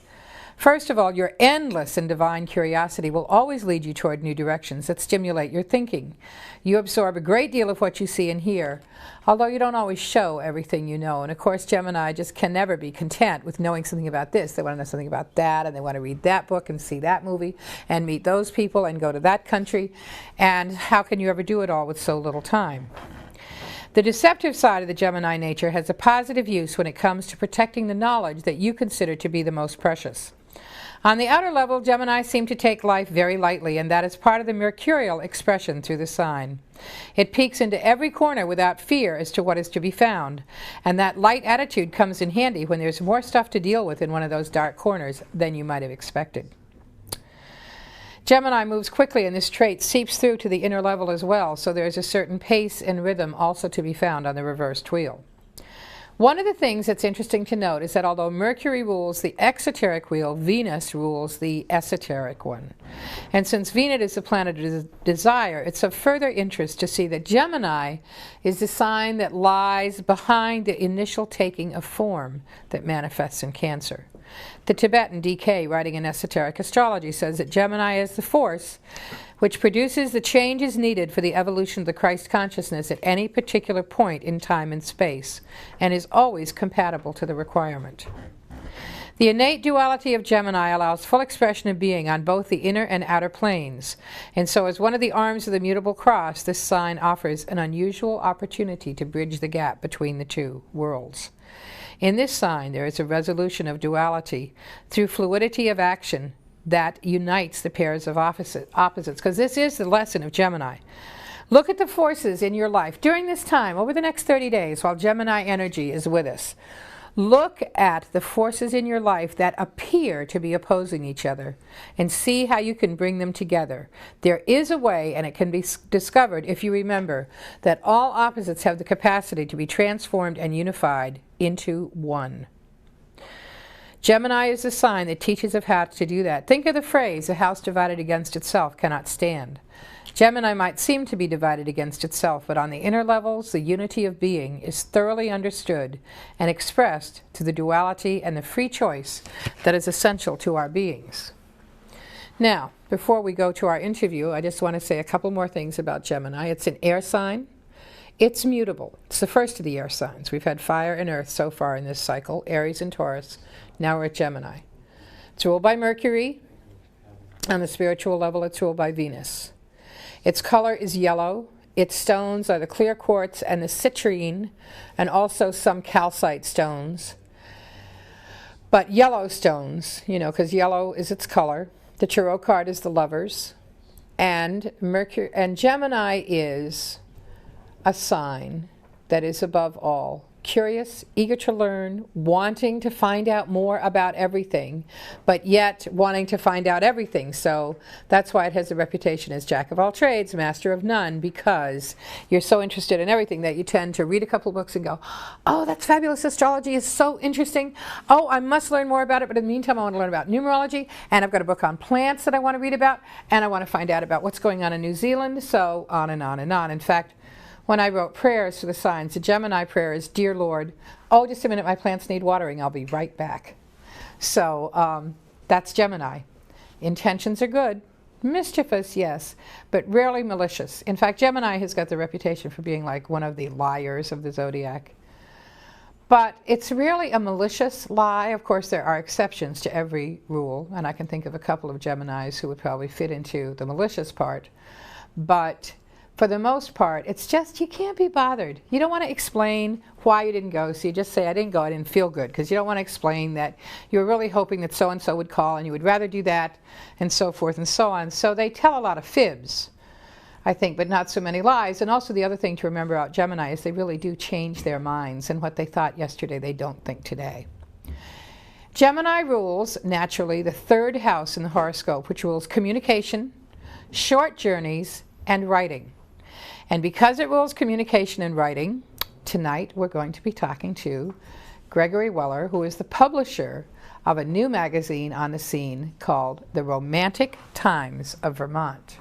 First of all, your endless and divine curiosity will always lead you toward new directions that stimulate your thinking. You absorb a great deal of what you see and hear, although you don't always show everything you know. And of course, Gemini just can never be content with knowing something about this. They want to know something about that, and they want to read that book and see that movie and meet those people and go to that country. And how can you ever do it all with so little time? The deceptive side of the Gemini nature has a positive use when it comes to protecting the knowledge that you consider to be the most precious. On the outer level, Gemini seem to take life very lightly, and that is part of the mercurial expression through the sign. It peeks into every corner without fear as to what is to be found, and that light attitude comes in handy when there's more stuff to deal with in one of those dark corners than you might have expected. Gemini moves quickly, and this trait seeps through to the inner level as well, so there's a certain pace and rhythm also to be found on the reversed wheel. One of the things that's interesting to note is that although Mercury rules the exoteric wheel, Venus rules the esoteric one. And since Venus is the planet of desire, it's of further interest to see that Gemini is the sign that lies behind the initial taking of form that manifests in Cancer. The Tibetan DK, writing in Esoteric Astrology, says that Gemini is the force which produces the changes needed for the evolution of the Christ consciousness at any particular point in time and space, and is always compatible to the requirement. The innate duality of Gemini allows full expression of being on both the inner and outer planes, and so as one of the arms of the mutable cross, this sign offers an unusual opportunity to bridge the gap between the two worlds. In this sign, there is a resolution of duality through fluidity of action that unites the pairs of opposites, because this is the lesson of Gemini. Look at the forces in your life during this time, over the next 30 days, while Gemini energy is with us. Look at the forces in your life that appear to be opposing each other and see how you can bring them together. There is a way, and it can be discovered if you remember, that all opposites have the capacity to be transformed and unified into one. Gemini is the sign that teaches of how to do that. Think of the phrase, "A house divided against itself cannot stand." Gemini might seem to be divided against itself, but on the inner levels, the unity of being is thoroughly understood and expressed through the duality and the free choice that is essential to our beings. Now, before we go to our interview, I just want to say a couple more things about Gemini. It's an air sign. It's mutable. It's the first of the air signs. We've had fire and earth so far in this cycle, Aries and Taurus. Now we're at Gemini. It's ruled by Mercury. On the spiritual level, it's ruled by Venus. Its color is yellow. Its stones are the clear quartz and the citrine, and also some calcite stones. But yellow stones, because yellow is its color. The tarot card is the Lovers. And Gemini is a sign that is above all curious, eager to learn, wanting to find out more about everything, but yet wanting to find out everything. So that's why it has a reputation as Jack of all trades, master of none, because you're so interested in everything that you tend to read a couple of books and go, "Oh, that's fabulous. Astrology is so interesting. Oh, I must learn more about it, but in the meantime I want to learn about numerology, and I've got a book on plants that I want to read about, and I want to find out about what's going on in New Zealand," so on and on and on. In fact, when I wrote prayers for the signs, the Gemini prayer is, "Dear Lord, oh, just a minute, my plants need watering. I'll be right back." So that's Gemini. Intentions are good. Mischievous, yes, but rarely malicious. In fact, Gemini has got the reputation for being like one of the liars of the zodiac. But it's really a malicious lie. Of course, there are exceptions to every rule, and I can think of a couple of Geminis who would probably fit into the malicious part. But for the most part, it's just you can't be bothered. You don't want to explain why you didn't go, so you just say, "I didn't go, I didn't feel good," because you don't want to explain that you were really hoping that so-and-so would call and you would rather do that, and so forth and so on. So they tell a lot of fibs, I think, but not so many lies. And also the other thing to remember about Gemini is they really do change their minds, and what they thought yesterday they don't think today. Gemini rules, naturally, the third house in the horoscope, which rules communication, short journeys, and writing. And because it rules communication and writing, tonight we're going to be talking to Gregory Weller, who is the publisher of a new magazine on the scene called The Romantic Times of Vermont.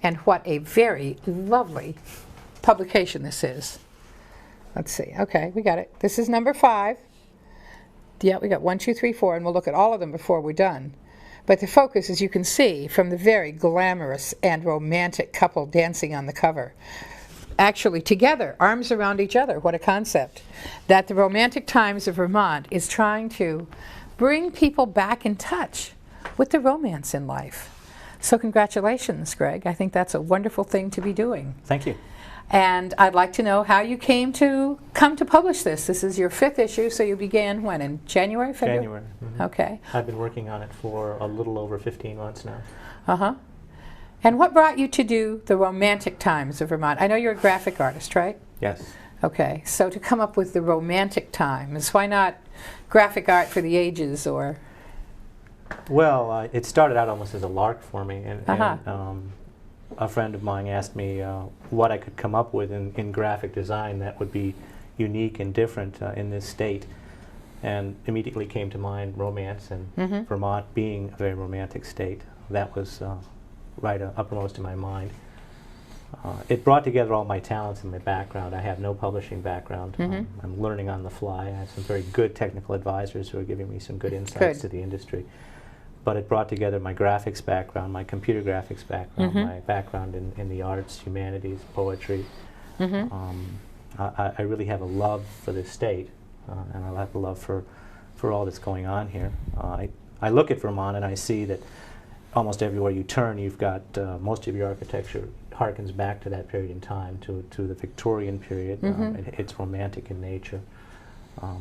And what a very lovely publication this is. Let's see. Okay, we got it. This is number 5. Yeah, we got 1, 2, 3, 4, and we'll look at all of them before we're done. But the focus, as you can see, from the very glamorous and romantic couple dancing on the cover, actually together, arms around each other, what a concept, that the Romantic Times of Vermont is trying to bring people back in touch with the romance in life. So congratulations, Greg. I think that's a wonderful thing to be doing. Thank you. And I'd like to know how you come to publish this. This is your 5th issue, so you began when, in January, February? January. Mm-hmm. Okay. I've been working on it for a little over 15 months now. Uh-huh. And what brought you to do the romantic times of Vermont? I know you're a graphic artist, right? Yes. Okay, so to come up with the romantic times, why not graphic art for the ages, or? Well, it started out almost as a lark for me, and a friend of mine asked me what I could come up with in graphic design that would be unique and different in this state. And immediately came to mind romance, and Vermont being a very romantic state. That was right uppermost in my mind. It brought together all my talents and my background. I have no publishing background. I'm learning on the fly. I have some very good technical advisors who are giving me some good insights to the industry. But it brought together my graphics background, my computer graphics background, my background in the arts, humanities, poetry. I really have a love for this state, and I have a love for all that's going on here. I look at Vermont and I see that almost everywhere you turn, you've got most of your architecture harkens back to that period in time, to the Victorian period. It's romantic in nature.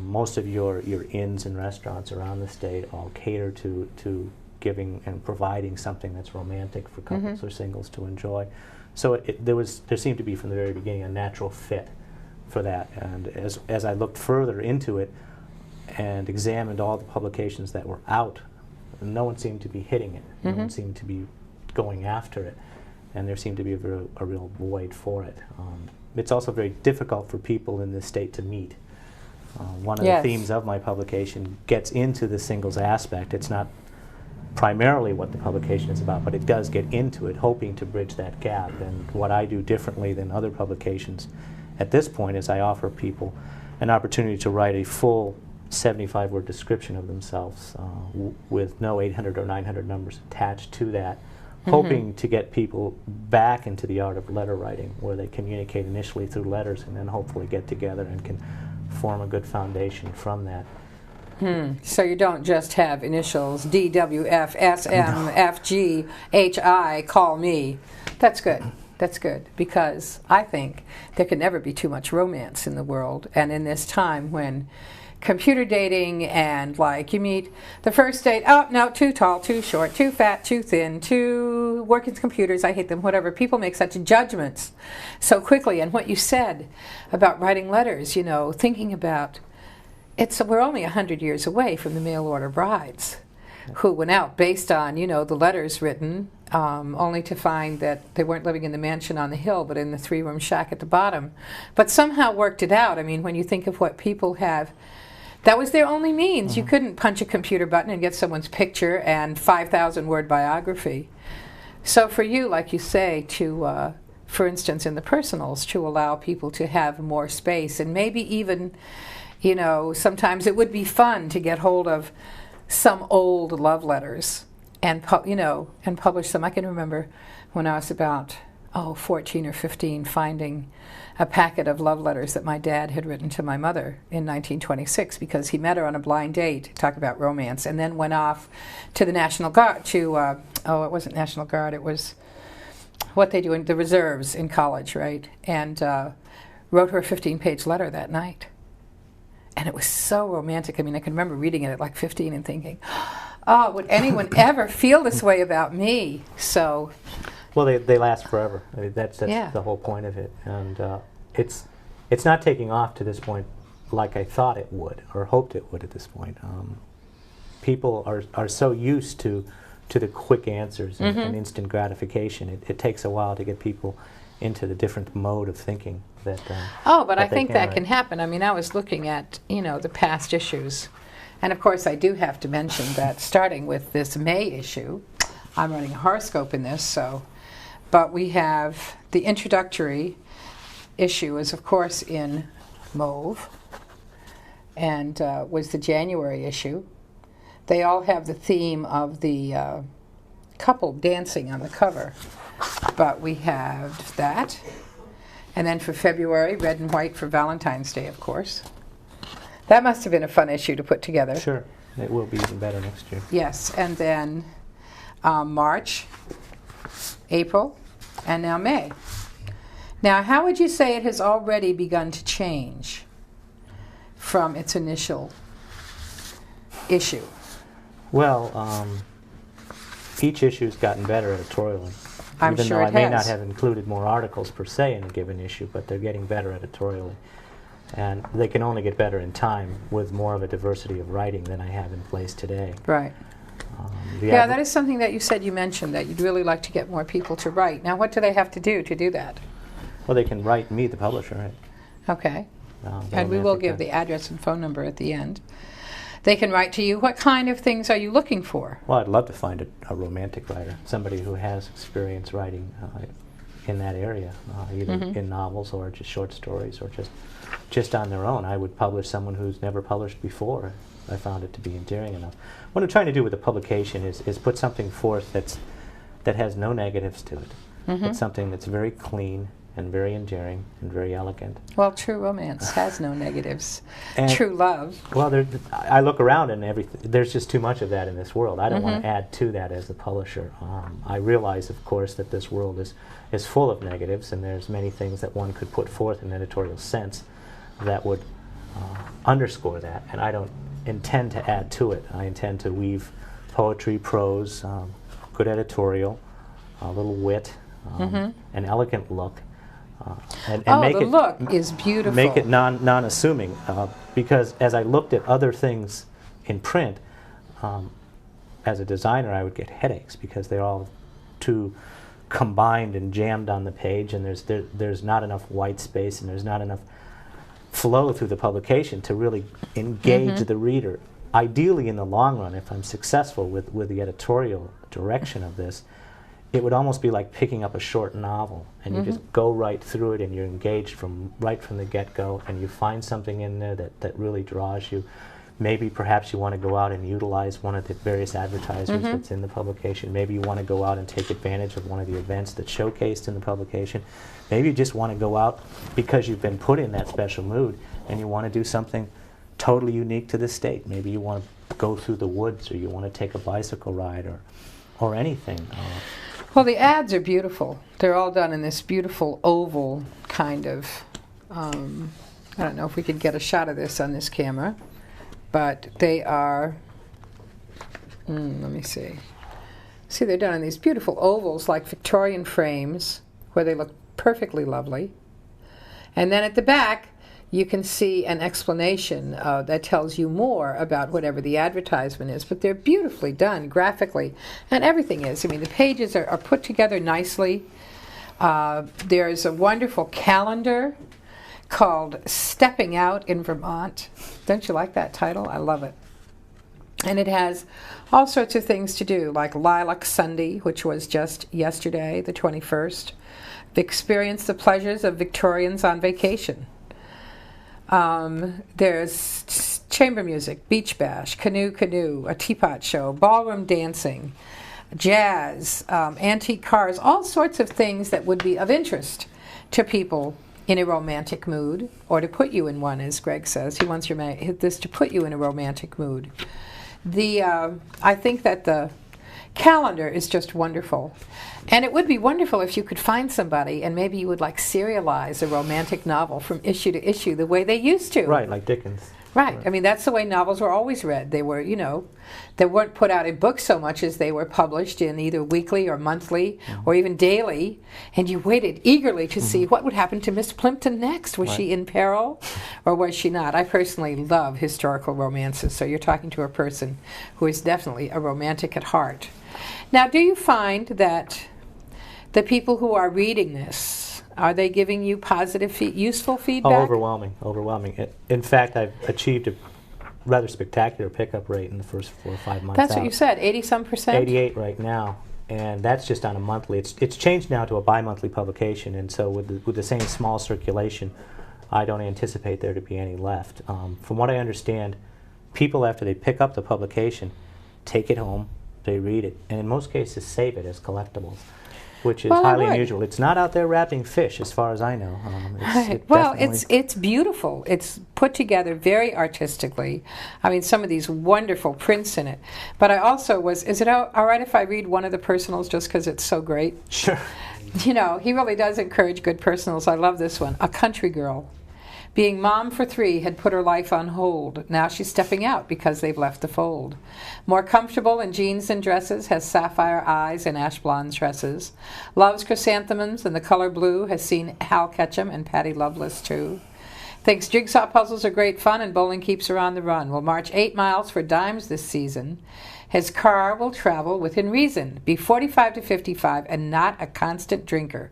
Most of your inns and restaurants around the state all cater to giving and providing something that's romantic for couples or singles to enjoy. So there seemed to be from the very beginning a natural fit for that. And as I looked further into it and examined all the publications that were out, no one seemed to be hitting it. No one seemed to be going after it, and there seemed to be a real void for it. It's also very difficult for people in this state to meet. One of the themes of my publication gets into the singles aspect. It's not primarily what the publication is about, but it does get into it, hoping to bridge that gap. And what I do differently than other publications at this point is I offer people an opportunity to write a full 75-word description of themselves with no 800 or 900 numbers attached to that, hoping to get people back into the art of letter writing, where they communicate initially through letters and then hopefully get together and can form a good foundation from that. So you don't just have initials D, W, F, S, M, F, G, H, I, call me. That's good. That's good, because I think there can never be too much romance in the world, and in this time when computer dating and like you meet the first date, oh no, too tall, too short, too fat, too thin, too working computers, I hate them, whatever. People make such judgments so quickly. And what you said about writing letters, you know, thinking about we're only 100 years away from the mail order brides who went out based on, you know, the letters written, only to find that they weren't living in the mansion on the hill, but in the 3-room shack at the bottom, but somehow worked it out. I mean, when you think of what people have, that was their only means. You couldn't punch a computer button and get someone's picture and 5,000-word biography. So for you, like you say, to, for instance, in the personals, to allow people to have more space, and maybe even, you know, sometimes it would be fun to get hold of some old love letters and, you know, and publish them. I can remember when I was about, 14 or 15, finding a packet of love letters that my dad had written to my mother in 1926, because he met her on a blind date, talk about romance, and then went off to the National Guard, to, it wasn't National Guard, it was what they do in the reserves in college, right? And wrote her a 15-page letter that night. And it was so romantic. I mean, I can remember reading it at like 15 and thinking, oh, would anyone ever feel this way about me? So... Well, they last forever. I mean, that's the whole point of it, and it's not taking off to this point like I thought it would or hoped it would at this point. People are so used to the quick answers and instant gratification. It takes a while to get people into the different mode of thinking that. But I think that can happen. I mean, I was looking at, you know, the past issues, and of course I do have to mention that starting with this May issue, I'm running a horoscope in this, so. But we have the introductory issue is, of course, in mauve, and was the January issue. They all have the theme of the couple dancing on the cover, but we have that. And then for February, red and white for Valentine's Day, of course. That must have been a fun issue to put together. Sure, it will be even better next year. Yes, and then March, April, and now May. Now, how would you say it has already begun to change from its initial issue? Well, each issue's gotten better editorially. I'm Even sure though it I may has. not have included more articles per se in a given issue, but they're getting better editorially. And they can only get better in time with more of a diversity of writing than I have in place today. Right. The Yeah, adver- that is something that you mentioned, that you'd really like to get more people to write. Now, what do they have to do that? Well, they can write me, the publisher, right? Okay. The And we will romantic give guy. the address and phone number at the end. They can write to you. What kind of things are you looking for? Well, I'd love to find a romantic writer, somebody who has experience writing in that area, either in novels or just short stories or just on their own. I would publish someone who's never published before. I found it to be endearing enough. What I'm trying to do with a publication is put something forth that has no negatives to it. It's something that's very clean and very endearing and very elegant. Well, true romance has no negatives. And- True love. Well, I look around and there's just too much of that in this world. I don't want to add to that as the publisher. I realize, of course, that this world is full of negatives, and there's many things that one could put forth in an editorial sense that would underscore that, and I don't intend to add to it. I intend to weave poetry, prose, good editorial, a little wit, an elegant look, and make the it look is beautiful. make it non-assuming, because as I looked at other things in print, as a designer, I would get headaches because they're all too combined and jammed on the page, and there's not enough white space and there's not enough flow through the publication to really engage the reader. Ideally, in the long run, if I'm successful with the editorial direction of this, it would almost be like picking up a short novel, and you just go right through it, and you're engaged right from the get-go, and you find something in there that really draws you. Maybe perhaps you want to go out and utilize one of the various advertisers that's in the publication. Maybe you want to go out and take advantage of one of the events that's showcased in the publication. Maybe you just want to go out because you've been put in that special mood and you want to do something totally unique to the state. Maybe you want to go through the woods, or you want to take a bicycle ride, or anything. Well, the ads are beautiful. They're all done in this beautiful oval kind of, I don't know if we could get a shot of this on this camera, but they are, let me see. See, they're done in these beautiful ovals like Victorian frames where they look perfectly lovely. And then at the back, you can see an explanation that tells you more about whatever the advertisement is. But they're beautifully done graphically, and everything is. I mean, the pages are put together nicely. There's a wonderful calendar called Stepping Out in Vermont. Don't you like that title? I love it. And it has all sorts of things to do, like Lilac Sunday, which was just yesterday, the 21st. Experience the pleasures of Victorians on vacation. There's chamber music, beach bash, canoe, a teapot show, ballroom dancing, jazz, antique cars, all sorts of things that would be of interest to people in a romantic mood, or to put you in one, as Greg says. He wants this to put you in a romantic mood. I think that the calendar is just wonderful. And it would be wonderful if you could find somebody and maybe you would like serialize a romantic novel from issue to issue the way they used to. Right, like Dickens. Right. I mean, that's the way novels were always read. They were, they weren't put out in books so much as they were published in either weekly or monthly or even daily. And you waited eagerly to see what would happen to Miss Plimpton next. Was she in peril or was she not? I personally love historical romances, so you're talking to a person who is definitely a romantic at heart. Now, do you find that the people who are reading this, are they giving you positive, useful feedback? Oh, overwhelming. In fact, I've achieved a rather spectacular pickup rate in the first 4 or 5 months. That's out. what you said, 80-some%? 88 right now, and that's just on a monthly. It's changed now to a bi-monthly publication, and so with the same small circulation, I don't anticipate there to be any left. From what I understand, people, after they pick up the publication, take it home, they read it, and in most cases save it as collectibles, which is highly unusual. It's not out there wrapping fish, as far as I know. It's beautiful. It's put together very artistically. I mean, some of these wonderful prints in it. But I also is it all right if I read one of the personals just because it's so great? Sure. You know, he really does encourage good personals. I love this one. A country girl. Being mom for 3 had put her life on hold. Now she's stepping out because they've left the fold. More comfortable in jeans and dresses, has sapphire eyes and ash blonde tresses. Loves chrysanthemums and the color blue, has seen Hal Ketchum and Patty Loveless too. Thinks jigsaw puzzles are great fun and bowling keeps her on the run. Will march 8 miles for dimes this season. His car will travel within reason. Be 45 to 55 and not a constant drinker.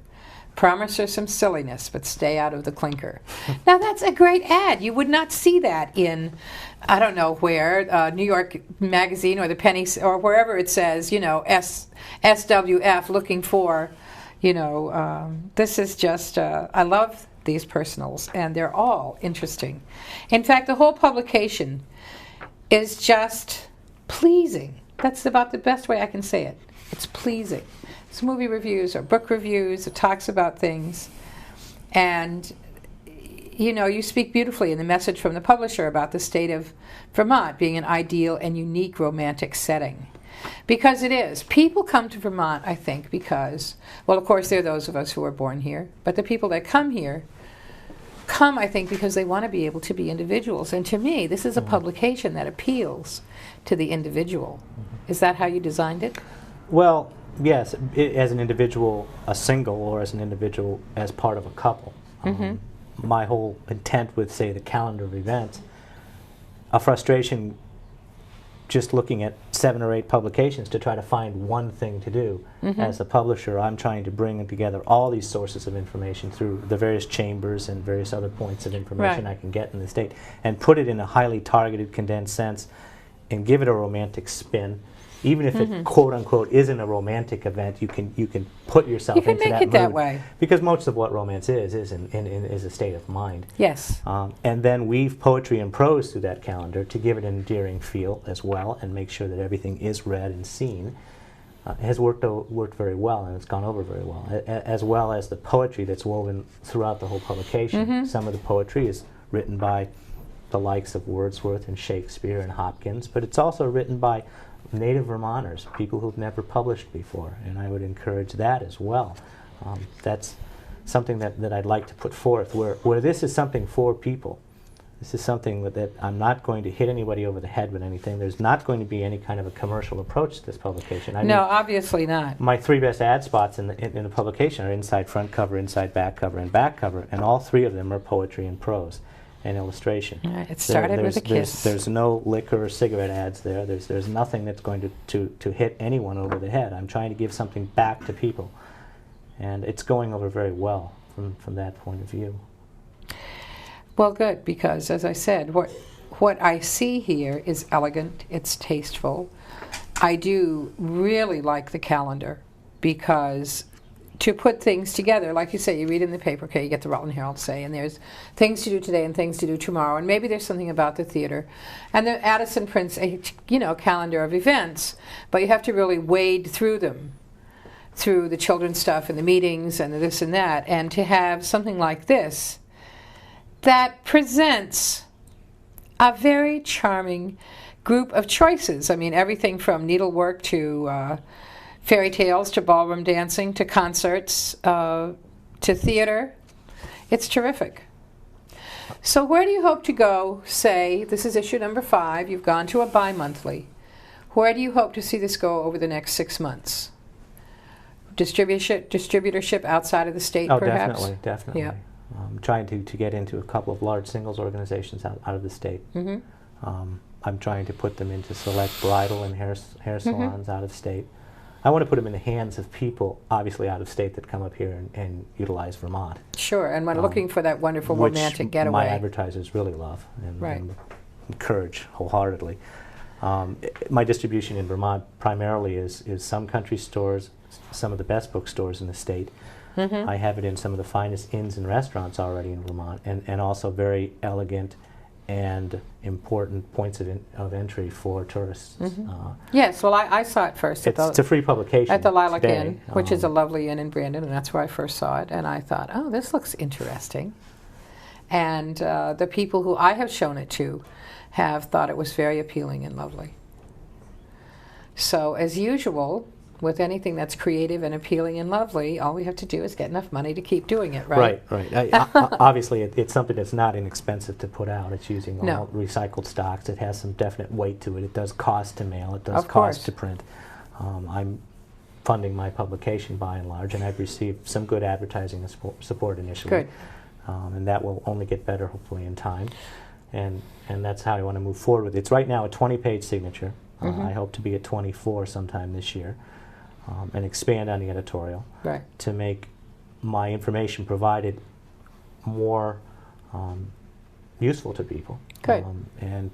Promise her some silliness, but stay out of the clinker. Now that's a great ad. You would not see that in, I don't know where, New York Magazine or the Penny, or wherever it says, you know, SWF looking for, you know, this is just, I love these personals, and they're all interesting. In fact, the whole publication is just pleasing. That's about the best way I can say it. It's pleasing. It's movie reviews or book reviews. It talks about things. And, you know, you speak beautifully in the message from the publisher about the state of Vermont being an ideal and unique romantic setting. Because it is. People come to Vermont, I think, because, well, of course, there are those of us who are born here, but the people that come here come, I think, because they want to be able to be individuals. And to me, this is a publication that appeals to the individual. Is that how you designed it? Well, yes, as an individual, a single, or as an individual as part of a couple. My whole intent with, say, the calendar of events, a frustration just looking at 7 or 8 publications to try to find one thing to do. As a publisher, I'm trying to bring together all these sources of information through the various chambers and various other points of information I can get in the state and put it in a highly targeted, condensed sense and give it a romantic spin. Even if it, quote unquote, isn't a romantic event, you can put yourself into that mood. You can make it that way. Because most of what romance is a state of mind. Yes. And then weave poetry and prose through that calendar to give it an endearing feel as well, and make sure that everything is read and seen. Has worked very well, and it's gone over very well as the poetry that's woven throughout the whole publication. Some of the poetry is written by the likes of Wordsworth and Shakespeare and Hopkins, but it's also written by native Vermonters, people who've never published before, and I would encourage that as well. That's something that I'd like to put forth, where this is something for people. This is something that I'm not going to hit anybody over the head with anything. There's not going to be any kind of a commercial approach to this publication. I mean, obviously not. My 3 best ad spots in the publication are inside front cover, inside back cover, and all 3 of them are poetry and prose and illustration. It started with a kiss. There's no liquor or cigarette ads there. There's nothing that's going to hit anyone over the head. I'm trying to give something back to people, and it's going over very well from that point of view. Well, good, because as I said, what I see here is elegant, it's tasteful. I do really like the calendar, because to put things together, like you say, you read in the paper, okay, you get the Rutland Herald, say, and there's things to do today and things to do tomorrow, and maybe there's something about the theater. And then Addison prints a, calendar of events, but you have to really wade through them, through the children's stuff and the meetings and the this and that, and to have something like this that presents a very charming group of choices. I mean, everything from needlework to fairy tales, to ballroom dancing, to concerts, to theater. It's terrific. So where do you hope to go, say, this is issue number 5, you've gone to a bi-monthly. Where do you hope to see this go over the next 6 months? Distributorship outside of the state, perhaps? Definitely. Yeah. I'm trying to get into a couple of large singles organizations out of the state. I'm trying to put them into select bridal and hair salons out of state. I want to put them in the hands of people, obviously out of state, that come up here and utilize Vermont. Sure, and when looking for that wonderful romantic getaway. My advertisers really love and encourage wholeheartedly. My distribution in Vermont primarily is some country stores, some of the best bookstores in the state. I have it in some of the finest inns and restaurants already in Vermont, and also very elegant and important points of entry for tourists. Yes, well, I saw it first. It's a free publication. At the Lilac Inn, which is a lovely inn in Brandon, and that's where I first saw it. And I thought, oh, this looks interesting. And the people who I have shown it to have thought it was very appealing and lovely. So, as usual, with anything that's creative and appealing and lovely, all we have to do is get enough money to keep doing it, right? Right. Obviously, it's something that's not inexpensive to put out. It's using all recycled stocks. It has some definite weight to it. It does cost to mail. It does Of course. cost to print. I'm funding my publication by and large, and I've received some good advertising and support initially. Good. And that will only get better, hopefully, in time. And that's how I want to move forward with it. It's right now a 20-page signature. I hope to be at 24 sometime this year, and expand on the editorial to make my information provided more useful to people. Good. And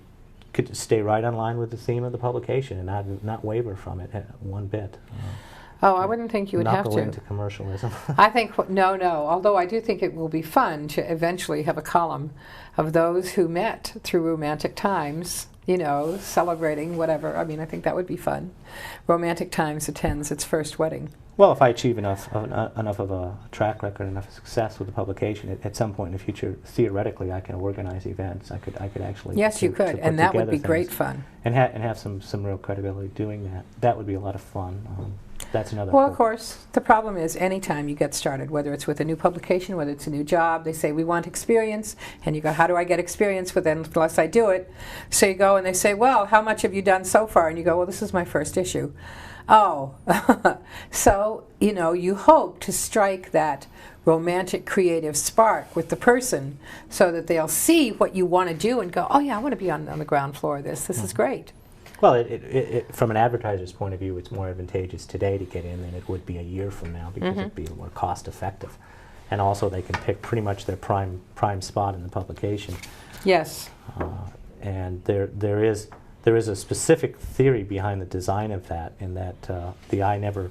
could stay right on line with the theme of the publication and not waver from it one bit. I wouldn't think you would not have go to. into commercialism. I think, no, although I do think it will be fun to eventually have a column of those who met through romantic times, celebrating whatever. I mean, I think that would be fun. Romantic Times attends its first wedding. Well, if I achieve enough of a track record, enough success with the publication, at some point in the future, theoretically, I can organize events. I could actually Yes, you could, to and put that would together be great things fun. and have some real credibility doing that. That would be a lot of fun. That's another. Well, hope. of course, the problem is anytime you get started, whether it's with a new publication, whether it's a new job, they say, we want experience. And you go, how do I get experience with it unless I do it? So you go and they say, well, how much have you done so far? And you go, well, this is my first issue. Oh, so, you hope to strike that romantic creative spark with the person so that they'll see what you want to do and go, oh yeah, I want to be on the ground floor of this. This is great. Well, it, from an advertiser's point of view, it's more advantageous today to get in than it would be a year from now because it'd be more cost effective. And also they can pick pretty much their prime spot in the publication. Yes. And there is a specific theory behind the design of that, in that the eye never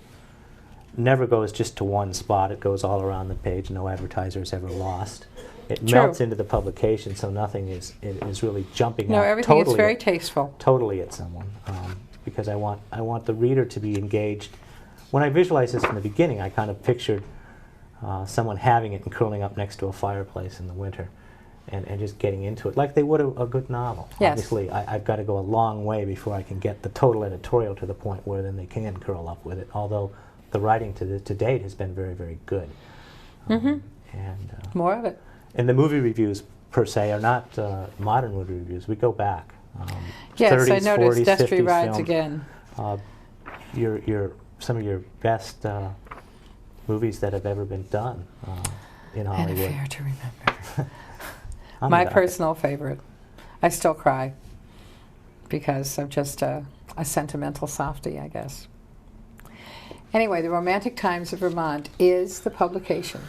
goes just to one spot. It goes all around the page. No advertiser is ever lost. It melts into the publication, so nothing is really jumping out. No, everything is totally very tasteful. Totally at someone, because I want the reader to be engaged. When I visualized this from the beginning, I kind of pictured someone having it and curling up next to a fireplace in the winter, and just getting into it like they would a good novel. Yes. Obviously, I've got to go a long way before I can get the total editorial to the point where then they can curl up with it. Although the writing to date has been very, very good. And more of it. and the movie reviews per se are not modern movie reviews. We go back. Yes, 30s, I noticed 40s, Destry 50s Rides films. again. Some of your best movies that have ever been done in An Hollywood. Affair to Remember. On My the docket. personal favorite. I still cry because I'm just a sentimental softie, I guess. Anyway, The Romantic Times of Vermont is the publication.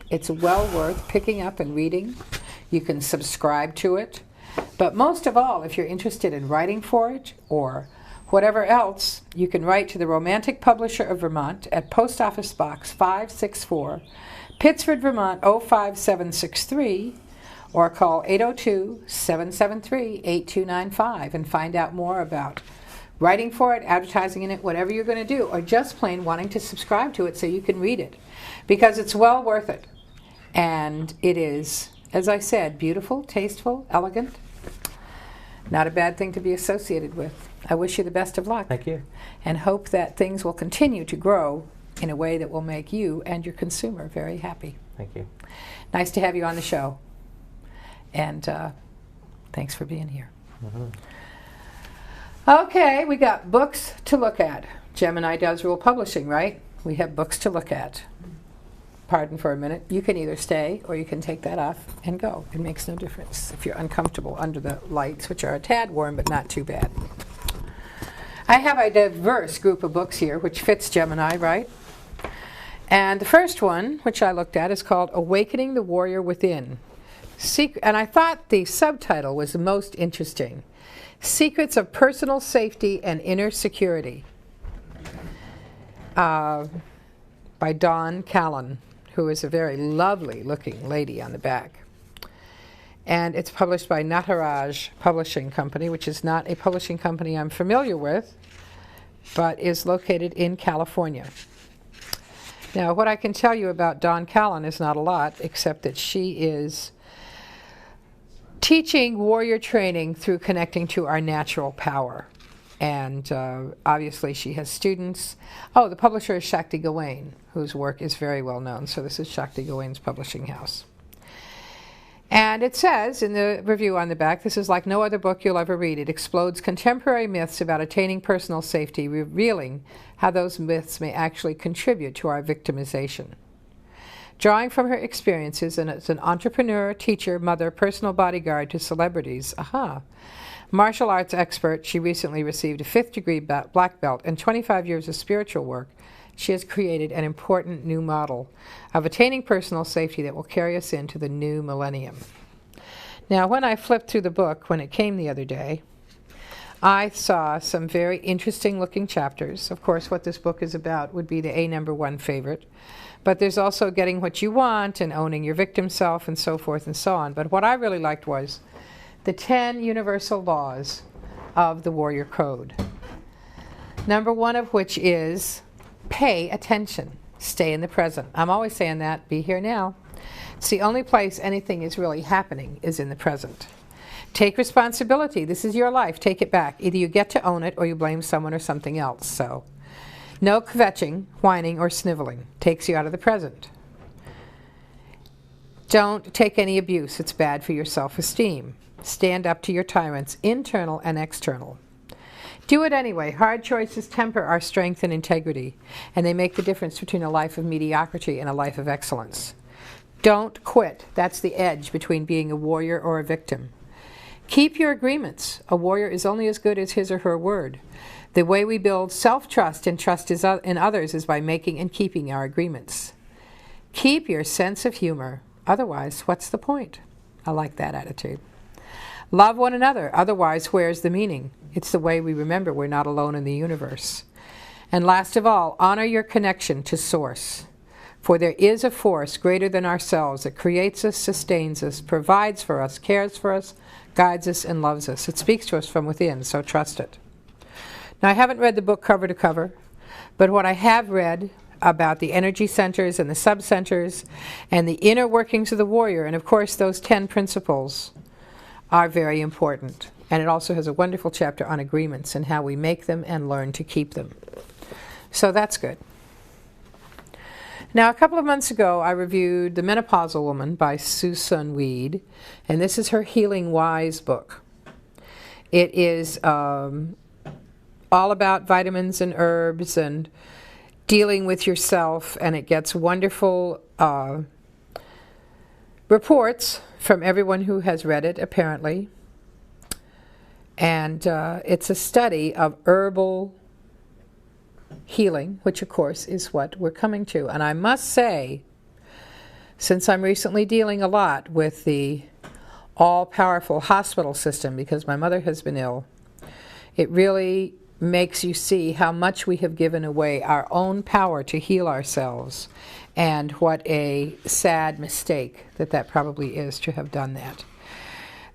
It's well worth picking up and reading. You can subscribe to it. But most of all, if you're interested in writing for it or whatever else, you can write to the Romantic Publisher of Vermont at Post Office Box 564, Pittsford, Vermont 05763, or call 802-773-8295 and find out more about writing for it, advertising in it, whatever you're going to do, or just plain wanting to subscribe to it so you can read it, because it's well worth it. And it is, as I said, beautiful, tasteful, elegant. Not a bad thing to be associated with. I wish you the best of luck. Thank you. And hope that things will continue to grow in a way that will make you and your consumer very happy. Thank you. Nice to have you on the show. And thanks for being here. Okay, we got books to look at. Gemini does rule publishing, right? We have books to look at. Pardon for a minute. You can either stay or you can take that off and go. It makes no difference if you're uncomfortable under the lights, which are a tad warm but not too bad. I have a diverse group of books here, which fits Gemini, right? And the first one, which I looked at, is called Awakening the Warrior Within. And I thought the subtitle was the most interesting. Secrets of Personal Safety and Inner Security, by Dawn Callan, who is a very lovely looking lady on the back. And it's published by Nataraj Publishing Company, which is not a publishing company I'm familiar with, but is located in California. Now, what I can tell you about Dawn Callan is not a lot, except that she is teaching warrior training through connecting to our natural power. And obviously she has students. Oh, the publisher is Shakti Gawain, whose work is very well known. So this is Shakti Gawain's publishing house. And it says in the review on the back, this is like no other book you'll ever read. It explodes contemporary myths about attaining personal safety, revealing how those myths may actually contribute to our victimization. Drawing from her experiences as an entrepreneur, teacher, mother, personal bodyguard to celebrities, martial arts expert, she recently received a 5th-degree black belt and 25 years of spiritual work. She has created an important new model of attaining personal safety that will carry us into the new millennium. Now, when I flipped through the book, when it came the other day, I saw some very interesting-looking chapters. Of course, what this book is about would be the #1 favorite. But there's also getting what you want and owning your victim self and so forth and so on. But what I really liked was the 10 universal laws of the Warrior Code. #1 of which is pay attention. Stay in the present. I'm always saying that. Be here now. It's the only place anything is really happening is in the present. Take responsibility. This is your life. Take it back. Either you get to own it or you blame someone or something else. So, no kvetching, whining, or sniveling. Takes you out of the present. Don't take any abuse. It's bad for your self-esteem. Stand up to your tyrants, internal and external. Do it anyway. Hard choices temper our strength and integrity, and they make the difference between a life of mediocrity and a life of excellence. Don't quit. That's the edge between being a warrior or a victim. Keep your agreements. A warrior is only as good as his or her word. The way we build self-trust and trust in others is by making and keeping our agreements. Keep your sense of humor. Otherwise, what's the point? I like that attitude. Love one another. Otherwise, where's the meaning? It's the way we remember we're not alone in the universe. And last of all, honor your connection to Source. For there is a force greater than ourselves that creates us, sustains us, provides for us, cares for us, guides us, and loves us. It speaks to us from within, so trust it. Now, I haven't read the book cover to cover, but what I have read about the energy centers and the sub-centers and the inner workings of the warrior, and of course those 10 principles, are very important. And it also has a wonderful chapter on agreements and how we make them and learn to keep them. So that's good. Now, a couple of months ago, I reviewed The Menopausal Woman by Susan Weed, and this is her Healing Wise book. It is all about vitamins and herbs and dealing with yourself, and it gets wonderful reports from everyone who has read it, apparently. And it's a study of herbal healing, which of course is what we're coming to. And I must say, since I'm recently dealing a lot with the all-powerful hospital system because my mother has been ill, it really makes you see how much we have given away our own power to heal ourselves, and what a sad mistake that probably is to have done that.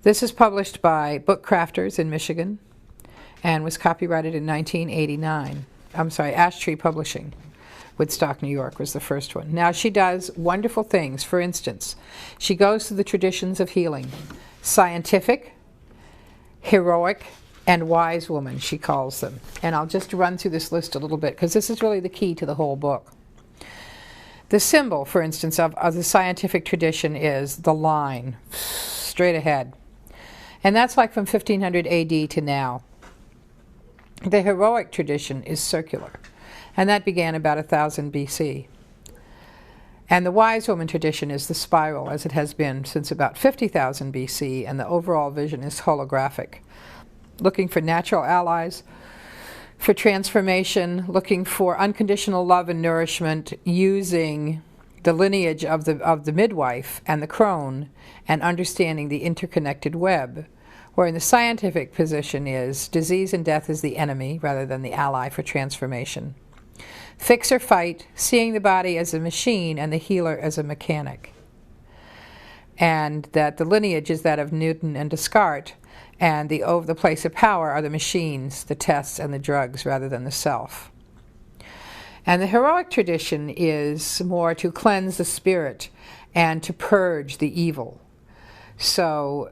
This is published by Book Crafters in Michigan and was copyrighted in 1989. I'm sorry, Ash Tree Publishing, Woodstock, New York was the first one. Now, she does wonderful things. For instance, she goes through the traditions of healing. Scientific, heroic, and wise woman, she calls them. And I'll just run through this list a little bit, because this is really the key to the whole book. The symbol, for instance, of the scientific tradition is the line, straight ahead. And that's like from 1500 AD to now. The heroic tradition is circular, and that began about 1000 BC. And the wise woman tradition is the spiral, as it has been since about 50,000 BC, and the overall vision is holographic, looking for natural allies, for transformation, looking for unconditional love and nourishment, using the lineage of the midwife and the crone, and understanding the interconnected web, where in the scientific position is disease and death is the enemy rather than the ally for transformation. Fix or fight, seeing the body as a machine and the healer as a mechanic. And that the lineage is that of Newton and Descartes, and the place of power are the machines, the tests, and the drugs rather than the self. And the heroic tradition is more to cleanse the spirit and to purge the evil. So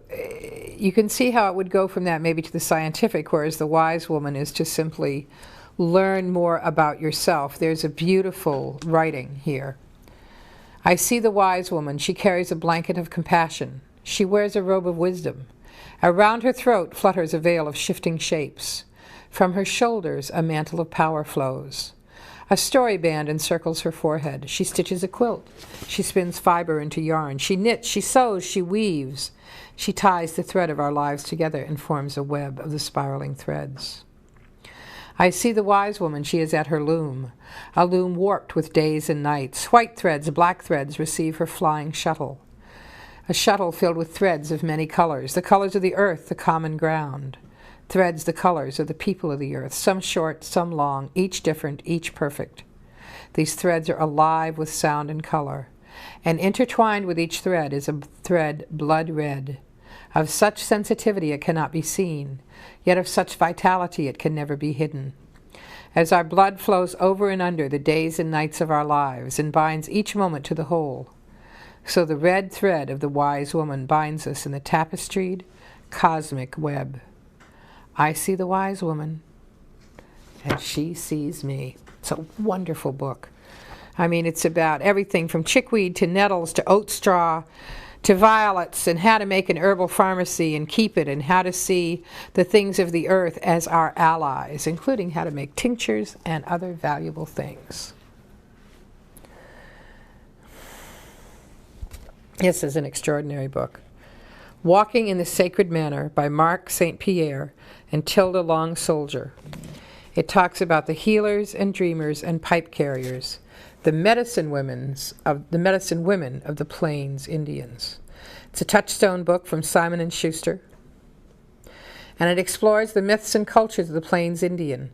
you can see how it would go from that maybe to the scientific, whereas the wise woman is to simply learn more about yourself. There's a beautiful writing here. I see the wise woman. She carries a blanket of compassion. She wears a robe of wisdom. Around her throat flutters a veil of shifting shapes. From her shoulders a mantle of power flows. A story band encircles her forehead. She stitches a quilt. She spins fiber into yarn. She knits, she sews, she weaves. She ties the thread of our lives together and forms a web of the spiraling threads. I see the wise woman. She is at her loom, a loom warped with days and nights. White threads, black threads receive her flying shuttle, a shuttle filled with threads of many colors, the colors of the earth, the common ground. Threads the colors of the people of the earth, some short, some long, each different, each perfect. These threads are alive with sound and color, and intertwined with each thread is a thread blood red, of such sensitivity it cannot be seen, yet of such vitality it can never be hidden. As our blood flows over and under the days and nights of our lives and binds each moment to the whole, so the red thread of the wise woman binds us in the tapestried, cosmic web. I see the wise woman, and she sees me. It's a wonderful book. I mean, it's about everything from chickweed to nettles to oat straw to violets, and how to make an herbal pharmacy and keep it, and how to see the things of the earth as our allies, including how to make tinctures and other valuable things. This is an extraordinary book. Walking in the Sacred Manner by Mark St. Pierre and Tilda Long Soldier. It talks about the healers and dreamers and pipe carriers, the medicine women of the Plains Indians. It's a touchstone book from Simon & Schuster, and it explores the myths and cultures of the Plains Indian,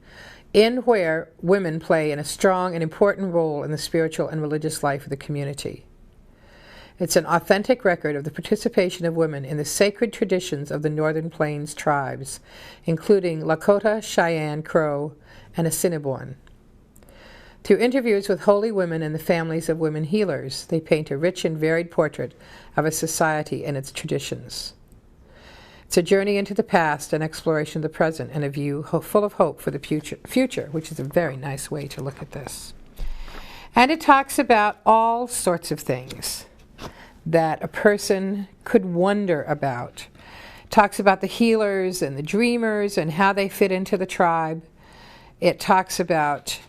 in where women play a strong and important role in the spiritual and religious life of the community. It's an authentic record of the participation of women in the sacred traditions of the Northern Plains tribes, including Lakota, Cheyenne, Crow, and Assiniboine. Through interviews with holy women and the families of women healers, they paint a rich and varied portrait of a society and its traditions. It's a journey into the past, an exploration of the present, and a view full of hope for the future, which is a very nice way to look at this. And it talks about all sorts of things that a person could wonder about. It talks about the healers and the dreamers and how they fit into the tribe. It talks about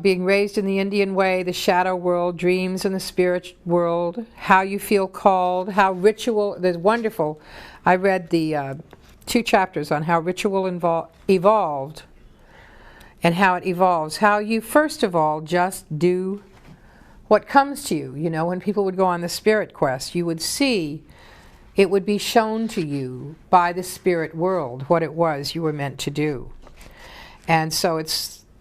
being raised in the Indian way, the shadow world, dreams in the spirit world, how you feel called, how ritual, there's wonderful. I read the 2 chapters on how ritual evolved and how it evolves. How you, first of all, just do what comes to you. You know, when people would go on the spirit quest, you would see, it would be shown to you by the spirit world what it was you were meant to do. And so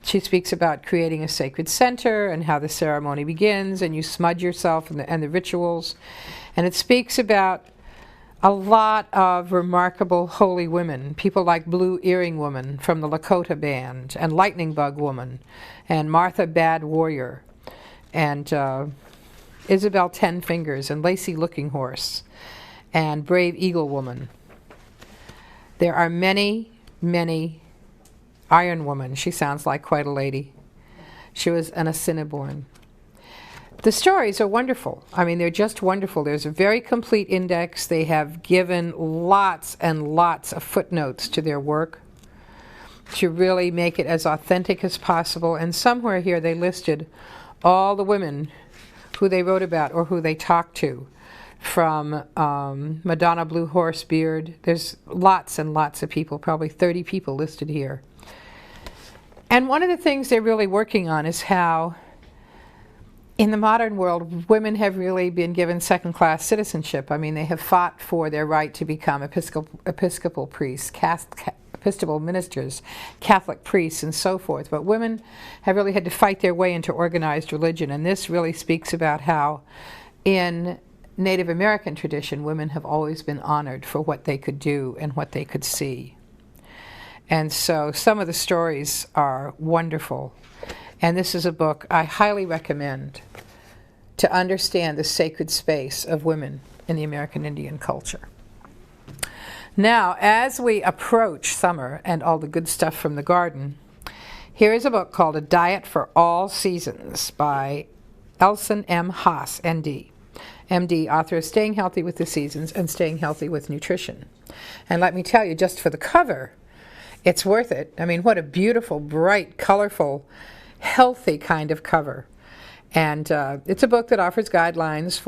she speaks about creating a sacred center and how the ceremony begins, and you smudge yourself and the rituals. And it speaks about a lot of remarkable holy women, people like Blue Earring Woman from the Lakota Band, and Lightning Bug Woman, and Martha Bad Warrior, and Isabel Ten Fingers, and Lacey Looking Horse, and Brave Eagle Woman. There are many, many. Iron Woman, she sounds like quite a lady. She was an Assiniboine. The stories are wonderful. I mean, they're just wonderful. There's a very complete index. They have given lots and lots of footnotes to their work to really make it as authentic as possible. And somewhere here they listed all the women who they wrote about or who they talked to, from Madonna Blue Horse Beard. There's lots and lots of people, probably 30 people listed here. And one of the things they're really working on is how, in the modern world, women have really been given second-class citizenship. I mean, they have fought for their right to become Episcopal priests, Episcopal ministers, Catholic priests, and so forth. But women have really had to fight their way into organized religion. And this really speaks about how, in Native American tradition, women have always been honored for what they could do and what they could see. And so some of the stories are wonderful. And this is a book I highly recommend to understand the sacred space of women in the American Indian culture. Now, as we approach summer and all the good stuff from the garden, here is a book called A Diet for All Seasons by Elson M. Haas, ND. MD, author of Staying Healthy with the Seasons and Staying Healthy with Nutrition. And let me tell you, just for the cover, it's worth it. I mean, what a beautiful, bright, colorful, healthy kind of cover. And it's a book that offers guidelines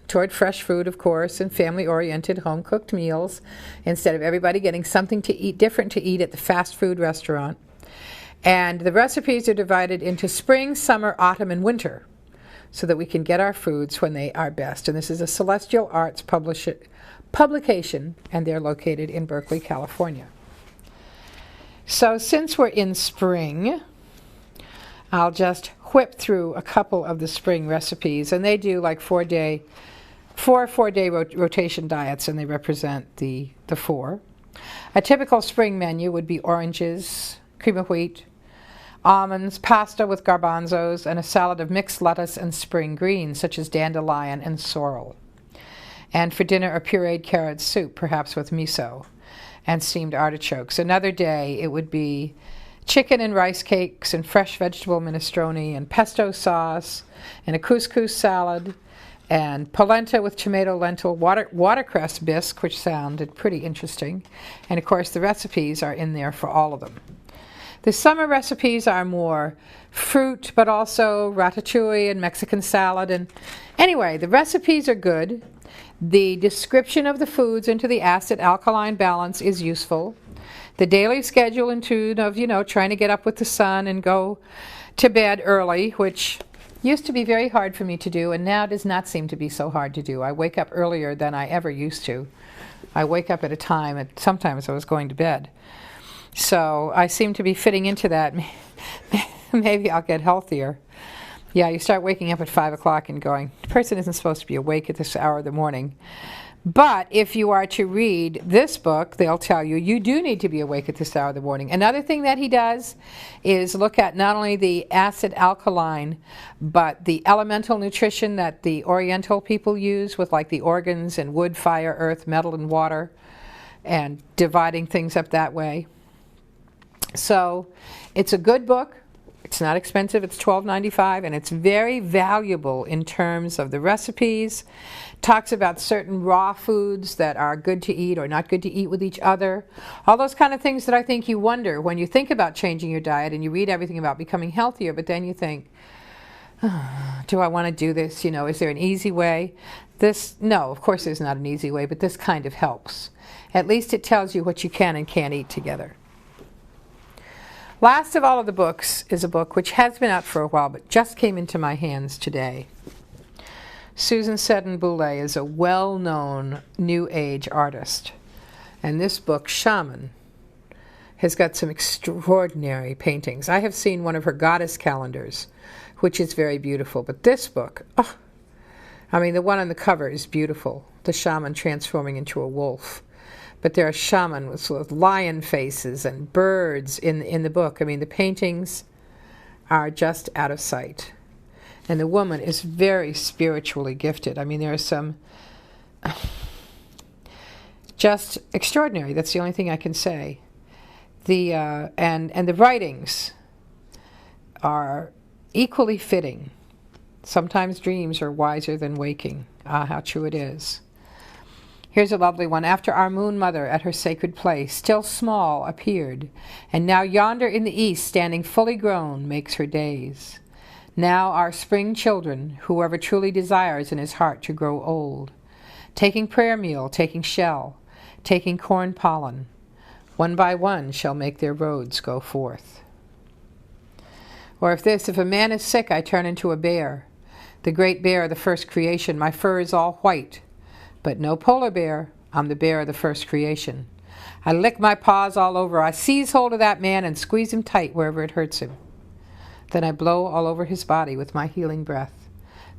toward fresh food, of course, and family-oriented home-cooked meals instead of everybody getting something to eat, different to eat at the fast food restaurant. And the recipes are divided into spring, summer, autumn, and winter so that we can get our foods when they are best. And this is a Celestial Arts publication, and they're located in Berkeley, California. So since we're in spring, I'll just whip through a couple of the spring recipes, and they do like four-day rotation diets, and they represent the four. A typical spring menu would be oranges, cream of wheat, almonds, pasta with garbanzos, and a salad of mixed lettuce and spring greens, such as dandelion and sorrel. And for dinner, a pureed carrot soup, perhaps with miso, and steamed artichokes. Another day, it would be chicken and rice cakes and fresh vegetable minestrone and pesto sauce and a couscous salad and polenta with tomato lentil watercress bisque, which sounded pretty interesting. And of course, the recipes are in there for all of them. The summer recipes are more fruit, but also ratatouille and Mexican salad. And anyway, the recipes are good. The description of the foods into the acid-alkaline balance is useful. The daily schedule in tune of, trying to get up with the sun and go to bed early, which used to be very hard for me to do, and now does not seem to be so hard to do. I wake up earlier than I ever used to. I wake up at a time, and sometimes I was going to bed. So I seem to be fitting into that. Maybe I'll get healthier. Yeah, you start waking up at 5 o'clock and going, the person isn't supposed to be awake at this hour of the morning. But if you are to read this book, they'll tell you you do need to be awake at this hour of the morning. Another thing that he does is look at not only the acid-alkaline, but the elemental nutrition that the Oriental people use with like the organs and wood, fire, earth, metal, and water, and dividing things up that way. So it's a good book. It's not expensive. It's $12.95, and it's very valuable in terms of the recipes. Talks about certain raw foods that are good to eat or not good to eat with each other. All those kind of things that I think you wonder when you think about changing your diet and you read everything about becoming healthier, but then you think, do I want to do this? Is there an easy way? No, of course there's not an easy way, but this kind of helps. At least it tells you what you can and can't eat together. Last of all of the books is a book which has been out for a while but just came into my hands today. Susan Seddon Boulay is a well-known New Age artist. And this book, Shaman, has got some extraordinary paintings. I have seen one of her goddess calendars, which is very beautiful. But this book, the one on the cover is beautiful. The shaman transforming into a wolf. But there are shamans with lion faces and birds in the book. The paintings are just out of sight. And the woman is very spiritually gifted. There are some just extraordinary. That's the only thing I can say. And the writings are equally fitting. Sometimes dreams are wiser than waking. Ah, how true it is. Here's a lovely one. After our moon mother at her sacred place, still small, appeared, and now yonder in the east, standing fully grown, makes her days. Now our spring children, whoever truly desires in his heart to grow old, taking prayer meal, taking shell, taking corn pollen, one by one shall make their roads go forth. Or if a man is sick, I turn into a bear, the great bear of the first creation. My fur is all white, but no polar bear. I'm the bear of the first creation. I lick my paws all over. I seize hold of that man and squeeze him tight wherever it hurts him. Then I blow all over his body with my healing breath,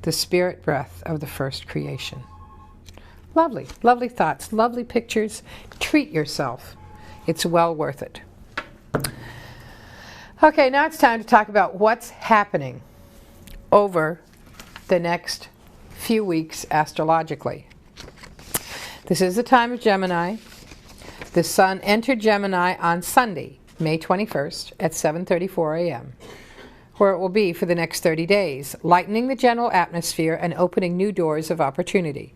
the spirit breath of the first creation. Lovely, lovely thoughts, lovely pictures. Treat yourself. It's well worth it. Okay, now it's time to talk about what's happening over the next few weeks astrologically. This is the time of Gemini. The Sun entered Gemini on Sunday, May 21st at 7:34 a.m., where it will be for the next 30 days, lightening the general atmosphere and opening new doors of opportunity,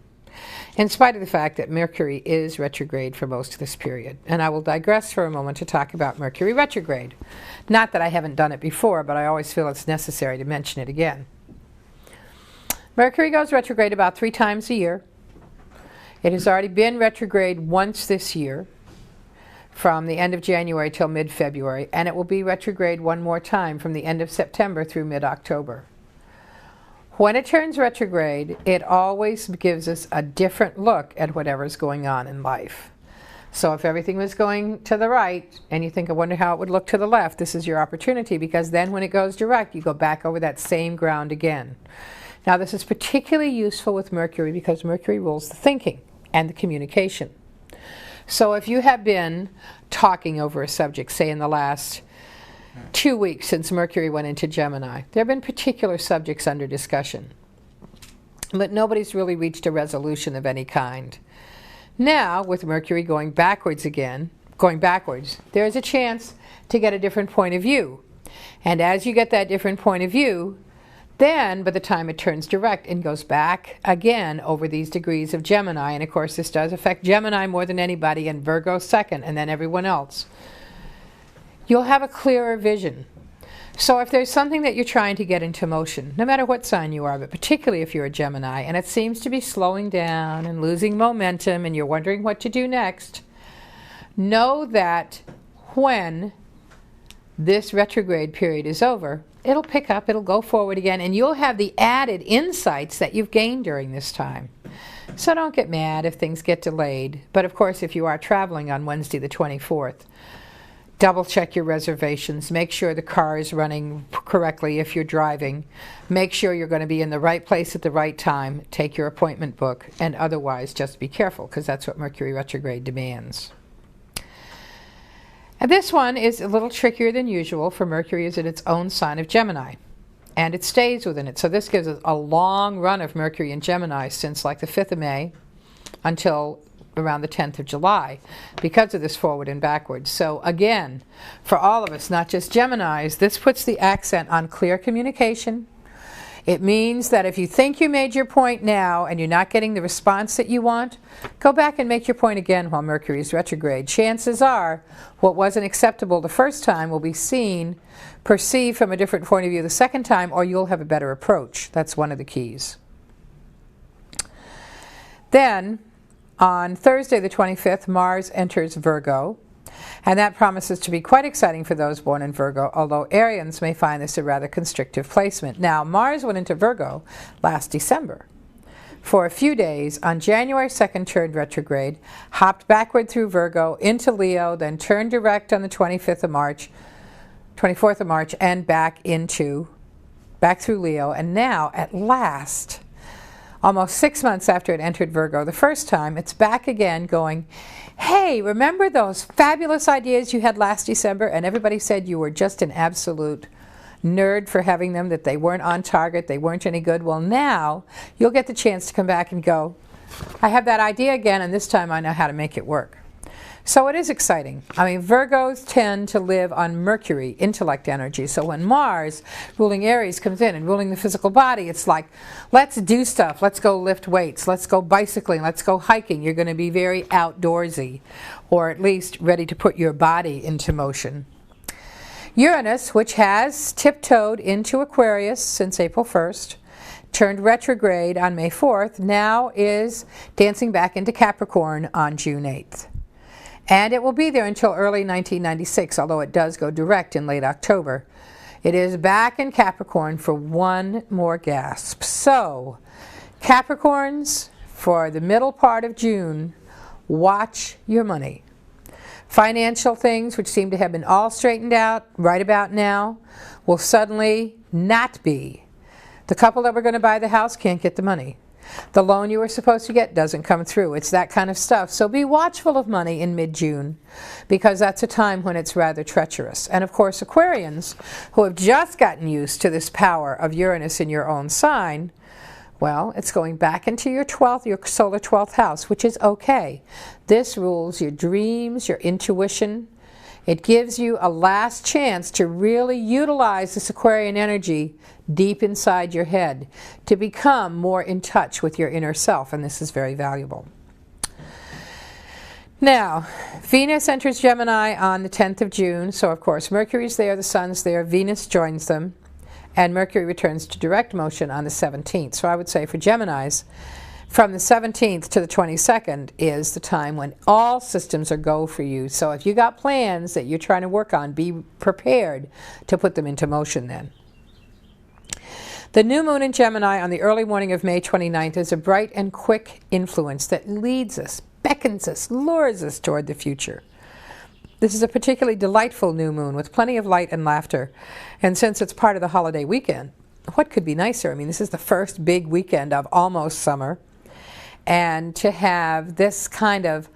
in spite of the fact that Mercury is retrograde for most of this period. And I will digress for a moment to talk about Mercury retrograde. Not that I haven't done it before, but I always feel it's necessary to mention it again. Mercury goes retrograde about 3 times a year. It has already been retrograde once this year, from the end of January till mid-February, and it will be retrograde one more time from the end of September through mid-October. When it turns retrograde, it always gives us a different look at whatever's going on in life. So if everything was going to the right, and you think, I wonder how it would look to the left, this is your opportunity, because then when it goes direct, you go back over that same ground again. Now, this is particularly useful with Mercury because Mercury rules the thinking and the communication. So if you have been talking over a subject, say in the last 2 weeks since Mercury went into Gemini, there have been particular subjects under discussion, but nobody's really reached a resolution of any kind. Now, with Mercury going backwards, there is a chance to get a different point of view. And as you get that different point of view, then, by the time it turns direct and goes back again over these degrees of Gemini, and of course this does affect Gemini more than anybody, and Virgo second, and then everyone else, you'll have a clearer vision. So if there's something that you're trying to get into motion, no matter what sign you are, but particularly if you're a Gemini, and it seems to be slowing down and losing momentum, and you're wondering what to do next, know that when this retrograde period is over, it'll pick up, it'll go forward again, and you'll have the added insights that you've gained during this time. So don't get mad if things get delayed. But of course, if you are traveling on Wednesday the 24th, double check your reservations. Make sure the car is running correctly if you're driving. Make sure you're going to be in the right place at the right time. Take your appointment book. And otherwise, just be careful, because that's what Mercury retrograde demands. And this one is a little trickier than usual, for Mercury is in its own sign of Gemini, and it stays within it. So this gives us a long run of Mercury in Gemini since like the 5th of May until around the 10th of July because of this forward and backwards. So again, for all of us, not just Geminis, this puts the accent on clear communication. It means that if you think you made your point now and you're not getting the response that you want, go back and make your point again while Mercury is retrograde. Chances are what wasn't acceptable the first time will be perceived from a different point of view the second time, or you'll have a better approach. That's one of the keys. Then, on Thursday the 25th, Mars enters Virgo, and that promises to be quite exciting for those born in Virgo, although Arians may find this a rather constrictive placement. Now, Mars went into Virgo last December for a few days. On January 2nd, turned retrograde, hopped backward through Virgo into Leo, then turned direct on the 24th of March, and back through Leo. And now, at last, almost 6 months after it entered Virgo the first time, it's back again going, hey, remember those fabulous ideas you had last December and everybody said you were just an absolute nerd for having them, that they weren't on target, they weren't any good? Well, now you'll get the chance to come back and go, I have that idea again, and this time I know how to make it work. So it is exciting. I mean, Virgos tend to live on Mercury, intellect energy. So when Mars, ruling Aries, comes in and ruling the physical body, it's like, let's do stuff. Let's go lift weights. Let's go bicycling. Let's go hiking. You're going to be very outdoorsy, or at least ready to put your body into motion. Uranus, which has tiptoed into Aquarius since April 1st, turned retrograde on May 4th, now is dancing back into Capricorn on June 8th. And it will be there until early 1996, although it does go direct in late October. It is back in Capricorn for one more gasp. So, Capricorns, for the middle part of June, watch your money. Financial things, which seem to have been all straightened out right about now, will suddenly not be. The couple that were going to buy the house can't get the money. The loan you were supposed to get doesn't come through. It's that kind of stuff. So be watchful of money in mid-June, because that's a time when it's rather treacherous. And of course, Aquarians, who have just gotten used to this power of Uranus in your own sign, Well, it's going back into your 12th, your solar 12th house, which is okay. This rules your dreams, your intuition. It gives you a last chance to really utilize this Aquarian energy deep inside your head to become more in touch with your inner self, and this is very valuable. Now, Venus enters Gemini on the 10th of June, so of course Mercury's there, the Sun's there, Venus joins them, and Mercury returns to direct motion on the 17th. So I would say for Geminis, from the 17th to the 22nd is the time when all systems are go for you. So if you got plans that you're trying to work on, be prepared to put them into motion then. The new moon in Gemini on the early morning of May 29th is a bright and quick influence that leads us, beckons us, lures us toward the future. This is a particularly delightful new moon with plenty of light and laughter. And since it's part of the holiday weekend, what could be nicer? I mean, this is the first big weekend of almost summer. And to have this kind of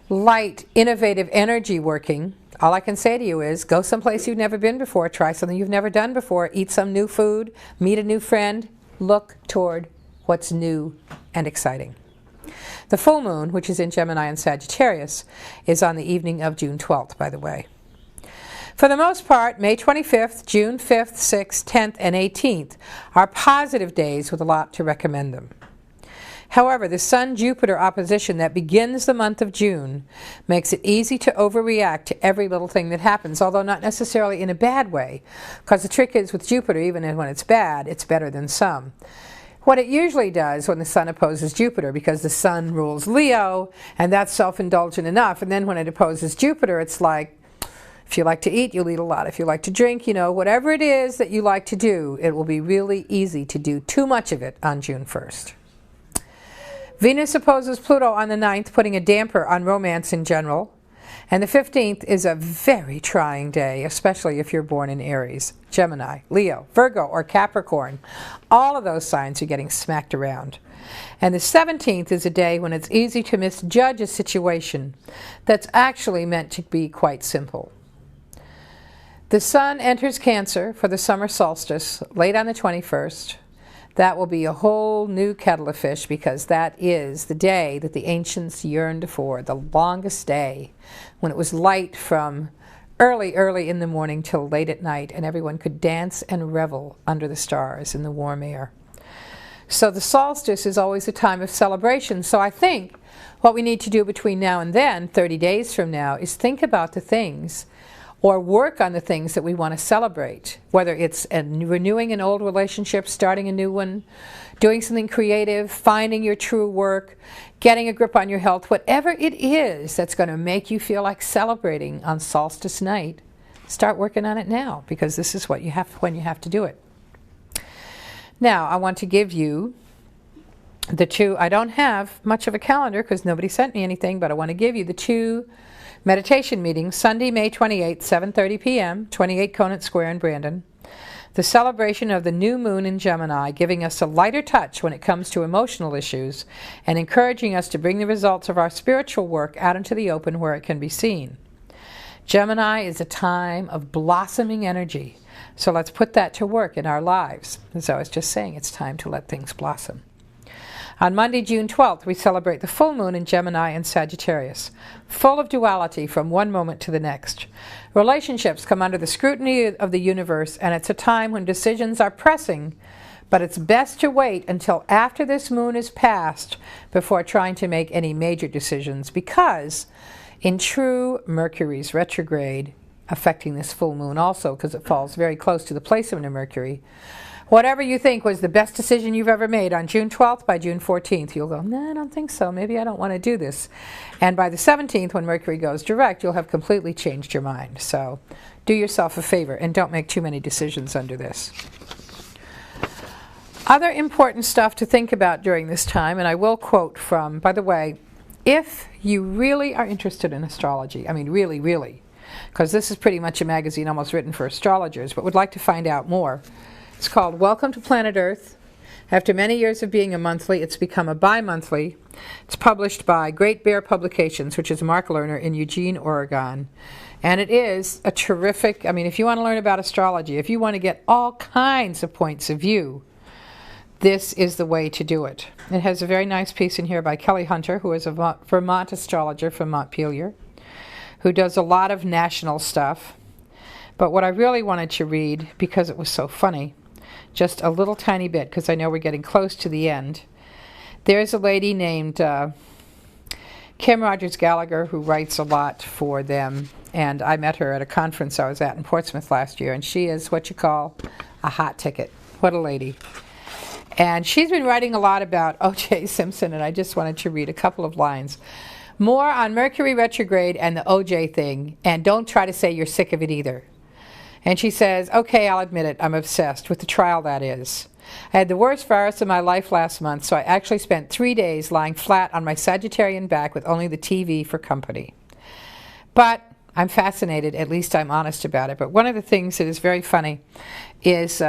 light, innovative energy working, all I can say to you is go someplace you've never been before, try something you've never done before, eat some new food, meet a new friend, look toward what's new and exciting. The full moon, which is in Gemini and Sagittarius, is on the evening of June 12th, by the way. For the most part, May 25th, June 5th, 6th, 10th, and 18th are positive days with a lot to recommend them. However, the Sun-Jupiter opposition that begins the month of June makes it easy to overreact to every little thing that happens, although not necessarily in a bad way, because the trick is with Jupiter, even when it's bad, it's better than some. What it usually does when the Sun opposes Jupiter, because the Sun rules Leo, and that's self-indulgent enough, and then when it opposes Jupiter, it's like, if you like to eat, you'll eat a lot. If you like to drink, whatever it is that you like to do, it will be really easy to do too much of it on June 1st. Venus opposes Pluto on the 9th, putting a damper on romance in general. And the 15th is a very trying day, especially if you're born in Aries, Gemini, Leo, Virgo, or Capricorn. All of those signs are getting smacked around. And the 17th is a day when it's easy to misjudge a situation that's actually meant to be quite simple. The Sun enters Cancer for the summer solstice late on the 21st. That will be a whole new kettle of fish, because that is the day that the ancients yearned for, the longest day, when it was light from early in the morning till late at night, and everyone could dance and revel under the stars in the warm air. So the solstice is always a time of celebration. So I think what we need to do between now and then, 30 days from now, is think about the things or work on the things that we want to celebrate, whether it's renewing an old relationship, starting a new one, doing something creative, finding your true work, getting a grip on your health, whatever it is that's going to make you feel like celebrating on solstice night, start working on it now, because this is what you have when you have to do it. Now, I want to give you the two, I don't have much of a calendar because nobody sent me anything, but I want to give you the two meditation meetings, Sunday, May 28th, 7:30 p.m., 28 Conant Square in Brandon. The celebration of the new moon in Gemini, giving us a lighter touch when it comes to emotional issues and encouraging us to bring the results of our spiritual work out into the open where it can be seen. Gemini is a time of blossoming energy, so let's put that to work in our lives. As I was just saying, it's time to let things blossom. On Monday, June 12th, we celebrate the full moon in Gemini and Sagittarius, full of duality from one moment to the next. Relationships come under the scrutiny of the universe, and it's a time when decisions are pressing, but it's best to wait until after this moon is passed before trying to make any major decisions, because in true Mercury's retrograde, affecting this full moon also, because it falls very close to the placement of Mercury, whatever you think was the best decision you've ever made on June 12th, by June 14th, you'll go, no, I don't think so. Maybe I don't want to do this. And by the 17th, when Mercury goes direct, you'll have completely changed your mind. So do yourself a favor and don't make too many decisions under this. Other important stuff to think about during this time, and I will quote from, by the way, if you really are interested in astrology, I mean really, really, because this is pretty much a magazine almost written for astrologers, but would like to find out more, it's called Welcome to Planet Earth. After many years of being a monthly, it's become a bi-monthly. It's published by Great Bear Publications, which is Mark Lerner in Eugene, Oregon. And it is a terrific, if you want to learn about astrology, if you want to get all kinds of points of view, this is the way to do it. It has a very nice piece in here by Kelly Hunter, who is a Vermont astrologer from Montpelier, who does a lot of national stuff. But what I really wanted to read, because it was so funny, just a little tiny bit, because I know we're getting close to the end. There's a lady named Kim Rogers Gallagher who writes a lot for them, and I met her at a conference I was at in Portsmouth last year, and she is what you call a hot ticket. What a lady. And she's been writing a lot about O.J. Simpson, and I just wanted to read a couple of lines. More on Mercury retrograde and the O.J. thing, and don't try to say you're sick of it either. And she says, okay, I'll admit it, I'm obsessed, with the trial that is. I had the worst virus of my life last month, so I actually spent 3 days lying flat on my Sagittarian back with only the TV for company. But I'm fascinated, at least I'm honest about it. But one of the things that is very funny is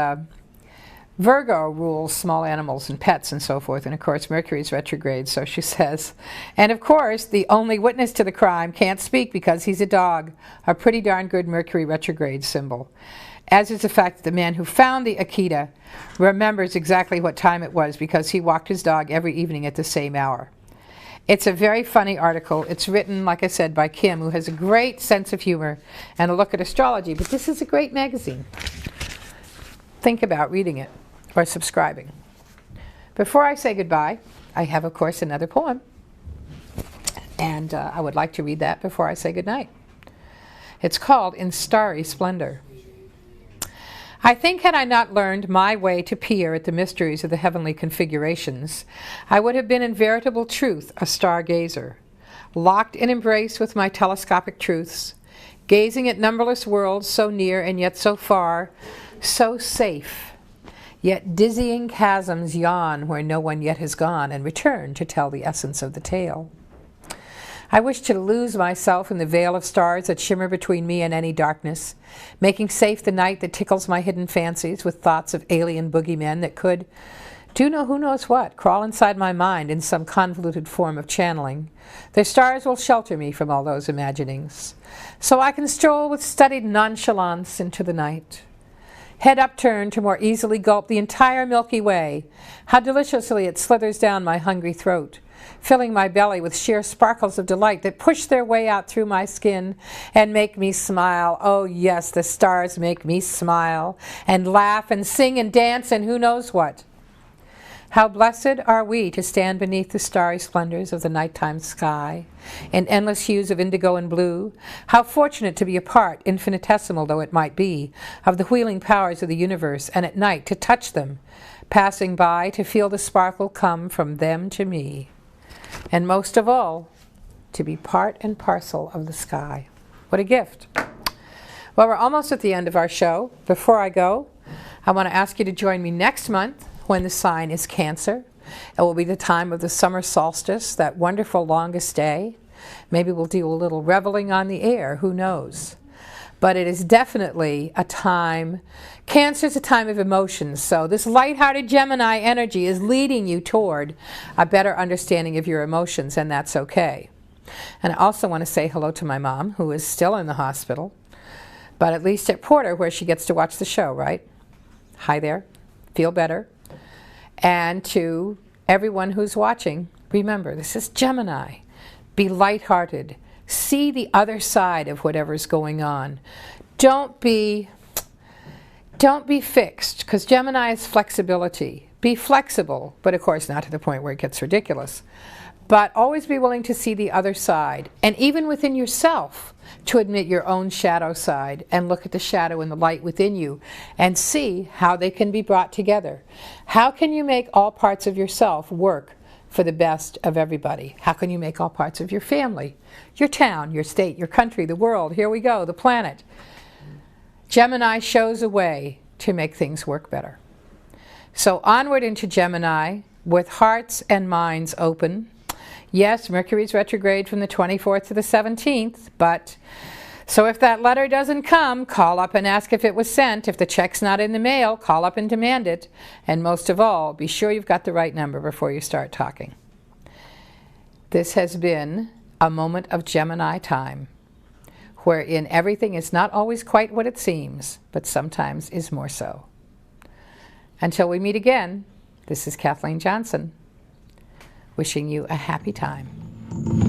Virgo rules small animals and pets and so forth, and of course Mercury is retrograde, so she says. And of course, the only witness to the crime can't speak because he's a dog, a pretty darn good Mercury retrograde symbol. As is the fact that the man who found the Akita remembers exactly what time it was because he walked his dog every evening at the same hour. It's a very funny article. It's written, like I said, by Kim, who has a great sense of humor and a look at astrology, but this is a great magazine. Think about reading it or subscribing. Before I say goodbye, I have, of course, another poem, and I would like to read that before I say goodnight. It's called In Starry Splendor. I think had I not learned my way to peer at the mysteries of the heavenly configurations, I would have been in veritable truth a stargazer, locked in embrace with my telescopic truths, gazing at numberless worlds so near and yet so far, so safe. Yet dizzying chasms yawn where no one yet has gone and return to tell the essence of the tale. I wish to lose myself in the veil of stars that shimmer between me and any darkness, making safe the night that tickles my hidden fancies with thoughts of alien boogeymen that could, who knows what, crawl inside my mind in some convoluted form of channeling. The stars will shelter me from all those imaginings, so I can stroll with studied nonchalance into the night. Head upturned to more easily gulp the entire Milky Way. How deliciously it slithers down my hungry throat, filling my belly with sheer sparkles of delight that push their way out through my skin and make me smile. Oh yes, the stars make me smile and laugh and sing and dance and who knows what. How blessed are we to stand beneath the starry splendors of the nighttime sky, in endless hues of indigo and blue. How fortunate to be a part, infinitesimal though it might be, of the wheeling powers of the universe, and at night to touch them, passing by to feel the sparkle come from them to me. And most of all, to be part and parcel of the sky. What a gift. Well, we're almost at the end of our show. Before I go, I want to ask you to join me next month when the sign is Cancer. It will be the time of the summer solstice, that wonderful longest day. Maybe we'll do a little reveling on the air, who knows. But it is definitely a time, Cancer's a time of emotions, so this lighthearted Gemini energy is leading you toward a better understanding of your emotions, and that's okay. And I also want to say hello to my mom, who is still in the hospital, but at least at Porter, where she gets to watch the show, right? Hi there. Feel better. And to everyone who's watching, remember, this is Gemini. Be lighthearted. See the other side of whatever's going on. Don't be fixed, because Gemini is flexibility. Be flexible, but of course not to the point where it gets ridiculous. But always be willing to see the other side, and even within yourself, to admit your own shadow side and look at the shadow and the light within you and see how they can be brought together. How can you make all parts of yourself work for the best of everybody? How can you make all parts of your family, your town, your state, your country, the world, here we go, the planet? Gemini shows a way to make things work better. So onward into Gemini with hearts and minds open. Yes, Mercury's retrograde from the 24th to the 17th, but so if that letter doesn't come, call up and ask if it was sent. If the check's not in the mail, call up and demand it. And most of all, be sure you've got the right number before you start talking. This has been a moment of Gemini time, wherein everything is not always quite what it seems, but sometimes is more so. Until we meet again, This is Kathleen Johnson, wishing you a happy time.